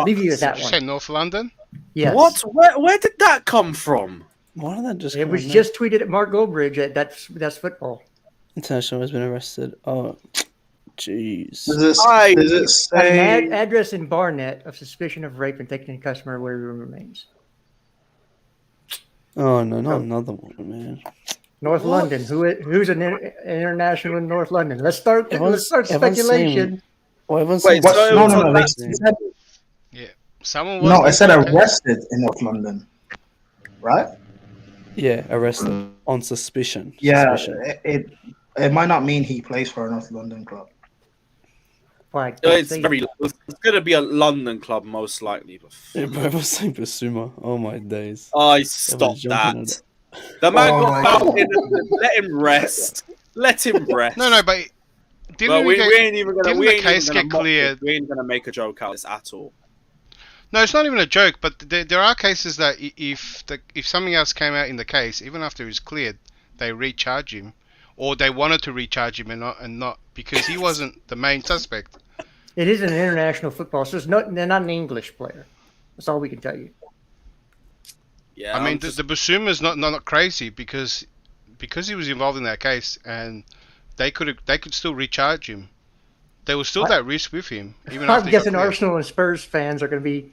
Leave you with that Did you one. say North London? Yes. What? Where did that come from? Why did that just? It was just tweeted at Mark Goldbridge at that's football. International has been arrested. Oh, jeez. Does it say An address in Barnet of suspicion of rape and taking a customer where he remains. Oh no, not another one, man. North London. Who's an international in North London? Let's start speculation. Everyone's Wait, no. Yeah, someone was. No, it said arrested in North London, right? Yeah, arrested on suspicion. Yeah, Suspicion. it might not mean he plays for a North London club. It's going to be a London club, most likely. Yeah, bro, everyone's saying Basuma. Oh my days. I stop that. The man got fouled in. Let him rest. Let him rest. No, but we ain't even gonna. We the ain't case even get gonna cleared? We ain't gonna make a joke out of this at all. No, it's not even a joke. But there are cases that if something else came out in the case, even after he's cleared, they recharge him, or they wanted to recharge him and not because he wasn't the main suspect. It is an international football, so they're not an English player. That's all we can tell you. Yeah, I mean, the Basuma's not crazy because he was involved in that case, and they could still recharge him. There was still that risk with him. Even I'm guessing Arsenal and Spurs fans are going to be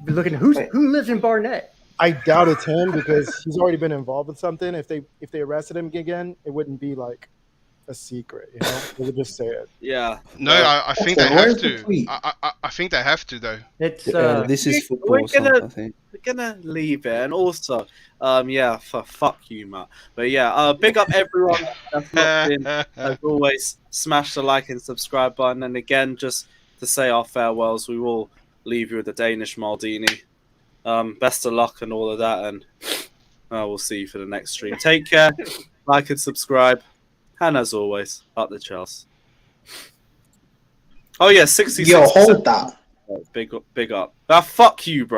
looking who lives in Barnet. I doubt it's him because he's already been involved with something. If they arrested him again, it wouldn't be like a secret, they would just say it. Yeah. No, I think they have to. I think they have to though. It's this is football. I think we're gonna leave it, and also, fuck you, Matt. But yeah, big up everyone that's locked in. As always, smash the like and subscribe button, and again, just to say our farewells, we will leave you with the Danish Maldini. Best of luck and all of that, and we'll see you for the next stream. Take care, like and subscribe. And as always, up the Chelsea. Oh yeah, 66. Yo, hold that. Big up. Fuck you, bro.